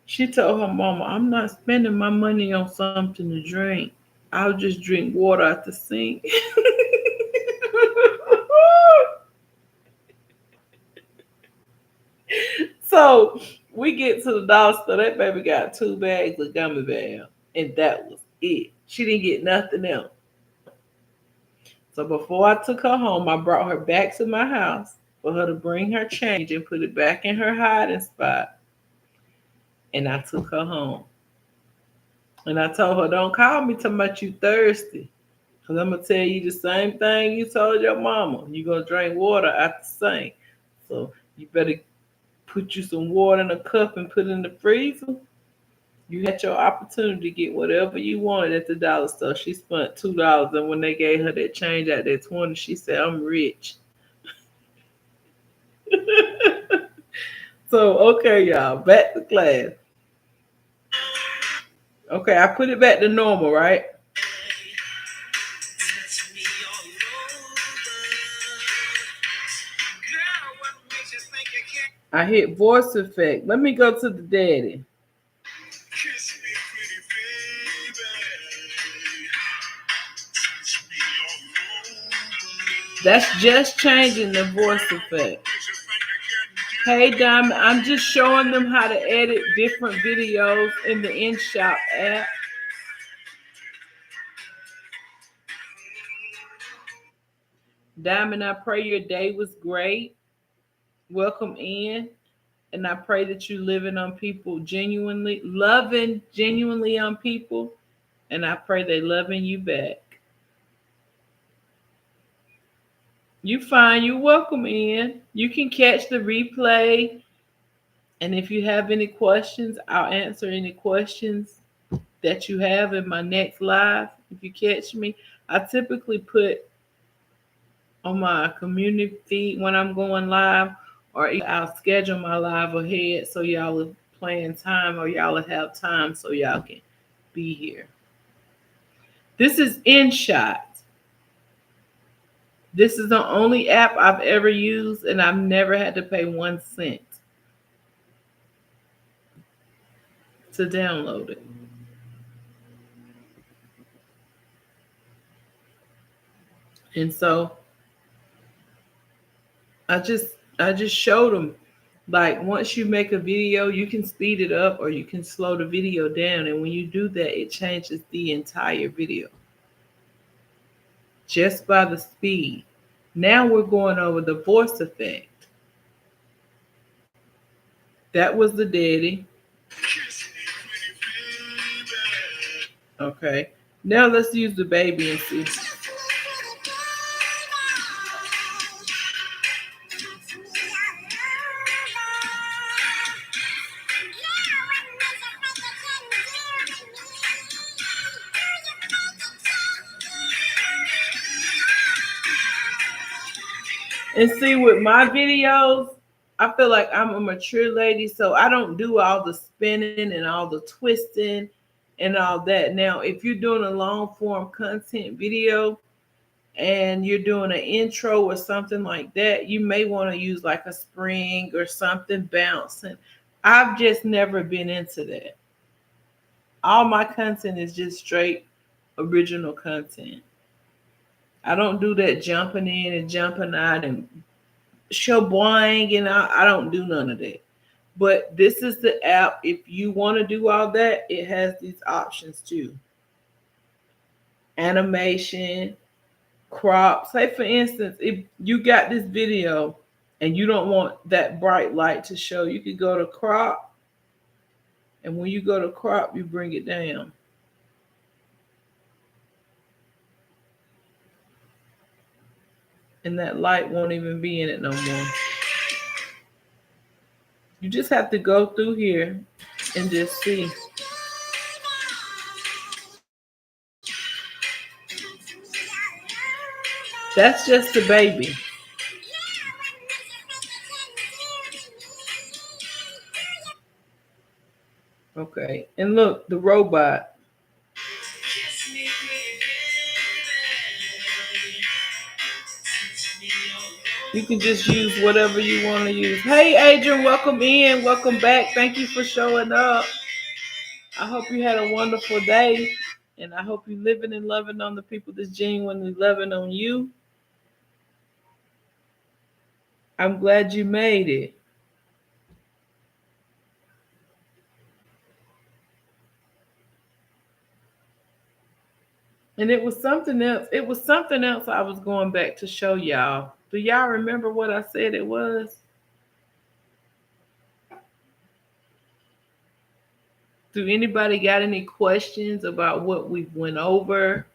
She told her mama, "I'm not spending my money on something to drink. I'll just drink water at the sink." So we get to the dollar store. That baby got 2 bags of gummy bears, and that was it. She didn't get nothing else. So before I took her home, I brought her back to my house for her to bring her change and put it back in her hiding spot. And I took her home. And I told her, "Don't call me talking about you thirsty. Because I'm going to tell you the same thing you told your mama. You're going to drink water at the sink. So you better put you some water in a cup and put it in the freezer." You had your opportunity to get whatever you wanted at the dollar store. She spent $2, and when they gave her that change at that 20, she said, "I'm rich." So okay, y'all, back to class. Okay, I put it back to normal, right? Touch me all over. Girl, what makes you think you can't I hit voice effect. Let me go to the daddy. kiss me, pretty baby? Touch me all over. That's just changing the voice effect. Hey, Diamond, I'm just showing them how to edit different videos in the InShot app. Diamond, I pray your day was great. Welcome in. And I pray that you living on people genuinely, loving genuinely on people. And I pray they loving you back. You fine. You welcome in. You can catch the replay. And if you have any questions, I'll answer any questions that you have in my next live. If you catch me, I typically put on my community feed when I'm going live, or I'll schedule my live ahead so y'all will plan time, or y'all will have time so y'all can be here. This is InShot. This is the only app I've ever used, and I've never had to pay 1 cent to download it. And so I just showed them, like, once you make a video, you can speed it up or you can slow the video down, and when you do that, it changes the entire video just by the speed. Now we're going over the voice effect. That was the daddy. Okay. Now let's use the baby and see. And see, with my videos, I feel like I'm a mature lady, so I don't do all the spinning and all the twisting and all that. Now, if you're doing a long form content video and you're doing an intro or something like that, you may want to use like a spring or something bouncing. I've just never been into that. All my content is just straight original content. I don't do that jumping in and jumping out and showboing, and I don't do none of that. But this is the app. If you want to do all that, it has these options too. Animation, crop. Say for instance, if you got this video and you don't want that bright light to show, you could go to crop. And when you go to crop, you bring it down. And that light won't even be in it no more. You just have to go through here and just see. That's just the baby. Okay, and look, the robot. You can just use whatever you want to use. Hey, Adrian, welcome in. Welcome back. Thank you for showing up. I hope you had a wonderful day. And I hope you're living and loving on the people that's genuinely loving on you. I'm glad you made it. And it was something else. It was something else I was going back to show y'all. Do y'all remember what I said it was? Do anybody got any questions about what we went over?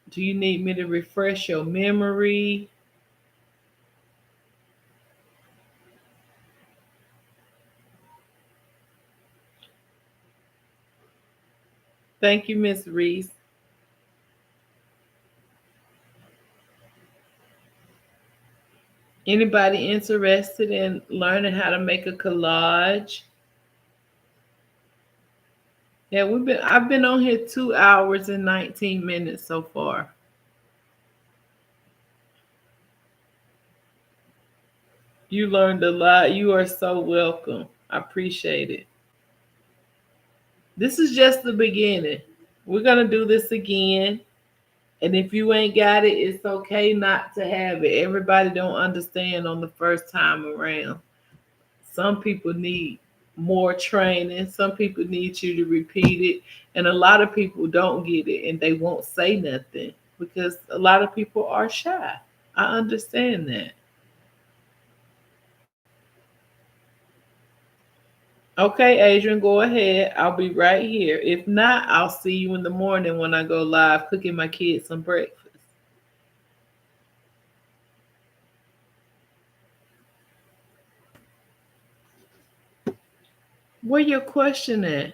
Do you need me to refresh your memory? Thank you, Miss Reese. Anybody interested in learning how to make a collage? Yeah, I've been on here 2 hours and 19 minutes so far. You learned a lot. You are so welcome. I appreciate it. This is just the beginning. We're going to do this again. And if you ain't got it, it's okay not to have it. Everybody don't understand on the first time around. Some people need more training. Some people need you to repeat it. And a lot of people don't get it and they won't say nothing because a lot of people are shy. I understand that. Okay, Adrian, go ahead. I'll be right here. If not, I'll see you in the morning when I go live cooking my kids some breakfast. Where your question at?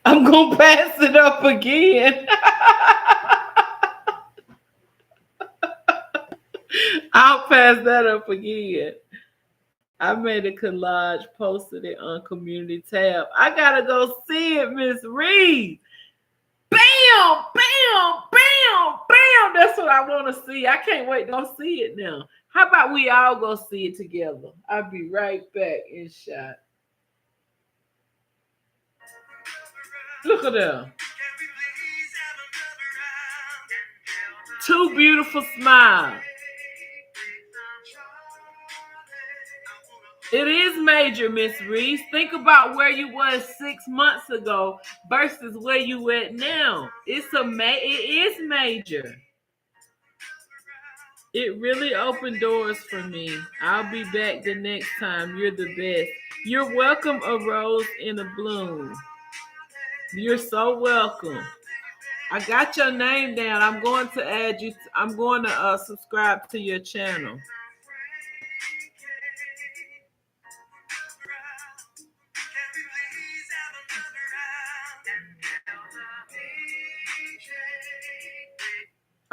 I'm going to pass it up again. I'll pass that up again. I made a collage, posted it on community tab. I gotta go see it, Miss Reed. Bam, bam, bam, bam. That's what I want to see. I can't wait to go see it now. How about we all go see it together? I'll be right back in shot. Look at them. Two beautiful smiles. It is major, Miss Reese. Think about where you was 6 months ago versus where you at now. It is major. It really opened doors for me. I'll be back the next time. You're the best. You're welcome, a rose in a bloom. You're so welcome. I got your name down. I'm going to add you. I'm going to subscribe to your channel.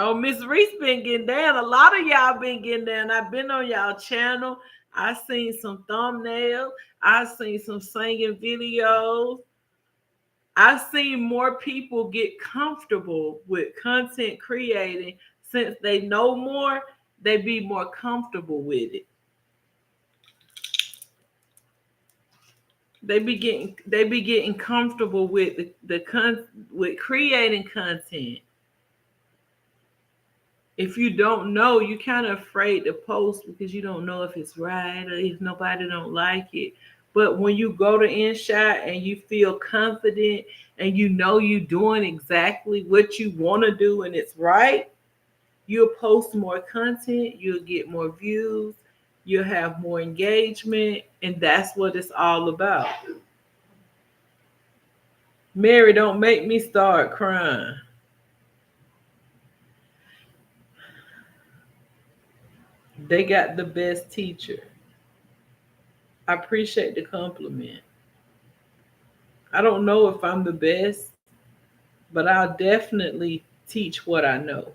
Oh, Miss Reese been getting down. A lot of y'all been getting down. I've been on y'all channel. I seen some thumbnails. I seen some singing videos. I've seen more people get comfortable with content creating since they know more. They be more comfortable with it. They be getting comfortable with with creating content. If you don't know, you're kind of afraid to post because you don't know if it's right or if nobody don't like it. But when you go to InShot and you feel confident and you know you're doing exactly what you want to do and it's right, you'll post more content, you'll get more views, you'll have more engagement, and that's what it's all about. Mary, don't make me start crying. They got the best teacher. I appreciate the compliment. I don't know if I'm the best, but I'll definitely teach what I know.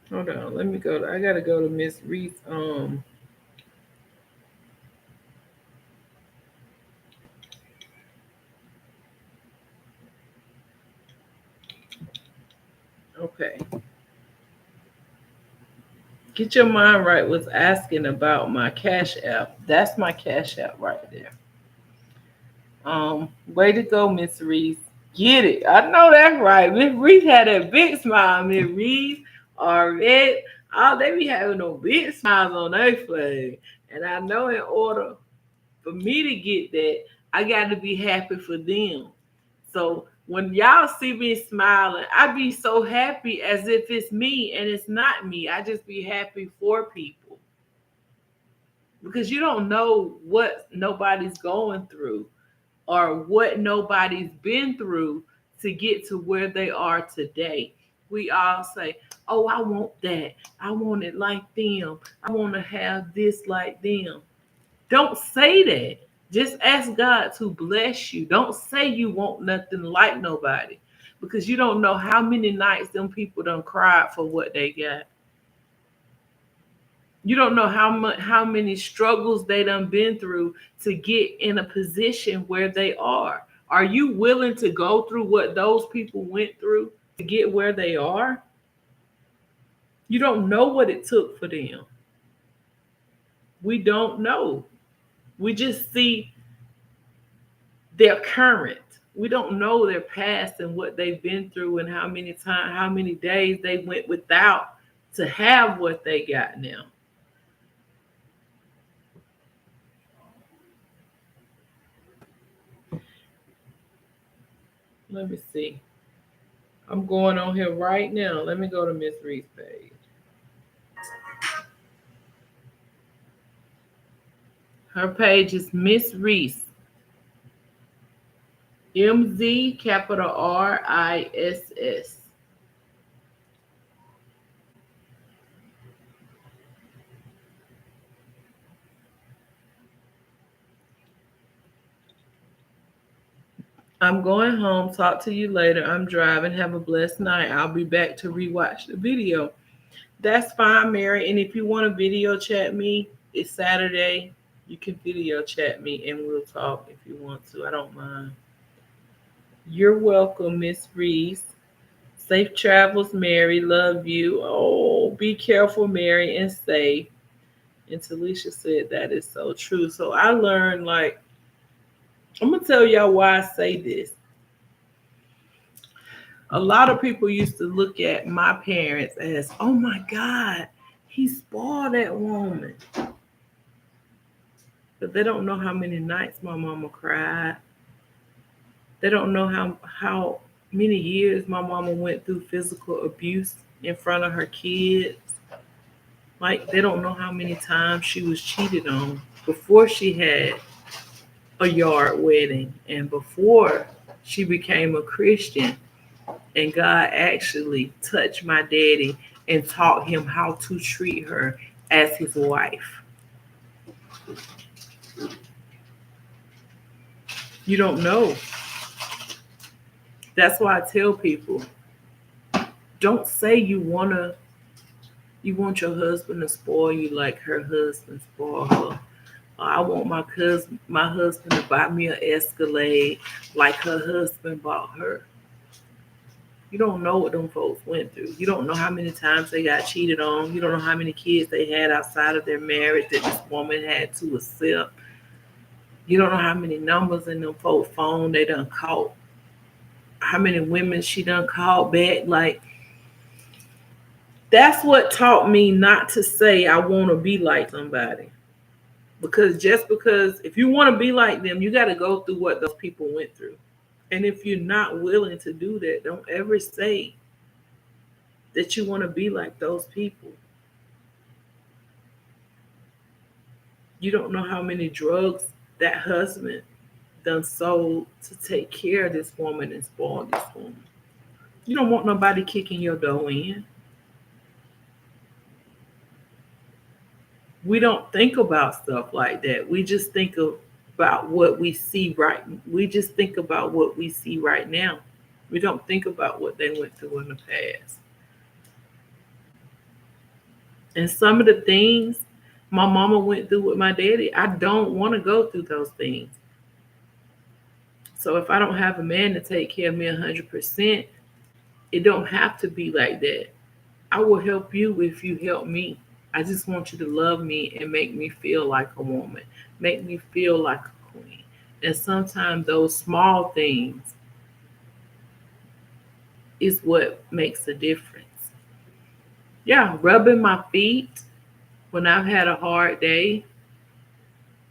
Hold on, let me go. I gotta go to Miss Reese. Okay. Get Your Mind Right was asking about my Cash App. That's my Cash App right there. Way to go, Miss Reese. Get it. I know that's right. Miss Reese had a big smile. Miss Reese or Red. Oh, they be having no big smiles on their face. And I know in order for me to get that, I got to be happy for them. So when y'all see me smiling, I be so happy as if it's me and it's not me. I just be happy for people. Because you don't know what nobody's going through or what nobody's been through to get to where they are today. We all say, oh, I want that. I want it like them. I want to have this like them. Don't say that. Just ask God to bless you. Don't say you want nothing like nobody because you don't know how many nights them people done cried for what they got. You don't know how many struggles they done been through to get in a position where they are. Are you willing to go through what those people went through to get where they are? You don't know what it took for them. We don't know. We just see their current. We don't know their past and what they've been through and how many days they went without to have what they got now. Let me see. I'm going on here right now. Let me go to Miss Reese's page. Her page is Miss Reese. MZ capital RISS. I'm going home. Talk to you later. I'm driving. Have a blessed night. I'll be back to rewatch the video. That's fine, Mary. And if you want to video chat me, it's Saturday. You can video chat me and we'll talk if you want to. I don't mind. You're welcome, Miss Reese. Safe travels, Mary. Love you. Oh, be careful, Mary, and safe. And Talisha said that is so true. So I learned, like, I'm going to tell y'all why I say this. A lot of people used to look at my parents as, oh my God, he spoiled that woman. But they don't know how many nights my mama cried. They don't know how many years my mama went through physical abuse in front of her kids. Like, they don't know how many times she was cheated on before she had a yard wedding and before she became a Christian. And God actually touched my daddy and taught him how to treat her as his wife. You don't know. That's why I tell people, don't say you want your husband to spoil you like her husband spoiled her. I want my husband to buy me an Escalade like her husband bought her. You don't know what them folks went through. You don't know how many times they got cheated on. You don't know how many kids they had outside of their marriage that this woman had to accept. You don't know how many numbers in them folks' phone they done caught. How many women she done called back. Like, that's what taught me not to say I want to be like somebody. Because if you want to be like them, you got to go through what those people went through. And if you're not willing to do that, don't ever say that you want to be like those people. You don't know how many drugs that husband done sold to take care of this woman and spoil this woman. You don't want nobody kicking your door in. We don't think about stuff like that. We just think about what we see right. We just think about what we see right now. We don't think about what they went through in the past. And some of the things my mama went through with my daddy, I don't want to go through those things. So if I don't have a man to take care of me 100%, it don't have to be like that. I will help you if you help me. I just want you to love me and make me feel like a woman, make me feel like a queen. And sometimes those small things is what makes a difference. Yeah, rubbing my feet when I've had a hard day,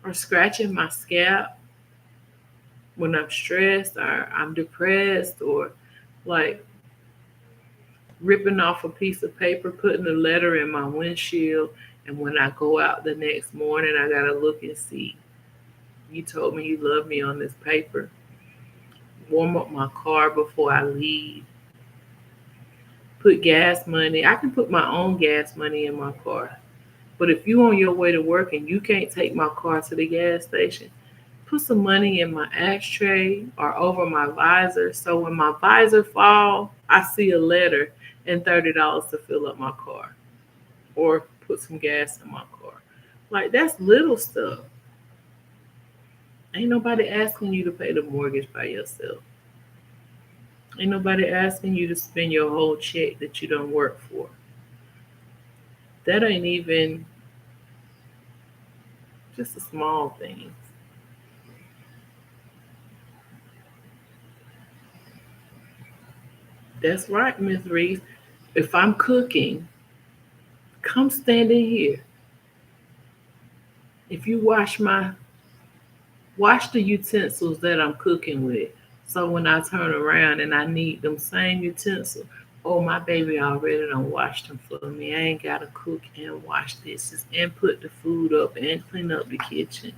or scratching my scalp when I'm stressed or I'm depressed, or like ripping off a piece of paper, putting a letter in my windshield, and when I go out the next morning, I gotta look and see, you told me you love me on this paper. Warm up my car before I leave. Put gas money. I can put my own gas money in my car. But if you on your way to work and you can't take my car to the gas station, put some money in my ashtray or over my visor. So when my visor fall, I see a letter and $30 to fill up my car. Or put some gas in my car. Like, that's little stuff. Ain't nobody asking you to pay the mortgage by yourself. Ain't nobody asking you to spend your whole check that you don't work for. That ain't even just a small thing. That's right, Miss Reese. If I'm cooking, come stand in here. If you wash the utensils that I'm cooking with. So when I turn around and I need them same utensils, oh, my baby already done washed them for me. I ain't gotta cook and wash dishes and put the food up and clean up the kitchen.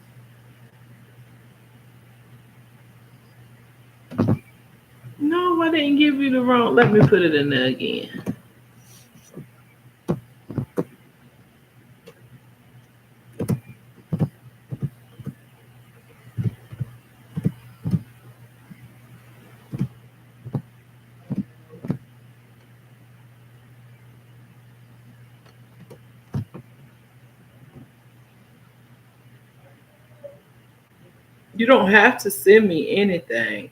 No, I didn't give you the wrong. Let me put it in there again. You don't have to send me anything.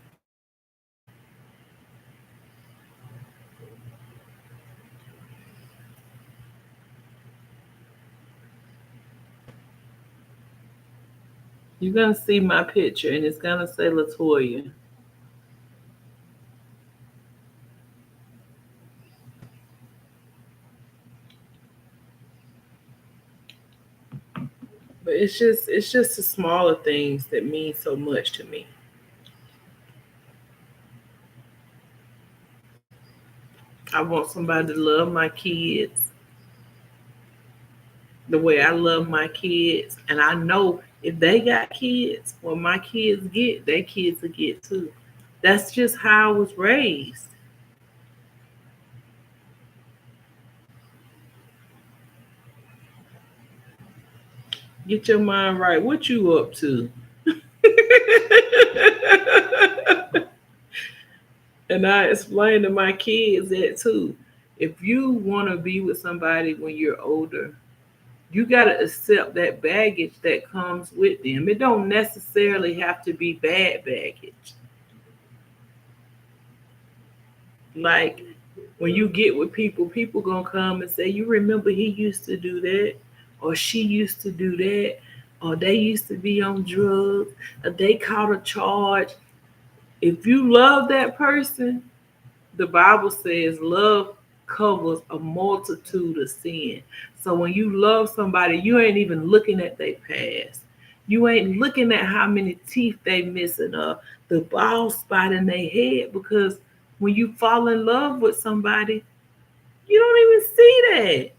You're gonna see my picture and it's gonna say Latoya. But it's just the smaller things that mean so much to me. I want somebody to love my kids the way I love my kids. And I know if they got kids, what my kids get, their kids will get too. That's just how I was raised. Get your mind right. What you up to? And I explain to my kids that too. If you want to be with somebody when you're older, you got to accept that baggage that comes with them. It don't necessarily have to be bad baggage. Like when you get with people, people gonna come and say, "You remember he used to do that, or she used to do that, or they used to be on drugs, or they caught a charge." If you love that person, the Bible says love covers a multitude of sin. So when you love somebody, you ain't even looking at their past. You ain't looking at how many teeth they missing or the bald spot in their head, because when you fall in love with somebody, you don't even see that.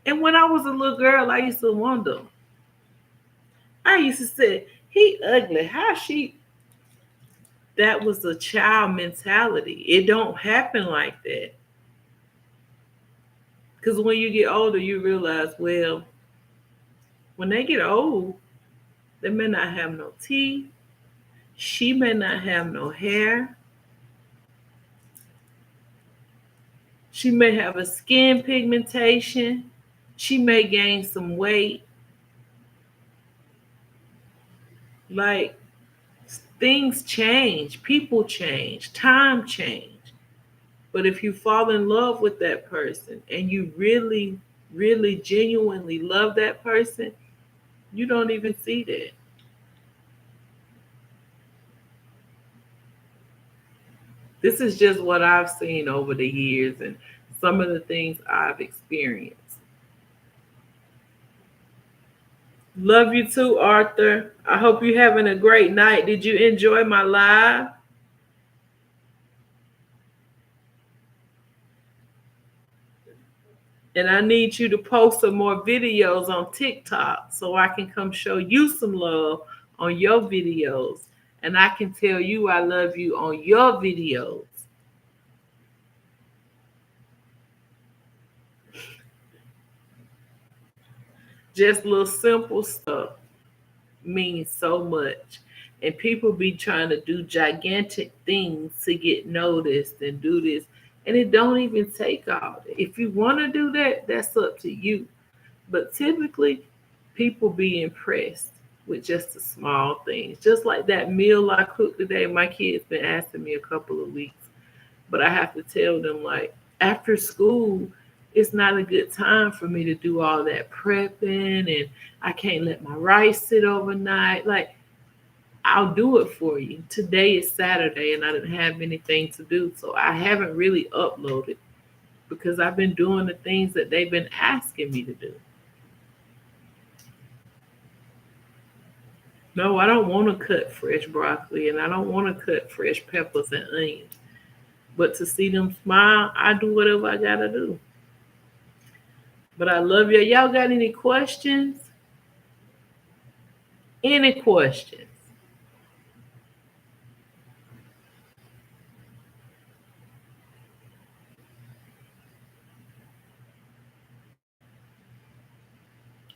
And when I was a little girl, I used to wonder. I used to say, he ugly. How she? That was a child mentality. It don't happen like that. Because when you get older, you realize, well, when they get old, they may not have no teeth. She may not have no hair. She may have a skin pigmentation. She may gain some weight. Like things change, people change, time change. But if you fall in love with that person and you really, really genuinely love that person, you don't even see that. This is just what I've seen over the years and some of the things I've experienced. Love you too, Arthur. I hope you're having a great night. Did you enjoy my live? And I need you to post some more videos on TikTok so I can come show you some love on your videos. And I can tell you I love you on your videos. Just little simple stuff means so much. And people be trying to do gigantic things to get noticed and do this. And it don't even take all that. If you want to do that, that's up to you. But typically, people be impressed with just the small things. Just like that meal I cooked today, my kids been asking me a couple of weeks. But I have to tell them, like, after school, it's not a good time for me to do all that prepping, and I can't let my rice sit overnight. Like, I'll do it for you. Today is Saturday and I didn't have anything to do. So I haven't really uploaded because I've been doing the things that they've been asking me to do. No, I don't want to cut fresh broccoli and I don't want to cut fresh peppers and onions. But to see them smile, I do whatever I got to do. But I love you. Y'all got any questions? Any questions?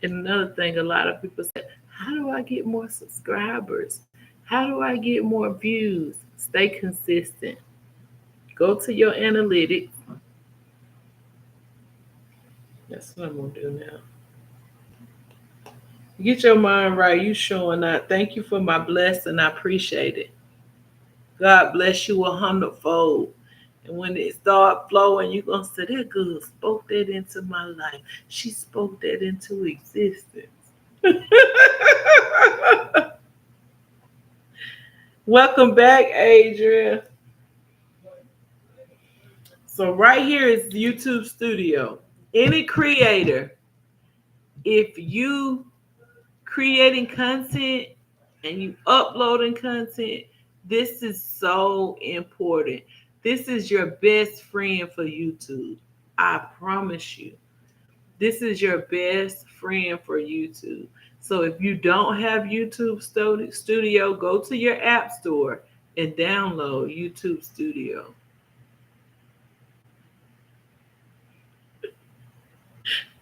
And another thing, a lot of people say, how do I get more subscribers? How do I get more views? Stay consistent. Go to your analytics. That's what I'm going to do now. Get your mind right. You showing up. Thank you for my blessing. I appreciate it. God bless you 100-fold. And when it start flowing, you're going to say, that girl spoke that into my life. She spoke that into existence. Welcome back, Adrian. So right here is YouTube Studio. Any creator, if you creating content and you uploading content, this is so important. This is your best friend for YouTube. I promise you. This is your best friend for YouTube. So if you don't have YouTube Studio, go to your app store and download YouTube Studio.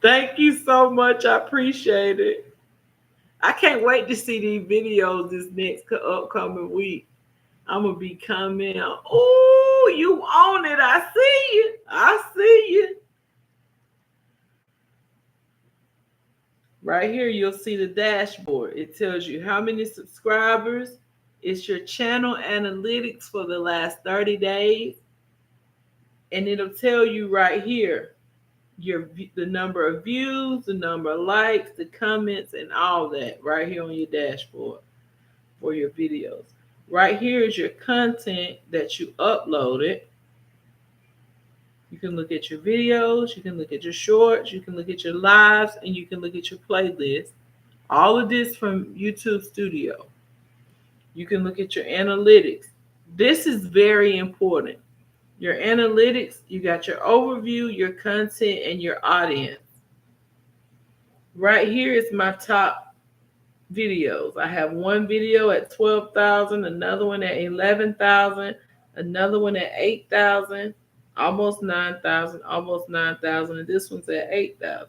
Thank you so much. I appreciate it. I can't wait to see these videos this next upcoming week. I'm going to be coming. Oh, you own it. I see you. I see you. Right here, you'll see the dashboard. It tells you how many subscribers. It's your channel analytics for the last 30 days. And it'll tell you right here the number of views, the number of likes, the comments, and all that right here on your dashboard for your videos. Right here is your content that you uploaded. You can look at your videos, you can look at your shorts, you can look at your lives, and you can look at your playlist. All of this from YouTube Studio. You can look at your analytics. This is very important. Your analytics, you got your overview, your content, and your audience. Right here is my top videos. I have one video at 12,000, another one at 11,000, another one at 8,000, almost 9,000, and this one's at 8,000.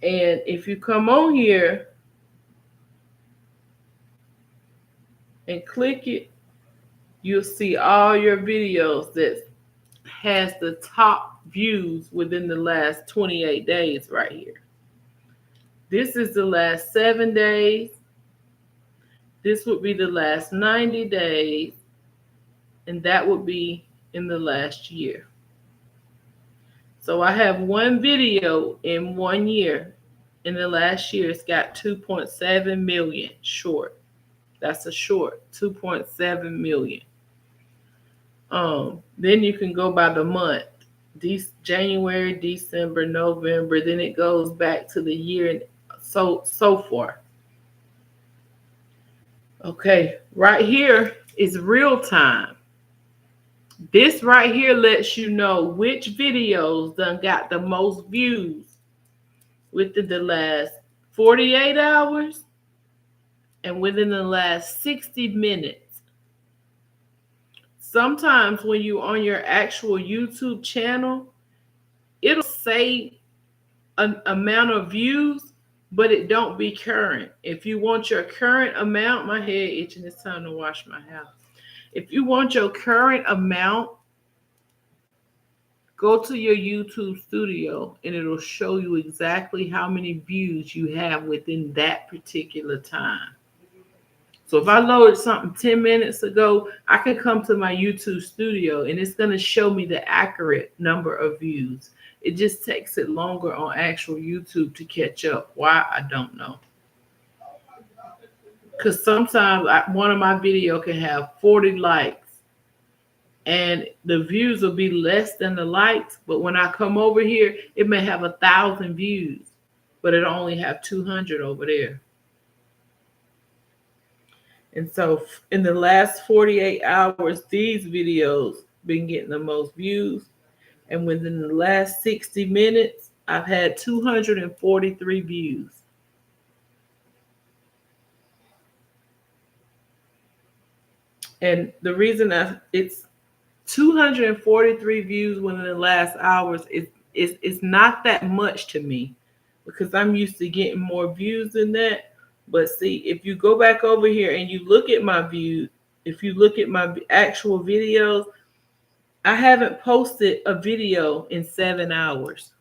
And if you come on here and click it, you'll see all your videos that has the top views within the last 28 days right here. This is the last 7 days. This would be the last 90 days. And that would be in the last year. So I have one video in 1 year. In the last year, it's got 2.7 million short. That's a short, 2.7 million. Then you can go by the month. January, December, November. Then it goes back to the year and so forth. Okay, right here is real time. This right here lets you know which videos done got the most views within the last 48 hours and within the last 60 minutes. Sometimes when you're on your actual YouTube channel, it'll say an amount of views, but it don't be current. If you want your current amount, my head itching, it's time to wash my house. If you want your current amount, go to your YouTube Studio and it'll show you exactly how many views you have within that particular time. So if I loaded something 10 minutes ago, I can come to my YouTube Studio and it's going to show me the accurate number of views. It just takes it longer on actual YouTube to catch up. Why? I don't know. Because sometimes one of my videos can have 40 likes and the views will be less than the likes. But when I come over here, it may have 1,000 views, but it only have 200 over there. And so in the last 48 hours, these videos been getting the most views. And within the last 60 minutes, I've had 243 views. And the reason it's 243 views within the last hours is not that much to me because I'm used to getting more views than that. But see, if you go back over here and you look at my views, if you look at my actual videos, I haven't posted a video in 7 hours.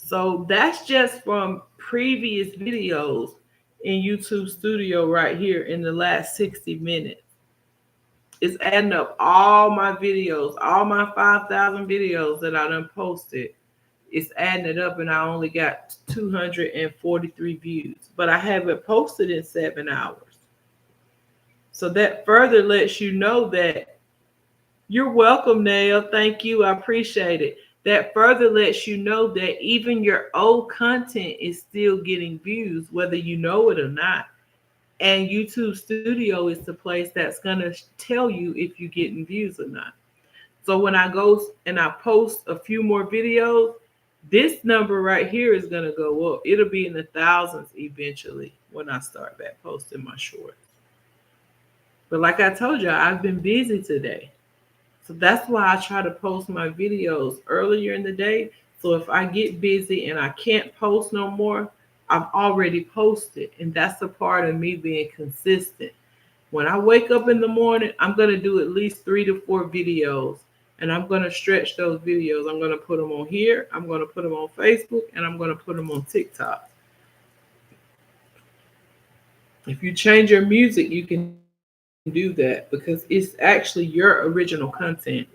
So that's just from previous videos in YouTube Studio right here in the last 60 minutes. It's adding up all my videos, all my 5,000 videos that I done posted. It's adding it up, and I only got 243 views, but I haven't posted in 7 hours. So that further lets you know that you're welcome, Nail. Thank you. I appreciate it. That further lets you know that even your old content is still getting views, whether you know it or not. And YouTube Studio is the place that's going to tell you if you're getting views or not. So when I go and I post a few more videos, this number right here is going to go up. It'll be in the thousands eventually when I start back posting my shorts. But like I told you, I've been busy today. So that's why I try to post my videos earlier in the day. So if I get busy and I can't post no more, I've already posted. And that's a part of me being consistent. When I wake up in the morning, I'm going to do at least 3 to 4 videos. And I'm going to stretch those videos. I'm going to put them on here. I'm going to put them on Facebook. And I'm going to put them on TikTok. If you change your music, you can do that because it's actually your original content.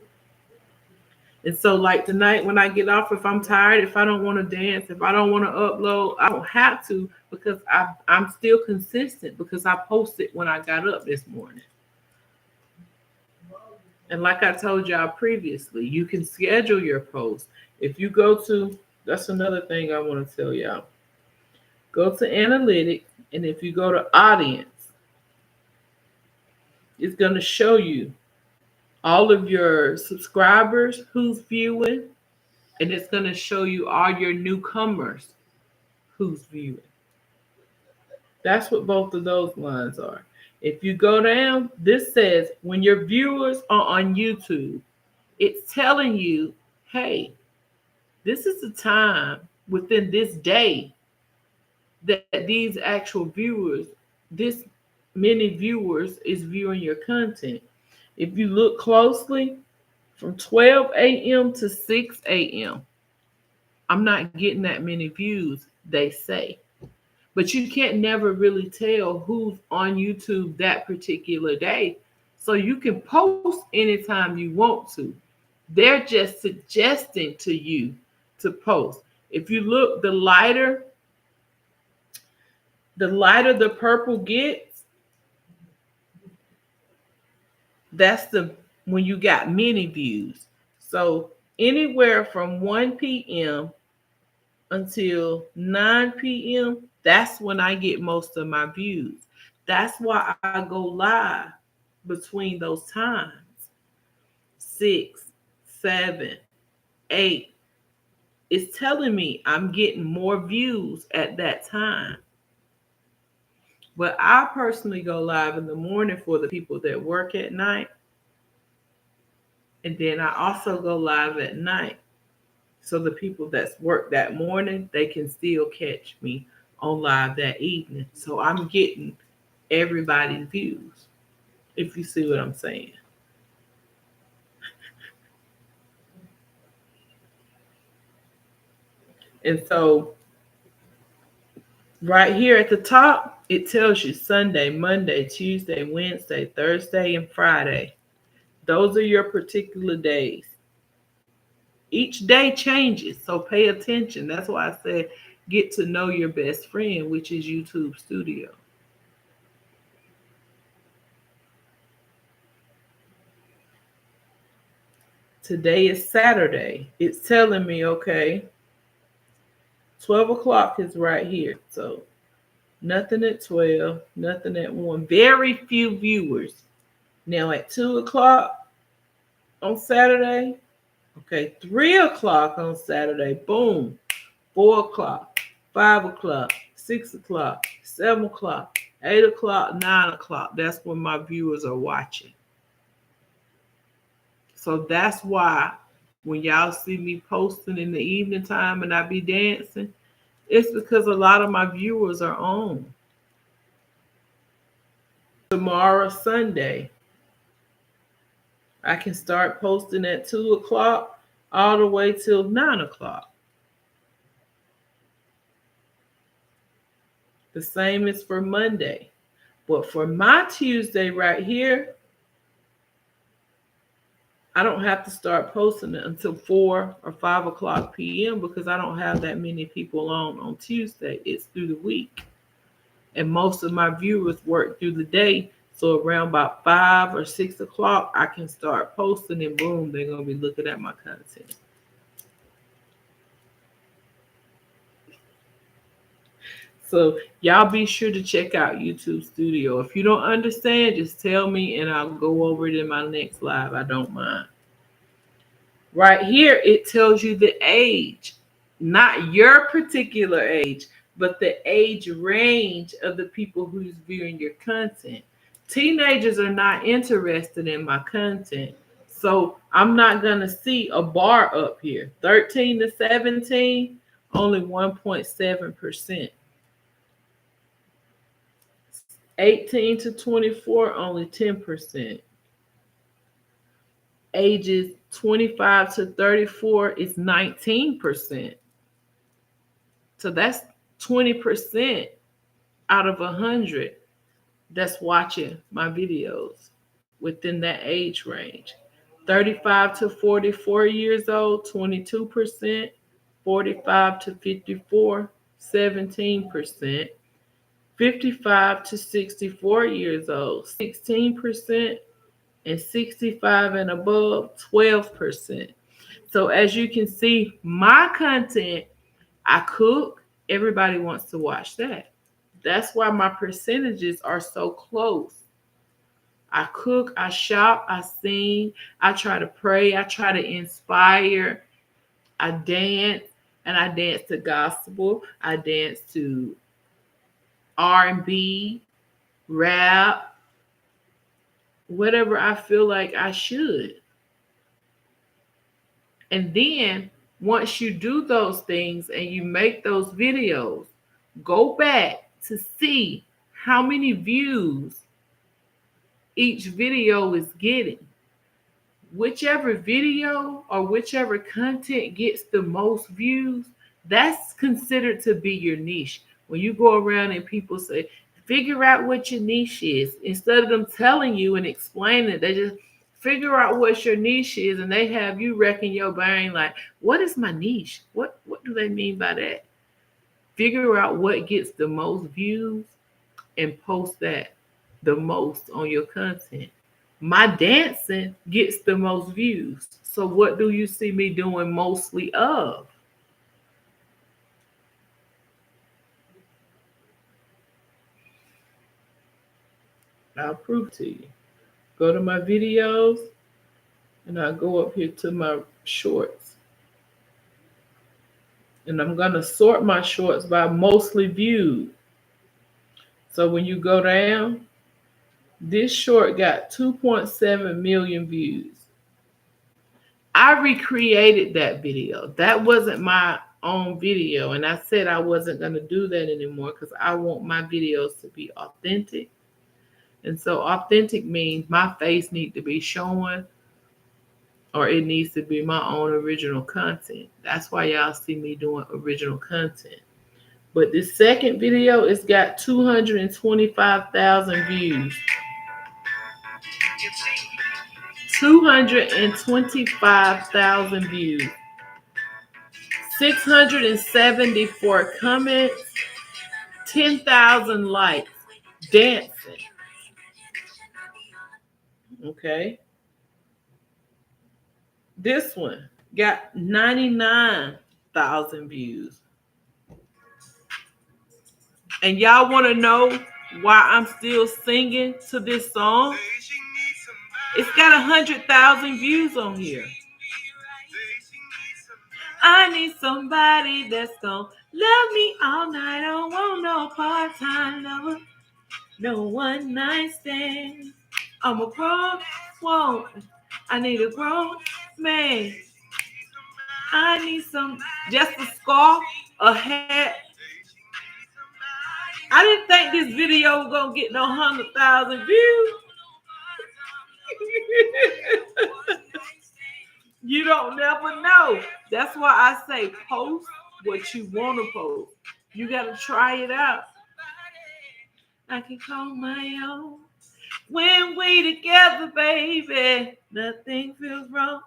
And so like tonight when I get off, if I'm tired, if I don't want to dance, if I don't want to upload, I don't have to because I'm still consistent because I posted when I got up this morning. And like I told y'all previously, you can schedule your posts. If you go to, that's another thing I want to tell y'all. Go to analytics, and if you go to audience, it's going to show you all of your subscribers who's viewing, and it's going to show you all your newcomers who's viewing. That's what both of those lines are. If you go down, this says when your viewers are on YouTube, it's telling you, hey, this is the time within this day that these actual viewers, this many viewers is viewing your content. If you look closely, from 12 a.m. to 6 a.m., I'm not getting that many views, they say. But you can't never really tell who's on YouTube that particular day. So you can post anytime you want to. They're just suggesting to you to post. If you look, the lighter the purple gets, that's the when you got many views. So anywhere from 1 p.m. until 9 p.m., that's when I get most of my views. That's why I go live between those times. 6, 7, 8. It's telling me I'm getting more views at that time. But I personally go live in the morning for the people that work at night. And then I also go live at night. So the people that's work that morning, they can still catch me on live that evening. So I'm getting everybody's views, if you see what I'm saying. And so right here at the top, it tells you Sunday, Monday, Tuesday, Wednesday, Thursday, and Friday. Those are your particular days. Each day changes, so pay attention. That's why I said get to know your best friend, which is YouTube Studio. Today is Saturday. It's telling me, okay, 12 o'clock is right here. So nothing at 12, nothing at 1. Very few viewers. Now at 2 o'clock on Saturday, okay, 3 o'clock on Saturday, boom, 4 o'clock, 5 o'clock, 6 o'clock, 7 o'clock, 8 o'clock, 9 o'clock. That's when my viewers are watching. So that's why when y'all see me posting in the evening time and I be dancing, it's because a lot of my viewers are on. Tomorrow, Sunday, I can start posting at 2 o'clock all the way till 9 o'clock. The same is for Monday. But for my Tuesday right here, I don't have to start posting it until 4 or 5 o'clock p.m. because I don't have that many people on Tuesday. It's through the week. And most of my viewers work through the day. So around about 5 or 6 o'clock, I can start posting and boom, they're going to be looking at my content. So y'all be sure to check out YouTube Studio. If you don't understand, just tell me and I'll go over it in my next live. I don't mind. Right here, it tells you the age, not your particular age, but the age range of the people who's viewing your content. Teenagers are not interested in my content. So I'm not going to see a bar up here. 13 to 17, only 1.7%. 18 to 24, only 10%. Ages 25 to 34 is 19%. So that's 20% out of 100 that's watching my videos within that age range. 35 to 44 years old, 22%. 45 to 54, 17%. 55 to 64 years old, 16%, and 65 and above, 12%. So as you can see, my content, I cook, everybody wants to watch that. That's why my percentages are so close. I cook, I shop, I sing, I try to pray, I try to inspire, I dance, and I dance to gospel, I dance to R&B, rap, whatever I feel like I should. And then once you do those things and you make those videos, go back to see how many views each video is getting. Whichever video or whichever content gets the most views, that's considered to be your niche. When you go around and people say, figure out what your niche is, instead of them telling you and explaining it, they just figure out what your niche is, and they have you wrecking your brain like, what is my niche? What do they mean by that? Figure out what gets the most views and post that the most on your content. My dancing gets the most views. So what do you see me doing mostly of? I'll prove to you. Go to my videos and I'll go up here to my shorts. And I'm going to sort my shorts by mostly viewed. So when you go down, this short got 2.7 million views. I recreated that video. That wasn't my own video. And I said I wasn't going to do that anymore because I want my videos to be authentic. And so authentic means my face needs to be showing, or it needs to be my own original content. That's why y'all see me doing original content. But this second video, it's got 225,000 views. 225,000 views. 674 comments. 10,000 likes. Dancing. Okay. This one got 99,000 views. And y'all want to know why I'm still singing to this song? It's got 100,000 views on here. I need somebody that's gonna love me all night. I don't want no part-time lover, no one night stand. I'm a grown woman. I need a grown man. I need just a scarf, a hat. I didn't think this video was gonna get no 100,000 views. You don't never know. That's why I say post what you want to post. You got to try it out. I can call my own. When we together, baby, nothing feels wrong.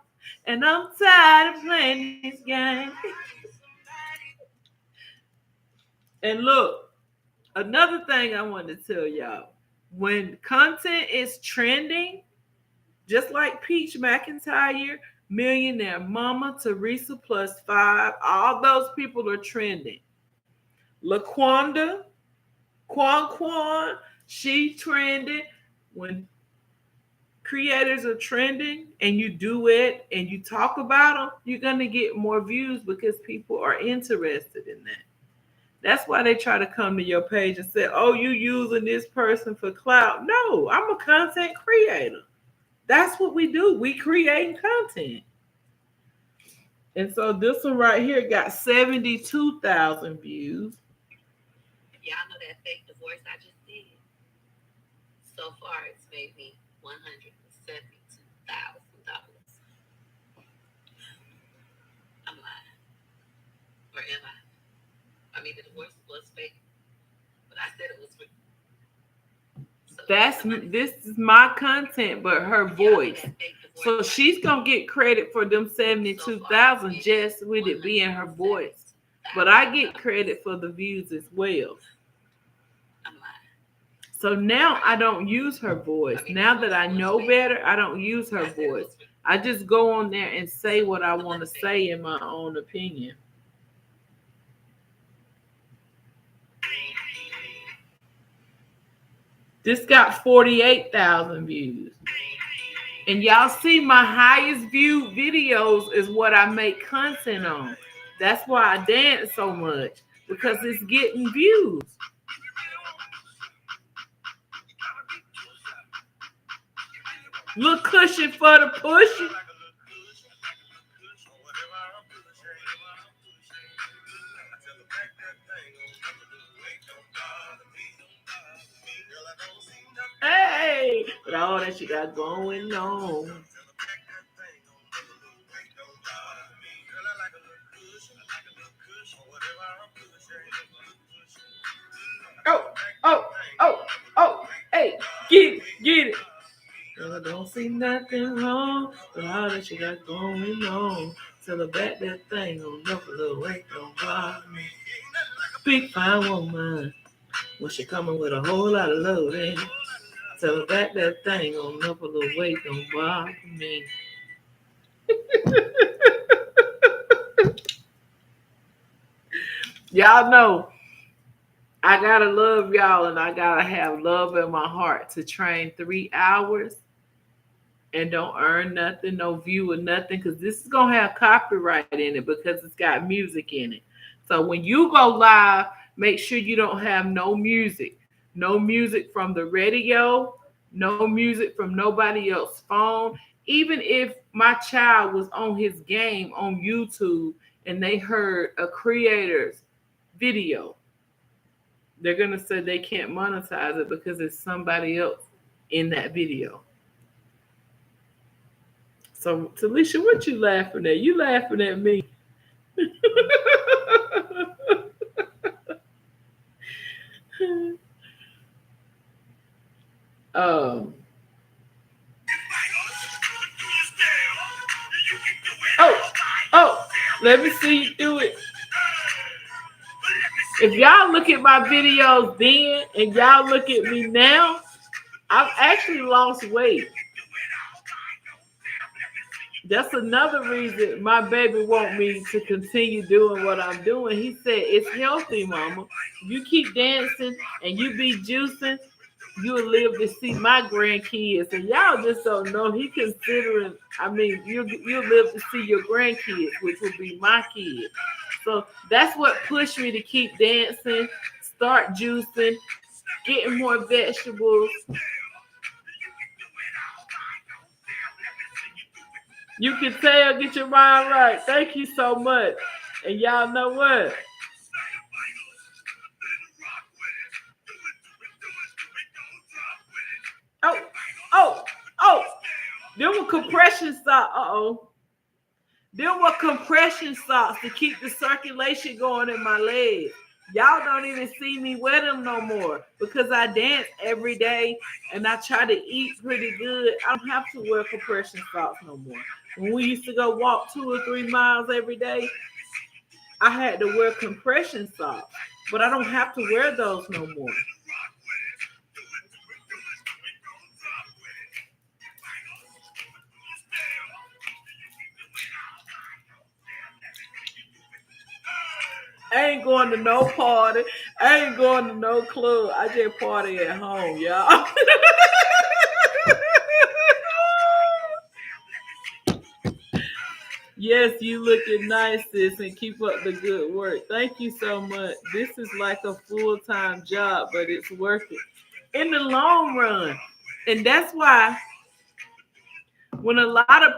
And I'm tired of playing this game. And look, another thing I want to tell y'all. When content is trending, just like Peach McIntyre, Millionaire Mama, Teresa Plus 5, all those people are trending. LaQuanda, Quan, she trended. When creators are trending and you do it and you talk about them, you're going to get more views because people are interested in that. That's why they try to come to your page and say, oh, you using this person for clout. No, I'm a content creator. That's what we do. We create content. And so this one right here got 72,000 views. Y'all know that fake divorce I just did? So far, it's made me $172,000. I'm lying. Or am I? I mean, the divorce was fake, but I said it was real. So This is my content, but her voice. So she's gonna get credit for them 72,000 just with it being her voice. But I get credit for the views as well. I'm lying. So now I don't use her voice. Now that I know better, I don't use her voice. I just go on there and say what I want to say in my own opinion. This got 48,000 views. And y'all see my highest viewed videos is what I make content on. That's why I dance so much, because it's getting views. Look cushion for the pushing. Hey, with all that you got going on. Oh, hey, get it. Girl, I don't see nothing wrong with all that you got going on. Tell her back that thing on up a little weight, don't bother me. Big fine woman, when she coming with a whole lot of love in it. Tell her back that thing on up a little weight, don't bother me. Y'all know I gotta love y'all, and I gotta have love in my heart to train 3 hours and don't earn nothing, no view or nothing, because this is gonna have copyright in it because it's got music in it. So when you go live, make sure you don't have no music from the radio, no music from nobody else's phone. Even if my child was on his game on YouTube and they heard a creator's video, they're going to say they can't monetize it because it's somebody else in that video. So, Talisha, what you laughing at? You laughing at me. Let me see you do it. If y'all look at my videos then and y'all look at me now, I've actually lost weight. That's another reason my baby want me to continue doing what I'm doing. He said, it's healthy, mama. You keep dancing and you be juicing, you'll live to see my grandkids. And y'all just don't know. He considering, you'll live to see your grandkids, which will be my kids. So that's what pushed me to keep dancing, start juicing, getting more vegetables. You can tell, get your mind right. Thank you so much. And y'all know what? Oh. Them were compression socks. Them were compression socks to keep the circulation going in my legs. Y'all don't even see me wear them no more because I dance every day and I try to eat pretty good. I don't have to wear compression socks no more. When we used to go walk 2 or 3 miles every day, I had to wear compression socks, but I don't have to wear those no more. I ain't going to no party. I ain't going to no club. I just party at home, y'all. Yes, you looking nice, sis, and keep up the good work. Thank you so much. This is like a full-time job, but it's worth it in the long run. And that's why when a lot of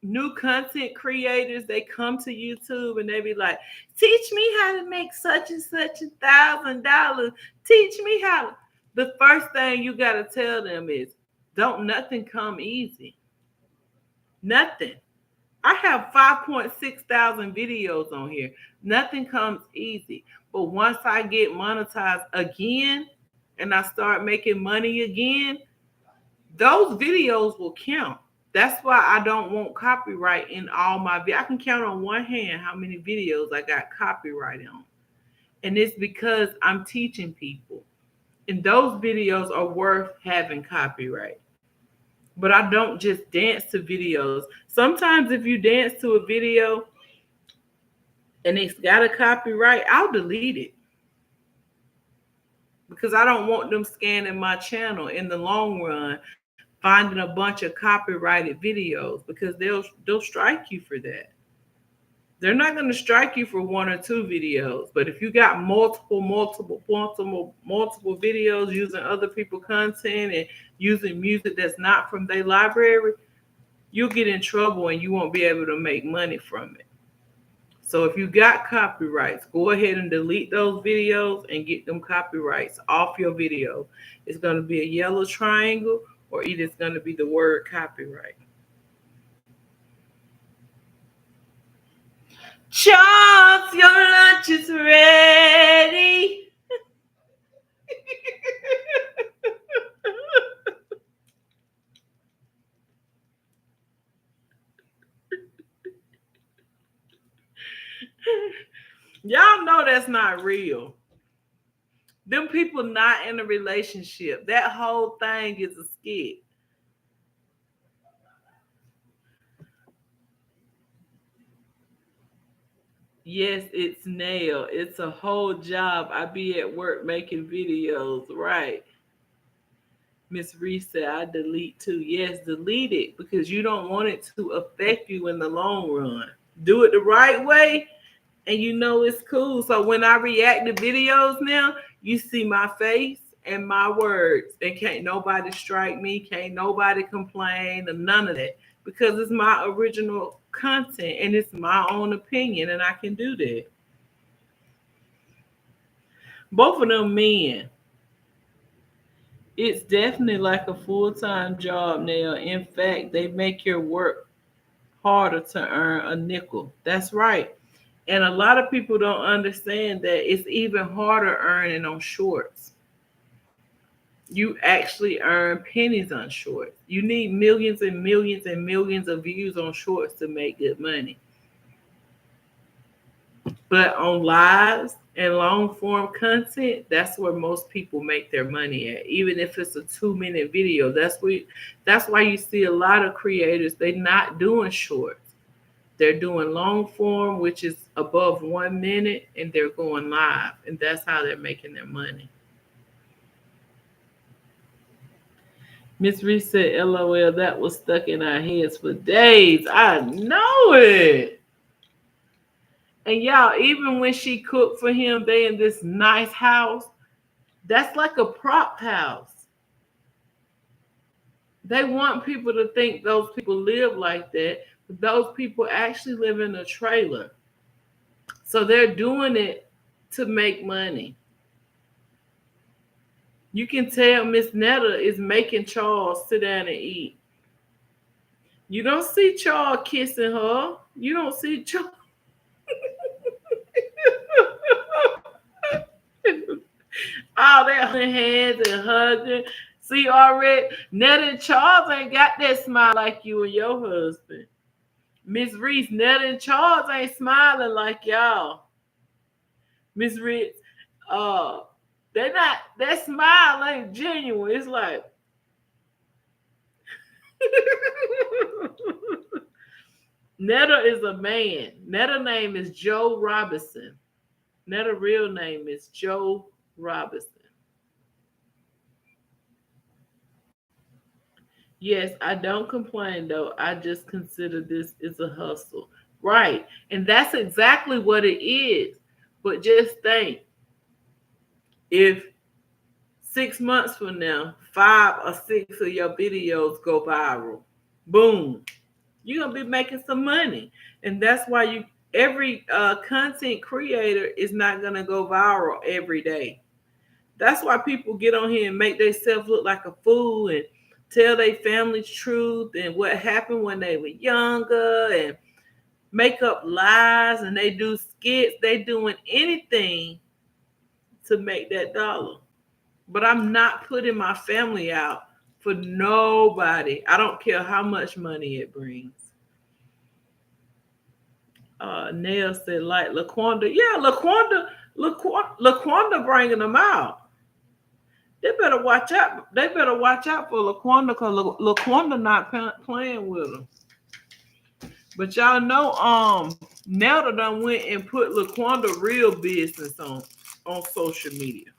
new content creators, they come to YouTube and they be like, teach me how to make such and such $1,000. Teach me how. The first thing you got to tell them is, don't nothing come easy. Nothing. I have 5.6 thousand videos on here. Nothing comes easy. But once I get monetized again and I start making money again, those videos will count. That's why I don't want copyright in all my videos. I can count on one hand how many videos I got copyright on. And it's because I'm teaching people. And those videos are worth having copyright. But I don't just dance to videos. Sometimes if you dance to a video and it's got a copyright, I'll delete it. Because I don't want them scanning my channel in the long run, finding a bunch of copyrighted videos, because they'll strike you for that. They're not going to strike you for 1 or 2 videos, but if you got multiple videos using other people's content and using music that's not from their library, you'll get in trouble and you won't be able to make money from it. So if you got copyrights, go ahead and delete those videos and get them copyrights off your video. It's going to be a yellow triangle, or either it's going to be the word copyright. Charles, your lunch is ready. Y'all know that's not real. Them people not in a relationship. That whole thing is a skit. Yes, it's nail. It's a whole job. I be at work making videos, right? Miss Reese said, I delete too. Yes, delete it because you don't want it to affect you in the long run. Do it the right way and you know it's cool. So when I react to videos now, you see my face and my words. And can't nobody strike me, can't nobody complain or none of that, because it's my original content and it's my own opinion and I can do that. Both of them men. It's definitely like a full-time job now. In fact, they make your work harder to earn a nickel. That's right. And a lot of people don't understand that it's even harder earning on shorts. You actually earn pennies on shorts. You need millions and millions and millions of views on shorts to make good money. But on lives and long form content, that's where most people make their money at. Even if it's a 2-minute video, that's why you see a lot of creators, they're not doing shorts. They're doing long form, which is above 1 minute, and they're going live. And that's how they're making their money. Miss Reese said, LOL, that was stuck in our heads for days. I know it. And y'all, even when she cooked for him, they in this nice house. That's like a prop house. They want people to think those people live like that. But those people actually live in a trailer. So they're doing it to make money. You can tell Miss Netta is making Charles sit down and eat. You don't see Charles kissing her. You don't see Charles. all that holding hands and hugging. See, already, Netta and Charles ain't got that smile like you and your husband. Miss Reese, Netta and Charles ain't smiling like y'all. Miss Reese, they're not, that smile ain't genuine. It's like, Netta is a man. Netta name is Joe Robinson. Netta real name is Joe Robinson. Yes, I don't complain though. I just consider this is a hustle. Right. And that's exactly what it is. But just think, if 6 months from now, 5 or 6 of your videos go viral, boom, you're gonna be making some money. And that's why every content creator is not gonna go viral every day. That's why people get on here and make themselves look like a fool and tell their family's truth and what happened when they were younger and make up lies, and they do skits. They doing anything to make that dollar. But I'm not putting my family out for nobody. I don't care how much money it brings. Nell said, like Laquanda. Yeah, Laquanda bringing them out. They better watch out. They better watch out for Laquanda, because Laquanda not playing with them. But y'all know, Nelda done went and put Laquanda real business on social media.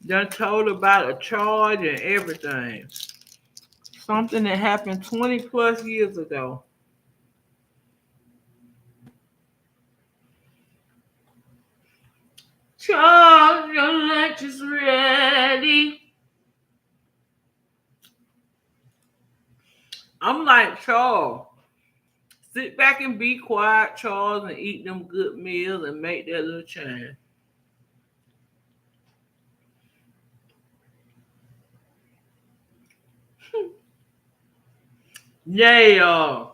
Done told about a charge and everything. Something that happened 20 plus years ago. Charles, your lunch is ready. I'm like, Charles, sit back and be quiet, Charles, and eat them good meals and make that little change. Yeah.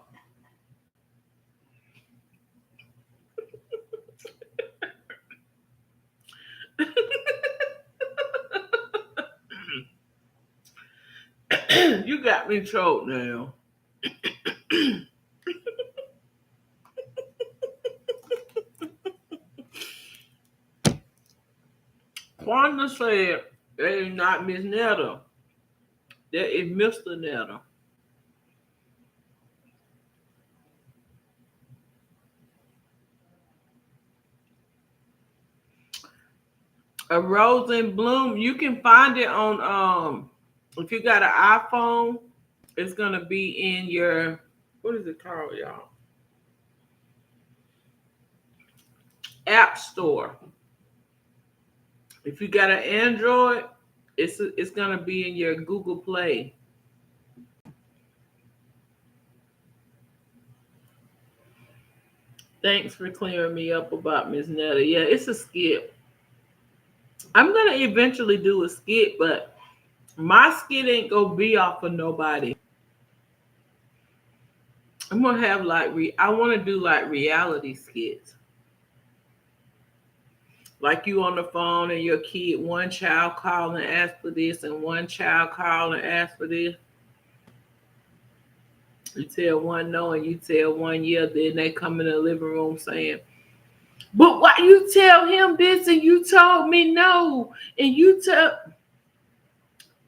You got me choked now. Quanda said that is not Miss Netta. That is Mr. Netta. A Rose in Bloom. You can find it on if you got an iPhone, it's gonna be in your, what is it called, y'all? App Store. If you got an Android, it's gonna be in your Google Play. Thanks for clearing me up about Miss Netta. Yeah, it's a skit. I'm gonna eventually do a skit, but my skit ain't gonna be off of nobody. I'm gonna have like I want to do like reality skits. Like you on the phone and your kid, one child call and ask for this, and one child call and ask for this. You tell one no, and you tell one yeah. Then they come in the living room saying, "But why you tell him this and you told me no?" And you tell,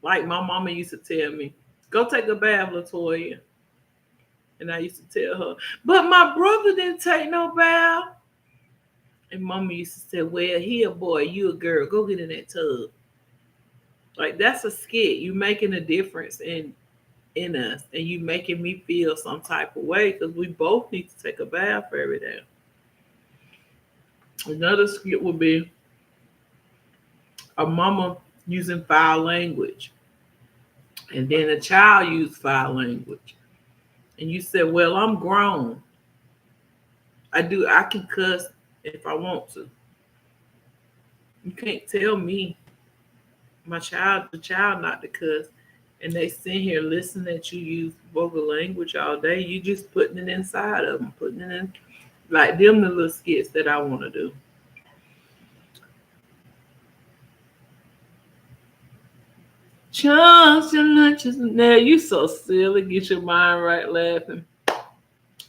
like my mama used to tell me, "Go take a bath, Latoya." And I used to tell her, "But my brother didn't take no bath." And mama used to say, "Well, he a boy, you a girl. Go get in that tub." Like, that's a skit. You making a difference in us, and you making me feel some type of way, because we both need to take a bath every day. Another skit would be a mama using foul language, and then a child used foul language. And you said, "Well, I'm grown. I can cuss if I want to. You can't tell me, the child not to cuss." And they sit here listening at you use vulgar language all day. You just putting it inside of them, putting it in, like them the little skits that I want to do. Chunks and lunches. Now you so silly. Get your mind right laughing.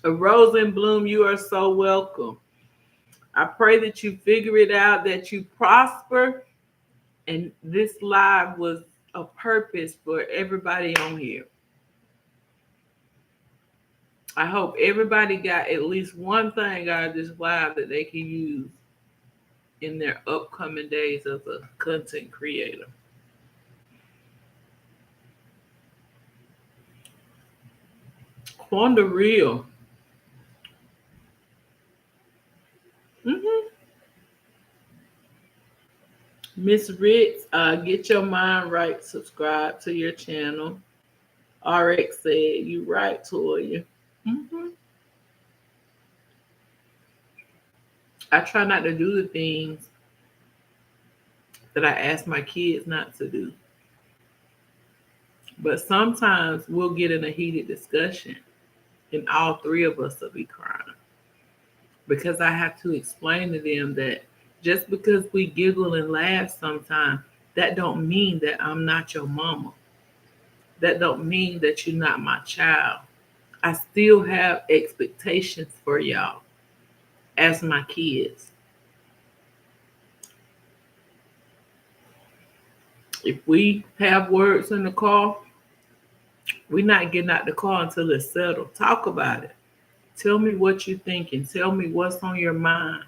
A rose in bloom, you are so welcome. I pray that you figure it out, that you prosper, and this live was a purpose for everybody on here. I hope everybody got at least one thing out of this live that they can use in their upcoming days as a content creator. On the real. Miss Ritz, get your mind right. Subscribe to your channel. RX said you right, Toya. I try not to do the things that I ask my kids not to do. But sometimes we'll get in a heated discussion and all three of us will be crying. Because I have to explain to them that just because we giggle and laugh sometimes, that don't mean that I'm not your mama. That don't mean that you're not my child. I still have expectations for y'all as my kids. If we have words in the car, we're not getting out the car until it's settled. Talk about it. Tell me what you're thinking. Tell me what's on your mind.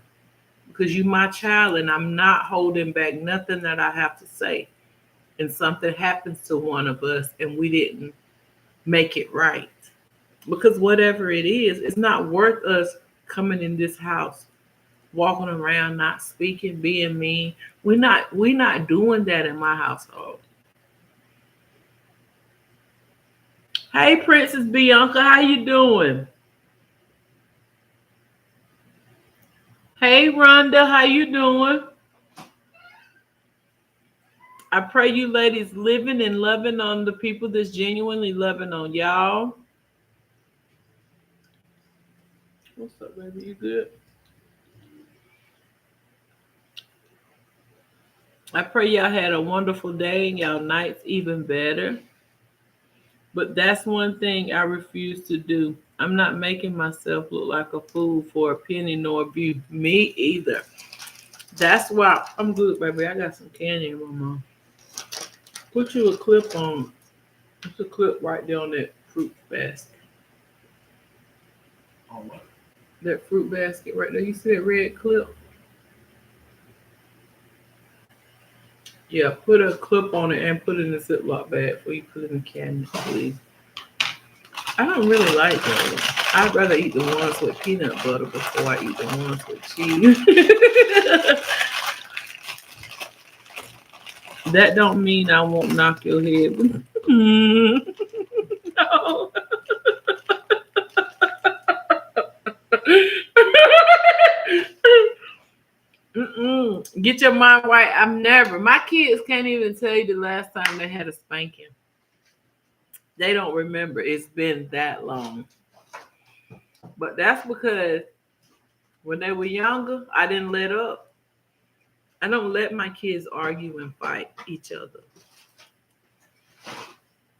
Because you're my child and I'm not holding back nothing that I have to say. And something happens to one of us and we didn't make it right. Because whatever it is, it's not worth us coming in this house, walking around, not speaking, being mean. We're not doing that in my household. Hey, Princess Bianca, how you doing? Hey, Rhonda, how you doing? I pray you ladies living and loving on the people that's genuinely loving on y'all. What's up, baby? You good? I pray y'all had a wonderful day and y'all nights even better. But that's one thing I refuse to do. I'm not making myself look like a fool for a penny nor a view. Me either. That's why I'm good, baby. I got some candy in my mouth. Put you a clip on. Put a clip right there on that fruit basket. On what? That fruit basket right there. You see that red clip? Yeah, put a clip on it and put it in the Ziploc bag before you put it in the cabinet, please. I don't really like those. I'd rather eat the ones with peanut butter before I eat the ones with cheese. That don't mean I won't knock your head. No. Get your mind right. My kids can't even tell you the last time they had a spanking. They don't remember. It's been that long. But that's because when they were younger, I didn't let up. I don't let my kids argue and fight each other.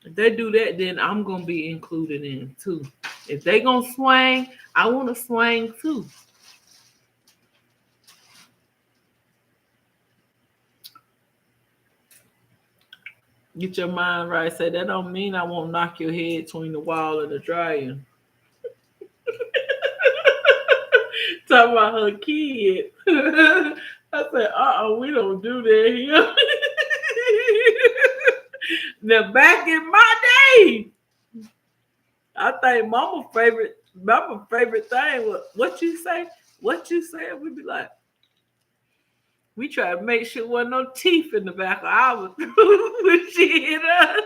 If they do that, then I'm going to be included in too. If they going to swing, I want to swing too. Get your mind right. Say that don't mean I won't knock your head between the wall and the dryer. Talking about her kid. I said, we don't do that here. Now back in my day, I think mama's favorite thing was what you say. What you said, we'd be like, we try to make sure there wasn't no teeth in the back of our food when she hit us.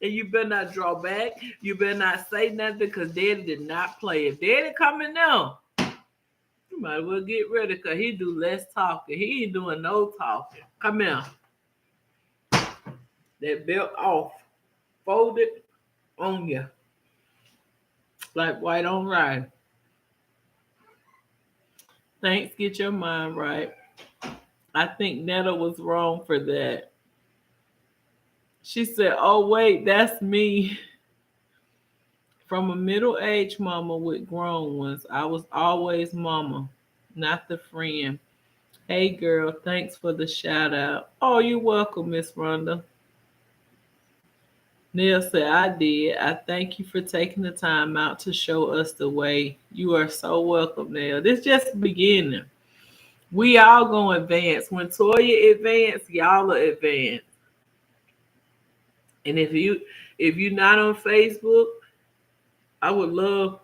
And you better not draw back. You better not say nothing because Daddy did not play. If Daddy coming now, you might as well get ready because he do less talking. He ain't doing no talking. Come here. That belt off. Fold it on you. Like white on rye. Thanks, get your mind right. I think Netta was wrong for that. She said, "Oh wait, that's me." From a middle-aged mama with grown ones, I was always mama, not the friend. Hey girl, thanks for the shout out. Oh, you're welcome, Miss Rhonda. Neil said, I did. I thank you for taking the time out to show us the way. You are so welcome, Neil. This just the beginning. We all gonna advance. When Toya advance, y'all are advance. And if you're not on Facebook, I would love,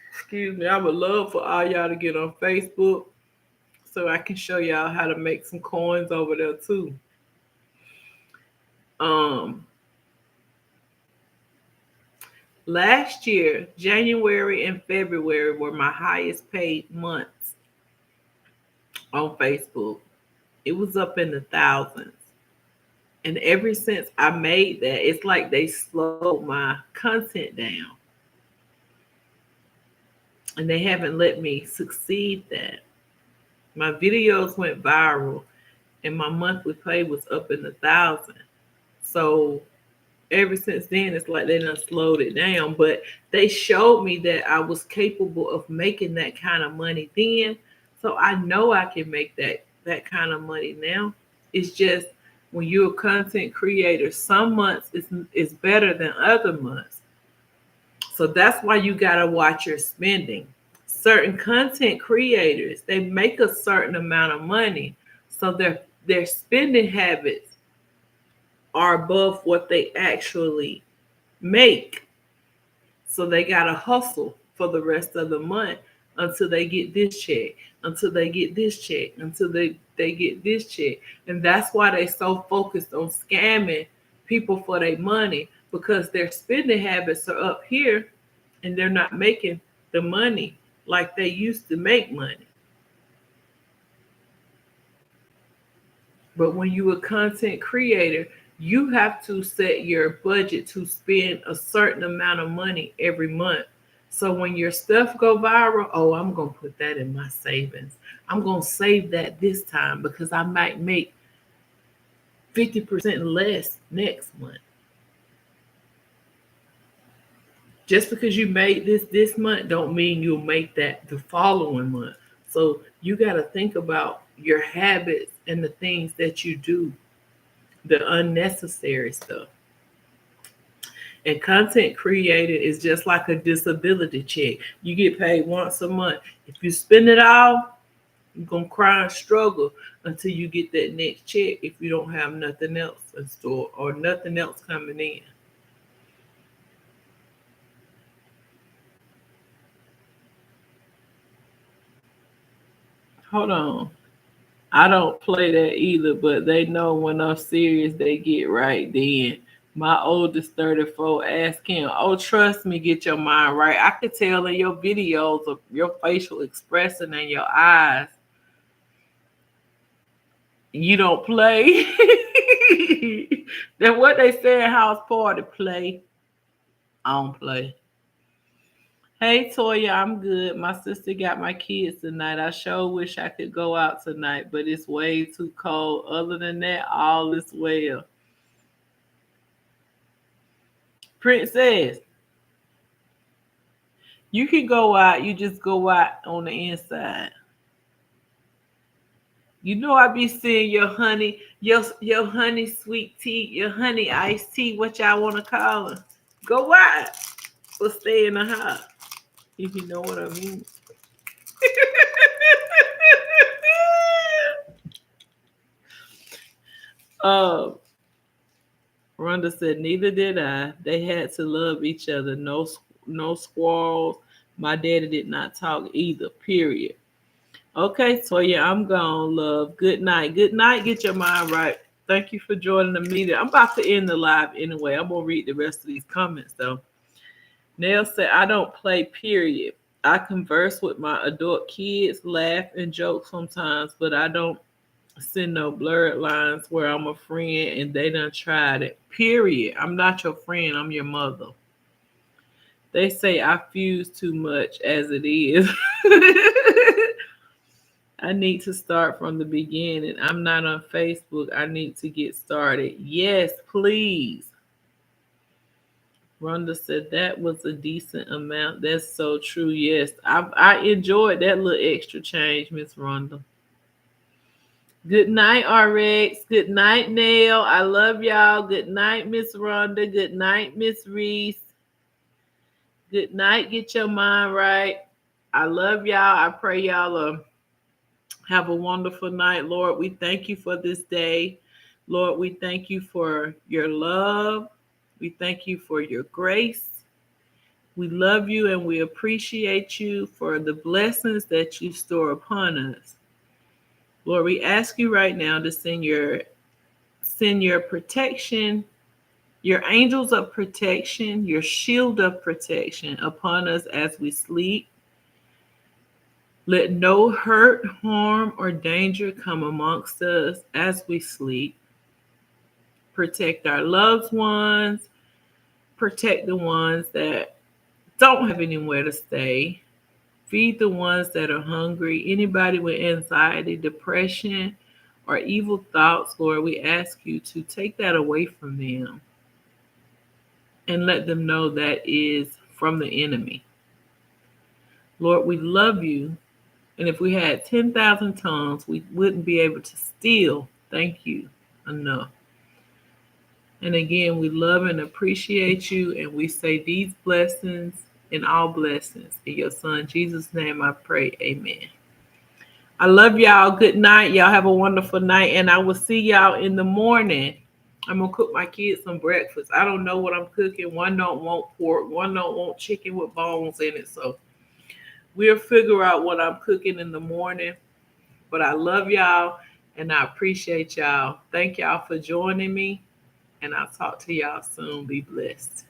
excuse me, I would love for all y'all to get on Facebook so I can show y'all how to make some coins over there too. Um Last year, January and February were my highest paid months on Facebook. It was up in the thousands. And ever since I made that, it's like they slowed my content down. And they haven't let me succeed that. My videos went viral and my monthly pay was up in the thousands. So ever since then, it's like they done slowed it down. But they showed me that I was capable of making that kind of money then. So I know I can make that kind of money now. It's just when you're a content creator, some months is better than other months. So that's why you gotta watch your spending. Certain content creators, they make a certain amount of money. So their spending habits are above what they actually make. So they gotta hustle for the rest of the month until they get this check, until they get this check, until they get this check. And that's why they so focused on scamming people for their money, because their spending habits are up here and they're not making the money like they used to make money. But when you're a content creator, you have to set your budget to spend a certain amount of money every month. So when your stuff go viral, oh, I'm going to put that in my savings. I'm going to save that this time because I might make 50% less next month. Just because you made this month don't mean you'll make that the following month. So you got to think about your habits and the things that you do, the unnecessary stuff. And content created is just like a disability check. You get paid once a month. If you spend it all, you're going to cry and struggle until you get that next check if you don't have nothing else in store or nothing else coming in. Hold on. I don't play that either, but they know when I'm serious, they get right then. My oldest 34 asked him, oh, trust me, get your mind right. I could tell in your videos of your facial expression and your eyes. You don't play. Then what they say in house party, play. I don't play. Hey Toya, I'm good. My sister got my kids tonight. I sure wish I could go out tonight, but it's way too cold. Other than that, all is well. Princess, you can go out. You just go out on the inside. You know I be seeing your honey, your honey sweet tea, your honey iced tea, what y'all want to call it. Go out or stay in the house, if you know what I mean. uh, Rhonda said, neither did I. They had to love each other. No squalls. My daddy did not talk either, period. Okay, Toya, I'm gone, love. Good night. Good night. Get your mind right. Thank you for joining the meeting. I'm about to end the live anyway. I'm going to read the rest of these comments, though. Nell said, I don't play, period. I converse with my adult kids, laugh and joke sometimes, but I don't send no blurred lines where I'm a friend and they done tried it. Period. I'm not your friend. I'm your mother. They say I fuse too much as it is. I need to start from the beginning. I'm not on Facebook. I need to get started. Yes, please. Rhonda said that was a decent amount. That's so true. Yes, I enjoyed that little extra change, Miss Rhonda. Good night, RX. Good night, Nail. I love y'all. Good night, Miss Rhonda. Good night, Miss Reese. Good night. Get your mind right. I love y'all. I pray y'all have a wonderful night. Lord, we thank you for this day. Lord, we thank you for your love. We thank you for your grace. We love you and we appreciate you for the blessings that you store upon us. Lord, we ask you right now to send your protection, your angels of protection, your shield of protection upon us as we sleep. Let no hurt, harm, or danger come amongst us as we sleep. Protect our loved ones. Protect the ones that don't have anywhere to stay. Feed the ones that are hungry. Anybody with anxiety, depression, or evil thoughts, Lord, we ask you to take that away from them and let them know that is from the enemy. Lord, we love you. And if we had 10,000 tongues, we wouldn't be able to still thank you enough. And again, we love and appreciate you. And we say these blessings and all blessings. In your son, Jesus' name, I pray. Amen. I love y'all. Good night. Y'all have a wonderful night. And I will see y'all in the morning. I'm going to cook my kids some breakfast. I don't know what I'm cooking. One don't want pork. One don't want chicken with bones in it. So we'll figure out what I'm cooking in the morning. But I love y'all and I appreciate y'all. Thank y'all for joining me. And I'll talk to y'all soon. Be blessed.